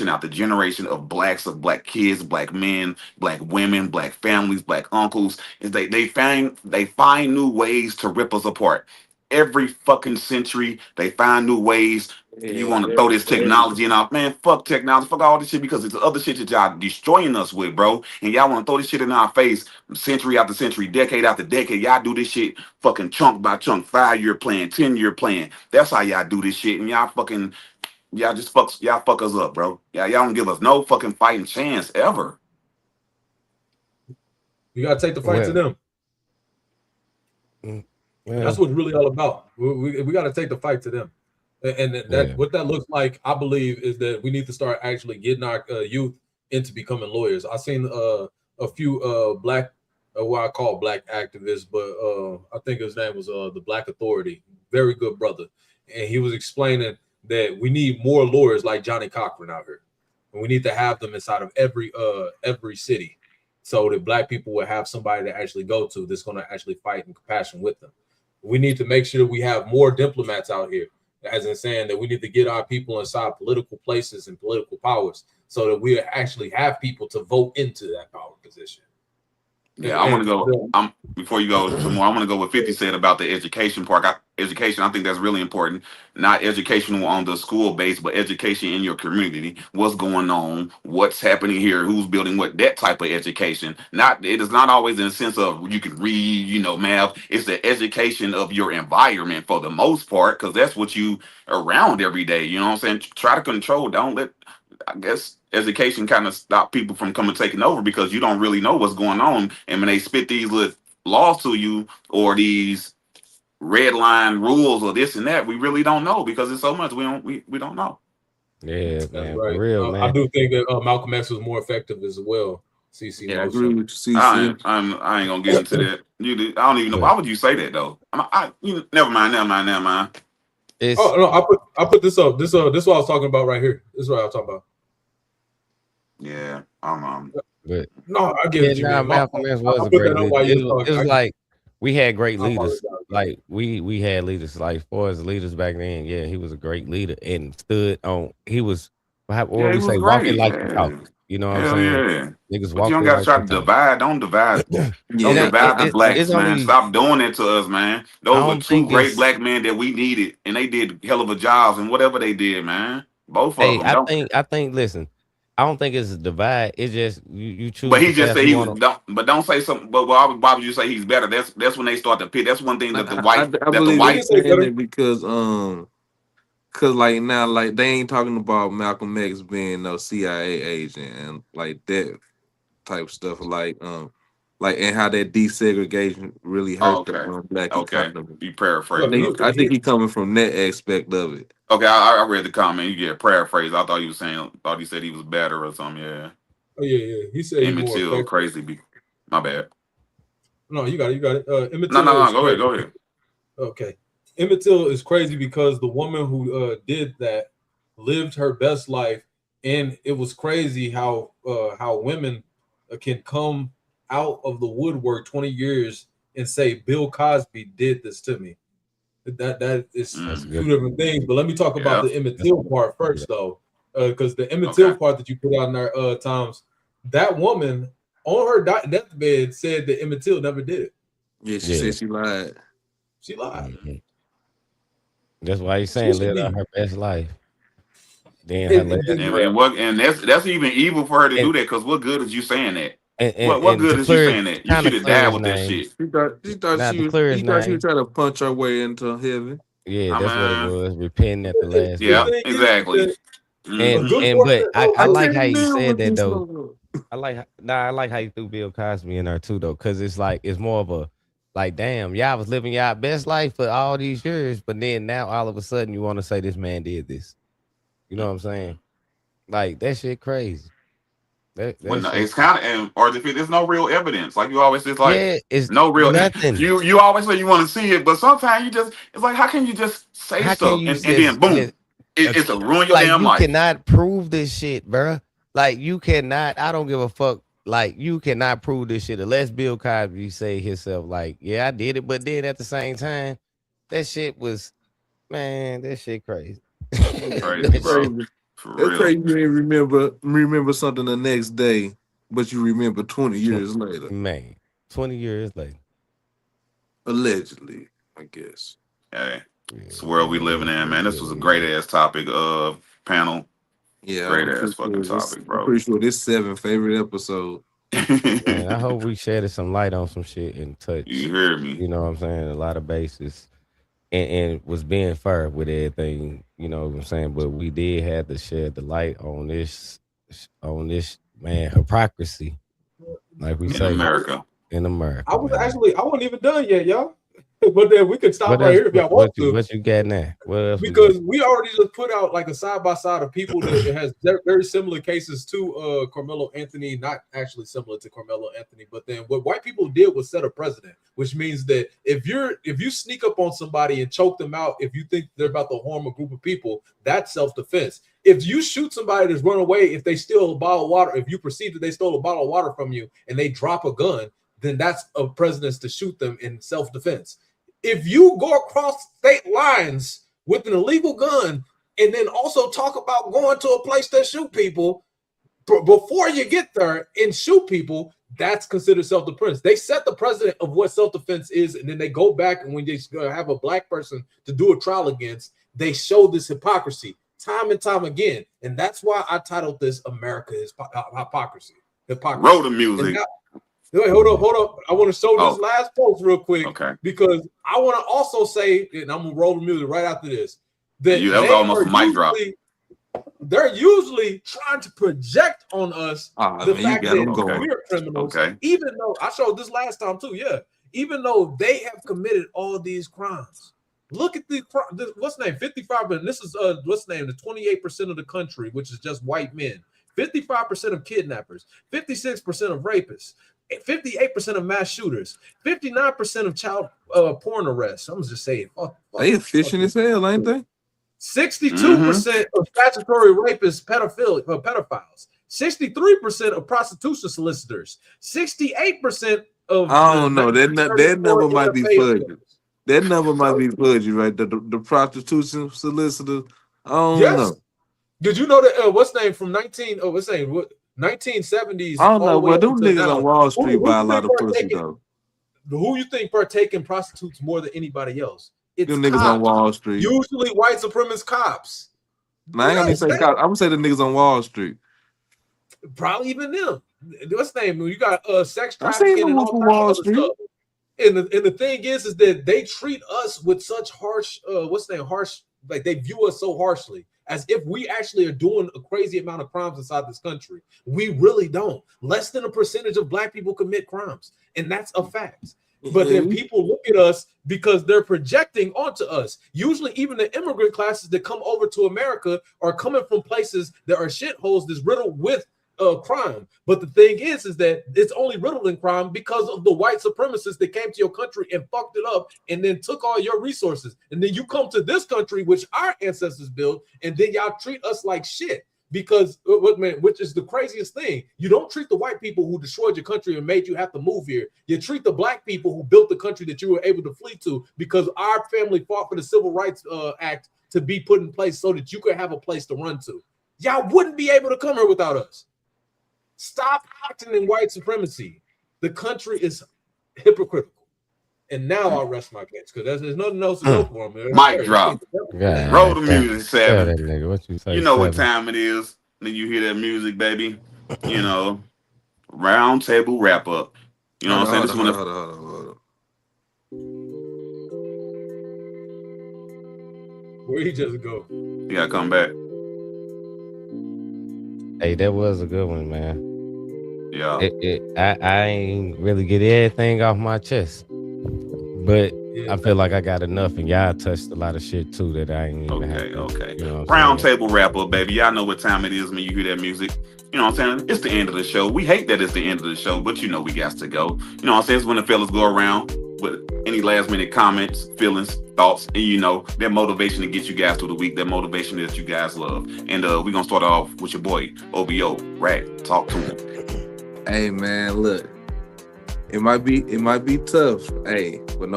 [SPEAKER 3] after generation of black kids, black men, black women, black families, black uncles. Is they find new ways to rip us apart every fucking century. They find new ways. You want to throw this technology in our man, fuck technology, fuck all this shit because it's the other shit that y'all destroying us with, bro. And y'all want to throw this shit in our face century after century, decade after decade. Y'all do this shit fucking chunk by chunk, 5-year plan, 10-year plan. That's how y'all do this shit. And y'all fuck us up, bro. Y'all don't give us no fucking fighting chance ever.
[SPEAKER 6] You gotta take the fight to them. That's what it's really all about. We got to take the fight to them, and what that looks like, I believe, is that we need to start actually getting our youth into becoming lawyers. I've seen a few black, what I call black activists, but I think his name was the Black Authority. Very good brother, and he was explaining that we need more lawyers like Johnny Cochran out here, and we need to have them inside of every city, so that black people will have somebody to actually go to that's going to actually fight in compassion with them. We need to make sure we have more diplomats out here, as in saying that we need to get our people inside political places and political powers so that we actually have people to vote into that power position.
[SPEAKER 3] Yeah, I want to go. Before you go some more, I want to go with 50 said about the education part. Education, I think that's really important. Not educational on the school base, but education in your community. What's going on? What's happening here? Who's building what? That type of education. It is not always in the sense of you can read, math. It's the education of your environment for the most part, because that's what you around every day. You know what I'm saying? Try to control. Don't let. I guess education kind of stop people from coming taking over because you don't really know what's going on. And when they spit these little laws to you or these red line rules or this and that, we really don't know because it's so much we don't know.
[SPEAKER 5] Yeah, man,
[SPEAKER 6] right.
[SPEAKER 5] for real, man.
[SPEAKER 6] I do think that Malcolm X was more effective as well. CC,
[SPEAKER 4] yeah, I agree with you, CC.
[SPEAKER 3] I ain't gonna get into that. I don't even know why would you say that though. Never mind.
[SPEAKER 6] I put this up. This is what I was talking about right here. This is what I was talking about.
[SPEAKER 3] Yeah,
[SPEAKER 5] But
[SPEAKER 6] no, I get you.
[SPEAKER 5] Malcolm X was a great leader. It was like we had great leaders. Like we had leaders. Like far as leaders back then, yeah, he was a great leader and stood on. He was walking like the talk. You know what I'm saying?
[SPEAKER 3] Yeah.
[SPEAKER 5] Niggas
[SPEAKER 3] But you don't
[SPEAKER 5] walking
[SPEAKER 3] gotta
[SPEAKER 5] like
[SPEAKER 3] try to divide. Don't divide. Don't divide the blacks, man. Stop doing it to us, man. Those are two great black men that we needed, and they did hell of a jobs and whatever they did, man. Both of them.
[SPEAKER 5] I think. Listen, I don't think it's a divide. It's just you choose.
[SPEAKER 3] But he just said he was. Don't say something. But why would you say he's better? That's when they start to pit. That's one thing that the white.
[SPEAKER 4] I believe they're saying it because like now, like they ain't talking about Malcolm X being no CIA agent and like that type stuff, like and how that desegregation really hurt the black economy.
[SPEAKER 3] You paraphrase.
[SPEAKER 4] I think he coming from that aspect of it.
[SPEAKER 3] Okay, I read the comment. You get paraphrase. I thought he said he was better or something. Yeah.
[SPEAKER 6] Oh yeah. He said
[SPEAKER 3] Emmett Till crazy. My bad.
[SPEAKER 6] No, you got it. Emmett
[SPEAKER 3] Till
[SPEAKER 6] no.
[SPEAKER 3] Go ahead.
[SPEAKER 6] Okay. Emmett Till is crazy because the woman who did that lived her best life, and it was crazy how women can come out of the woodwork 20 years and say Bill Cosby did this to me. That is two different things. But let me talk about the Emmett Till part first, though, because the Emmett Till part that you put out in there, Toms, that woman on her deathbed said that Emmett Till never did it.
[SPEAKER 4] Yeah, she said she lied.
[SPEAKER 6] She lied.
[SPEAKER 5] Mm-hmm. That's why he's saying live out her best life. Then
[SPEAKER 3] and that's even evil for her to do that, because what good is you saying that? What good is you saying that? You should have died with that shit.
[SPEAKER 4] She thought she was trying to punch her way into heaven.
[SPEAKER 5] Yeah, that's what it was. Repenting at the last.
[SPEAKER 3] Yeah, exactly.
[SPEAKER 5] But I like how you said that though. I like how you threw Bill Cosby in there too though, because it's like it's more of a like, damn, y'all was living y'all best life for all these years, but then now all of a sudden you want to say this man did this. You know what I'm saying? Like that shit crazy.
[SPEAKER 3] It's kind of, or if there's no real evidence, like you always just like,
[SPEAKER 5] it's
[SPEAKER 3] no real
[SPEAKER 5] nothing.
[SPEAKER 3] You always say you want to see it, but sometimes it's like, how can you just say stuff and then boom, it's a ruin your damn life.
[SPEAKER 5] You cannot prove this shit, bro. Like you cannot. I don't give a fuck. Like you cannot prove this shit unless Bill Cosby say himself, like, yeah, I did it, but then at the same time, that shit was, man, that shit crazy.
[SPEAKER 3] Crazy, bro.
[SPEAKER 4] That's crazy. You ain't remember something the next day, but you remember 20 years later.
[SPEAKER 5] Man, 20 years later.
[SPEAKER 4] Allegedly, I guess.
[SPEAKER 3] Hey, it's the world we living in, man. This was a great ass topic of panel.
[SPEAKER 4] Yeah,
[SPEAKER 3] great ass fucking topic, bro.
[SPEAKER 4] I'm pretty sure this 7th favorite episode.
[SPEAKER 5] Man, I hope we shedded some light on some shit and touch.
[SPEAKER 3] You hear me?
[SPEAKER 5] You know what I'm saying? A lot of bases. And was being fair with everything, you know what I'm saying? But we did have to shed the light on this man, hypocrisy. Like we say.
[SPEAKER 3] In America.
[SPEAKER 6] I wasn't even done yet, y'all. But then we could stop right here if y'all want to.
[SPEAKER 5] What you got now?
[SPEAKER 6] Because we already just put out like a side by side of people that has very similar cases to Karmelo Anthony, not actually similar to Karmelo Anthony, but then what white people did was set a precedent, which means that if you sneak up on somebody and choke them out, if you think they're about to harm a group of people, that's self-defense. If you shoot somebody that's run away, if they steal a bottle of water, if you perceive that they stole a bottle of water from you and they drop a gun, then that's a precedent to shoot them in self-defense. If you go across state lines with an illegal gun and then also talk about going to a place that shoot people before you get there and shoot people, that's considered self-defense. They set the precedent of what self-defense is, and then they go back and when they have a black person to do a trial against, they show this hypocrisy time and time again. And that's why I titled this America is Hypocrisy.
[SPEAKER 3] Roll the music.
[SPEAKER 6] Wait, hold up. I want to show this last post real quick, because I want to also say, and I'm gonna roll the music right after this. That
[SPEAKER 3] was almost a mic drop.
[SPEAKER 6] They're usually trying to project on us the fact that we're criminals, even though I showed this last time too. Yeah, even though they have committed all these crimes. Look at what's the name? 55%. This is what's the name? The 28% of the country, which is just white men. 55% of kidnappers. 56% of rapists. 58% of mass shooters, 59% of child porn arrests. I'm just saying,
[SPEAKER 4] they efficient as hell, ain't they?
[SPEAKER 6] 62% of statutory rapists, pedophiles, 63% of prostitution solicitors, 68% of
[SPEAKER 4] I don't know. That number might be fudgy. That number might be fudgy, right? The prostitution solicitors. I don't know.
[SPEAKER 6] Did you know that what's name from 1970s?
[SPEAKER 4] I don't know, but them niggas on Wall Street buy a lot of pussy though.
[SPEAKER 6] Who you think partake in prostitutes more than anybody else? It's
[SPEAKER 4] them niggas on Wall Street.
[SPEAKER 6] Usually white supremacist cops.
[SPEAKER 4] Now, I ain't gonna say cops. I'm gonna say the niggas on Wall Street.
[SPEAKER 6] Probably even them. What's the name? You got sex trafficking and all
[SPEAKER 4] Wall Street.
[SPEAKER 6] Stuff. And the thing is that they treat us with such harsh, like they view us so harshly, as if we actually are doing a crazy amount of crimes inside this country. We really don't. Less than a percentage of black people commit crimes, and that's a fact. But then people look at us because they're projecting onto us. Usually, even the immigrant classes that come over to America are coming from places that are shitholes that's riddled with crime. But the thing is that it's only riddled in crime because of the white supremacists that came to your country and fucked it up and then took all your resources. And then you come to this country, which our ancestors built, and then y'all treat us like shit. Because which is the craziest thing. You don't treat the white people who destroyed your country and made you have to move here. You treat the black people who built the country that you were able to flee to, because our family fought for the Civil Rights Act to be put in place so that you could have a place to run to. Y'all wouldn't be able to come here without us. Stop acting in white supremacy. The country is hypocritical. And now I'll rest my case because there's nothing else to go for, man.
[SPEAKER 3] Mic drop. Roll the music, Seven.
[SPEAKER 5] Nigga, what you say,
[SPEAKER 3] You know what
[SPEAKER 5] Seven?
[SPEAKER 3] time it is. Then you hear that music, baby. You know, round table wrap up. You know what I'm saying?
[SPEAKER 4] Hold on.
[SPEAKER 6] Where he just go?
[SPEAKER 3] You gotta come back.
[SPEAKER 5] Hey, that was a good one, man.
[SPEAKER 3] Yeah.
[SPEAKER 5] I ain't really get everything off my chest, but I feel like I got enough, and y'all touched a lot of shit too that I ain't even have to,
[SPEAKER 3] Okay.
[SPEAKER 5] You know
[SPEAKER 3] Round table wrap up, baby. Y'all know what time it is when you hear that music. You know what I'm saying? It's the end of the show. We hate that it's the end of the show, but you know we got to go. You know what I'm saying? It's when the fellas go around with any last minute comments, feelings, thoughts, and you know, that motivation to get you guys through the week, that motivation that you guys love. And we're gonna start off with your boy, OBO, Rack. Talk to him.
[SPEAKER 4] Hey man, look, it might be tough. Hey, but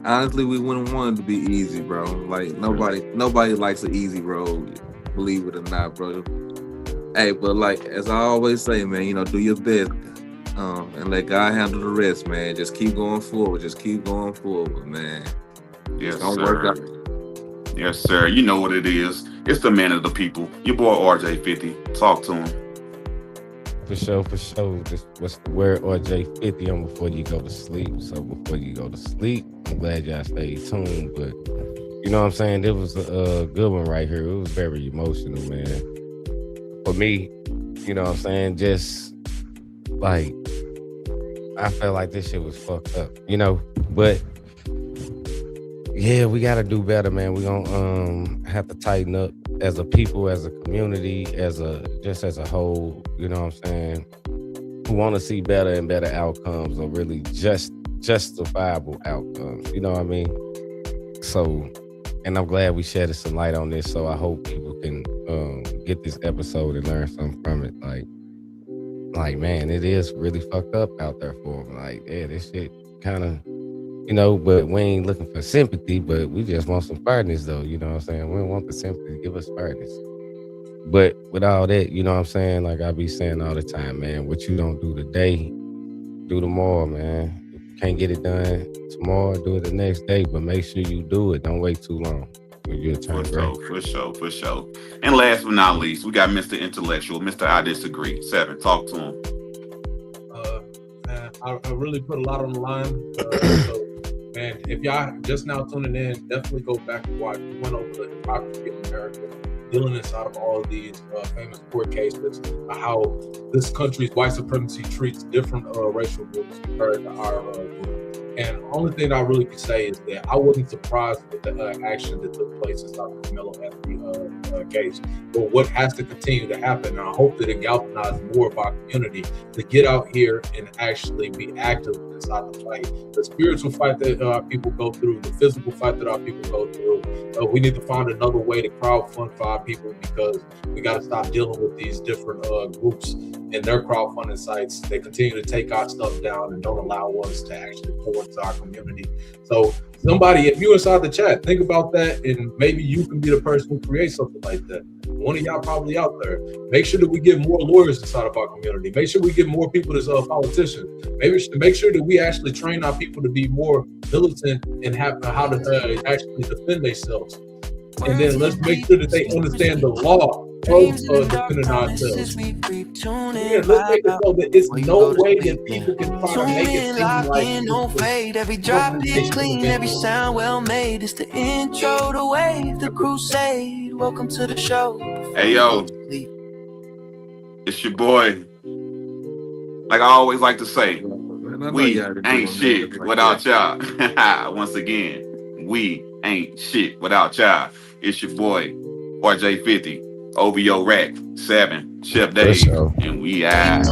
[SPEAKER 4] honestly, we wouldn't want it to be easy, bro. Like nobody likes an easy road, believe it or not, bro. Hey, but like as I always say, man, you know, do your best, and let God handle the rest, man. Just keep going forward. Man.
[SPEAKER 3] Yes,
[SPEAKER 4] Don't
[SPEAKER 3] sir.
[SPEAKER 4] work out.
[SPEAKER 3] Yes, sir. You know what it is. It's the man of the people. Your boy RJ50. Talk to him.
[SPEAKER 5] For sure. Just what's the word, RJ50 on before you go to sleep. So before you go to sleep, I'm glad y'all stayed tuned. But you know what I'm saying? It was a good one right here. It was very emotional, man. For me, you know what I'm saying? Just like, I felt like this shit was fucked up, you know? But yeah, we gotta do better, man. We gonna have to tighten up as a people, as a community, as a whole, you know what I'm saying? Who want to see better and better outcomes, or really just justifiable outcomes, you know what I mean? So, and I'm glad we shedded some light on this, so I hope people can get this episode and learn something from it. Like man, it is really fucked up out there for them. Like, yeah, this shit kind of, you know, but we ain't looking for sympathy, but we just want some fairness, though. You know what I'm saying? We don't want the sympathy, give us fairness. But with all that, you know what I'm saying? Like I be saying all the time, man, what you don't do today, do tomorrow, man. If you can't get it done tomorrow, do it the next day, but make sure you do it. Don't wait too long.
[SPEAKER 3] For sure. And last but not least, we got Mr. Intellectual, Mr. I Disagree. Seven, talk to him.
[SPEAKER 6] Man, I really put a lot on the line. So, man, if y'all just now tuning in, definitely go back and watch. We went over the hypocrisy of America, dealing inside of all of these famous court cases, how this country's white supremacy treats different racial groups compared to our group. And the only thing I really can say is that I wasn't surprised with the action that took place inside the Karmelo Anthony case. But what has to continue to happen, and I hope that it galvanizes more of our community to get out here and actually be active inside the fight. The spiritual fight that our people go through, the physical fight that our people go through. We need to find another way to crowdfund for our people, because we got to stop dealing with these different groups and their crowdfunding sites. They continue to take our stuff down and don't allow us to actually pour into our community. So somebody, if you're inside the chat, think about that, and maybe you can be the person who creates something like that. One of y'all probably out there. Make sure that we get more lawyers inside of our community. Make sure we get more people as politicians. Make sure that we actually train our people to be more militant and have how to actually defend themselves. And then let's make sure that they understand the law of defending ourselves. Yeah, let's make it so that it's no way that people can try to make it seem like
[SPEAKER 1] no fade. Every drop is clean, every sound well made. It's the intro to Wave, the crusade. Welcome to the show.
[SPEAKER 3] Hey yo, it's your boy. Like I always like to say, we ain't shit without y'all. Once again, we ain't shit without y'all. It's your boy, RJ50, OVO Rack, 7, Chef Dave, and we out.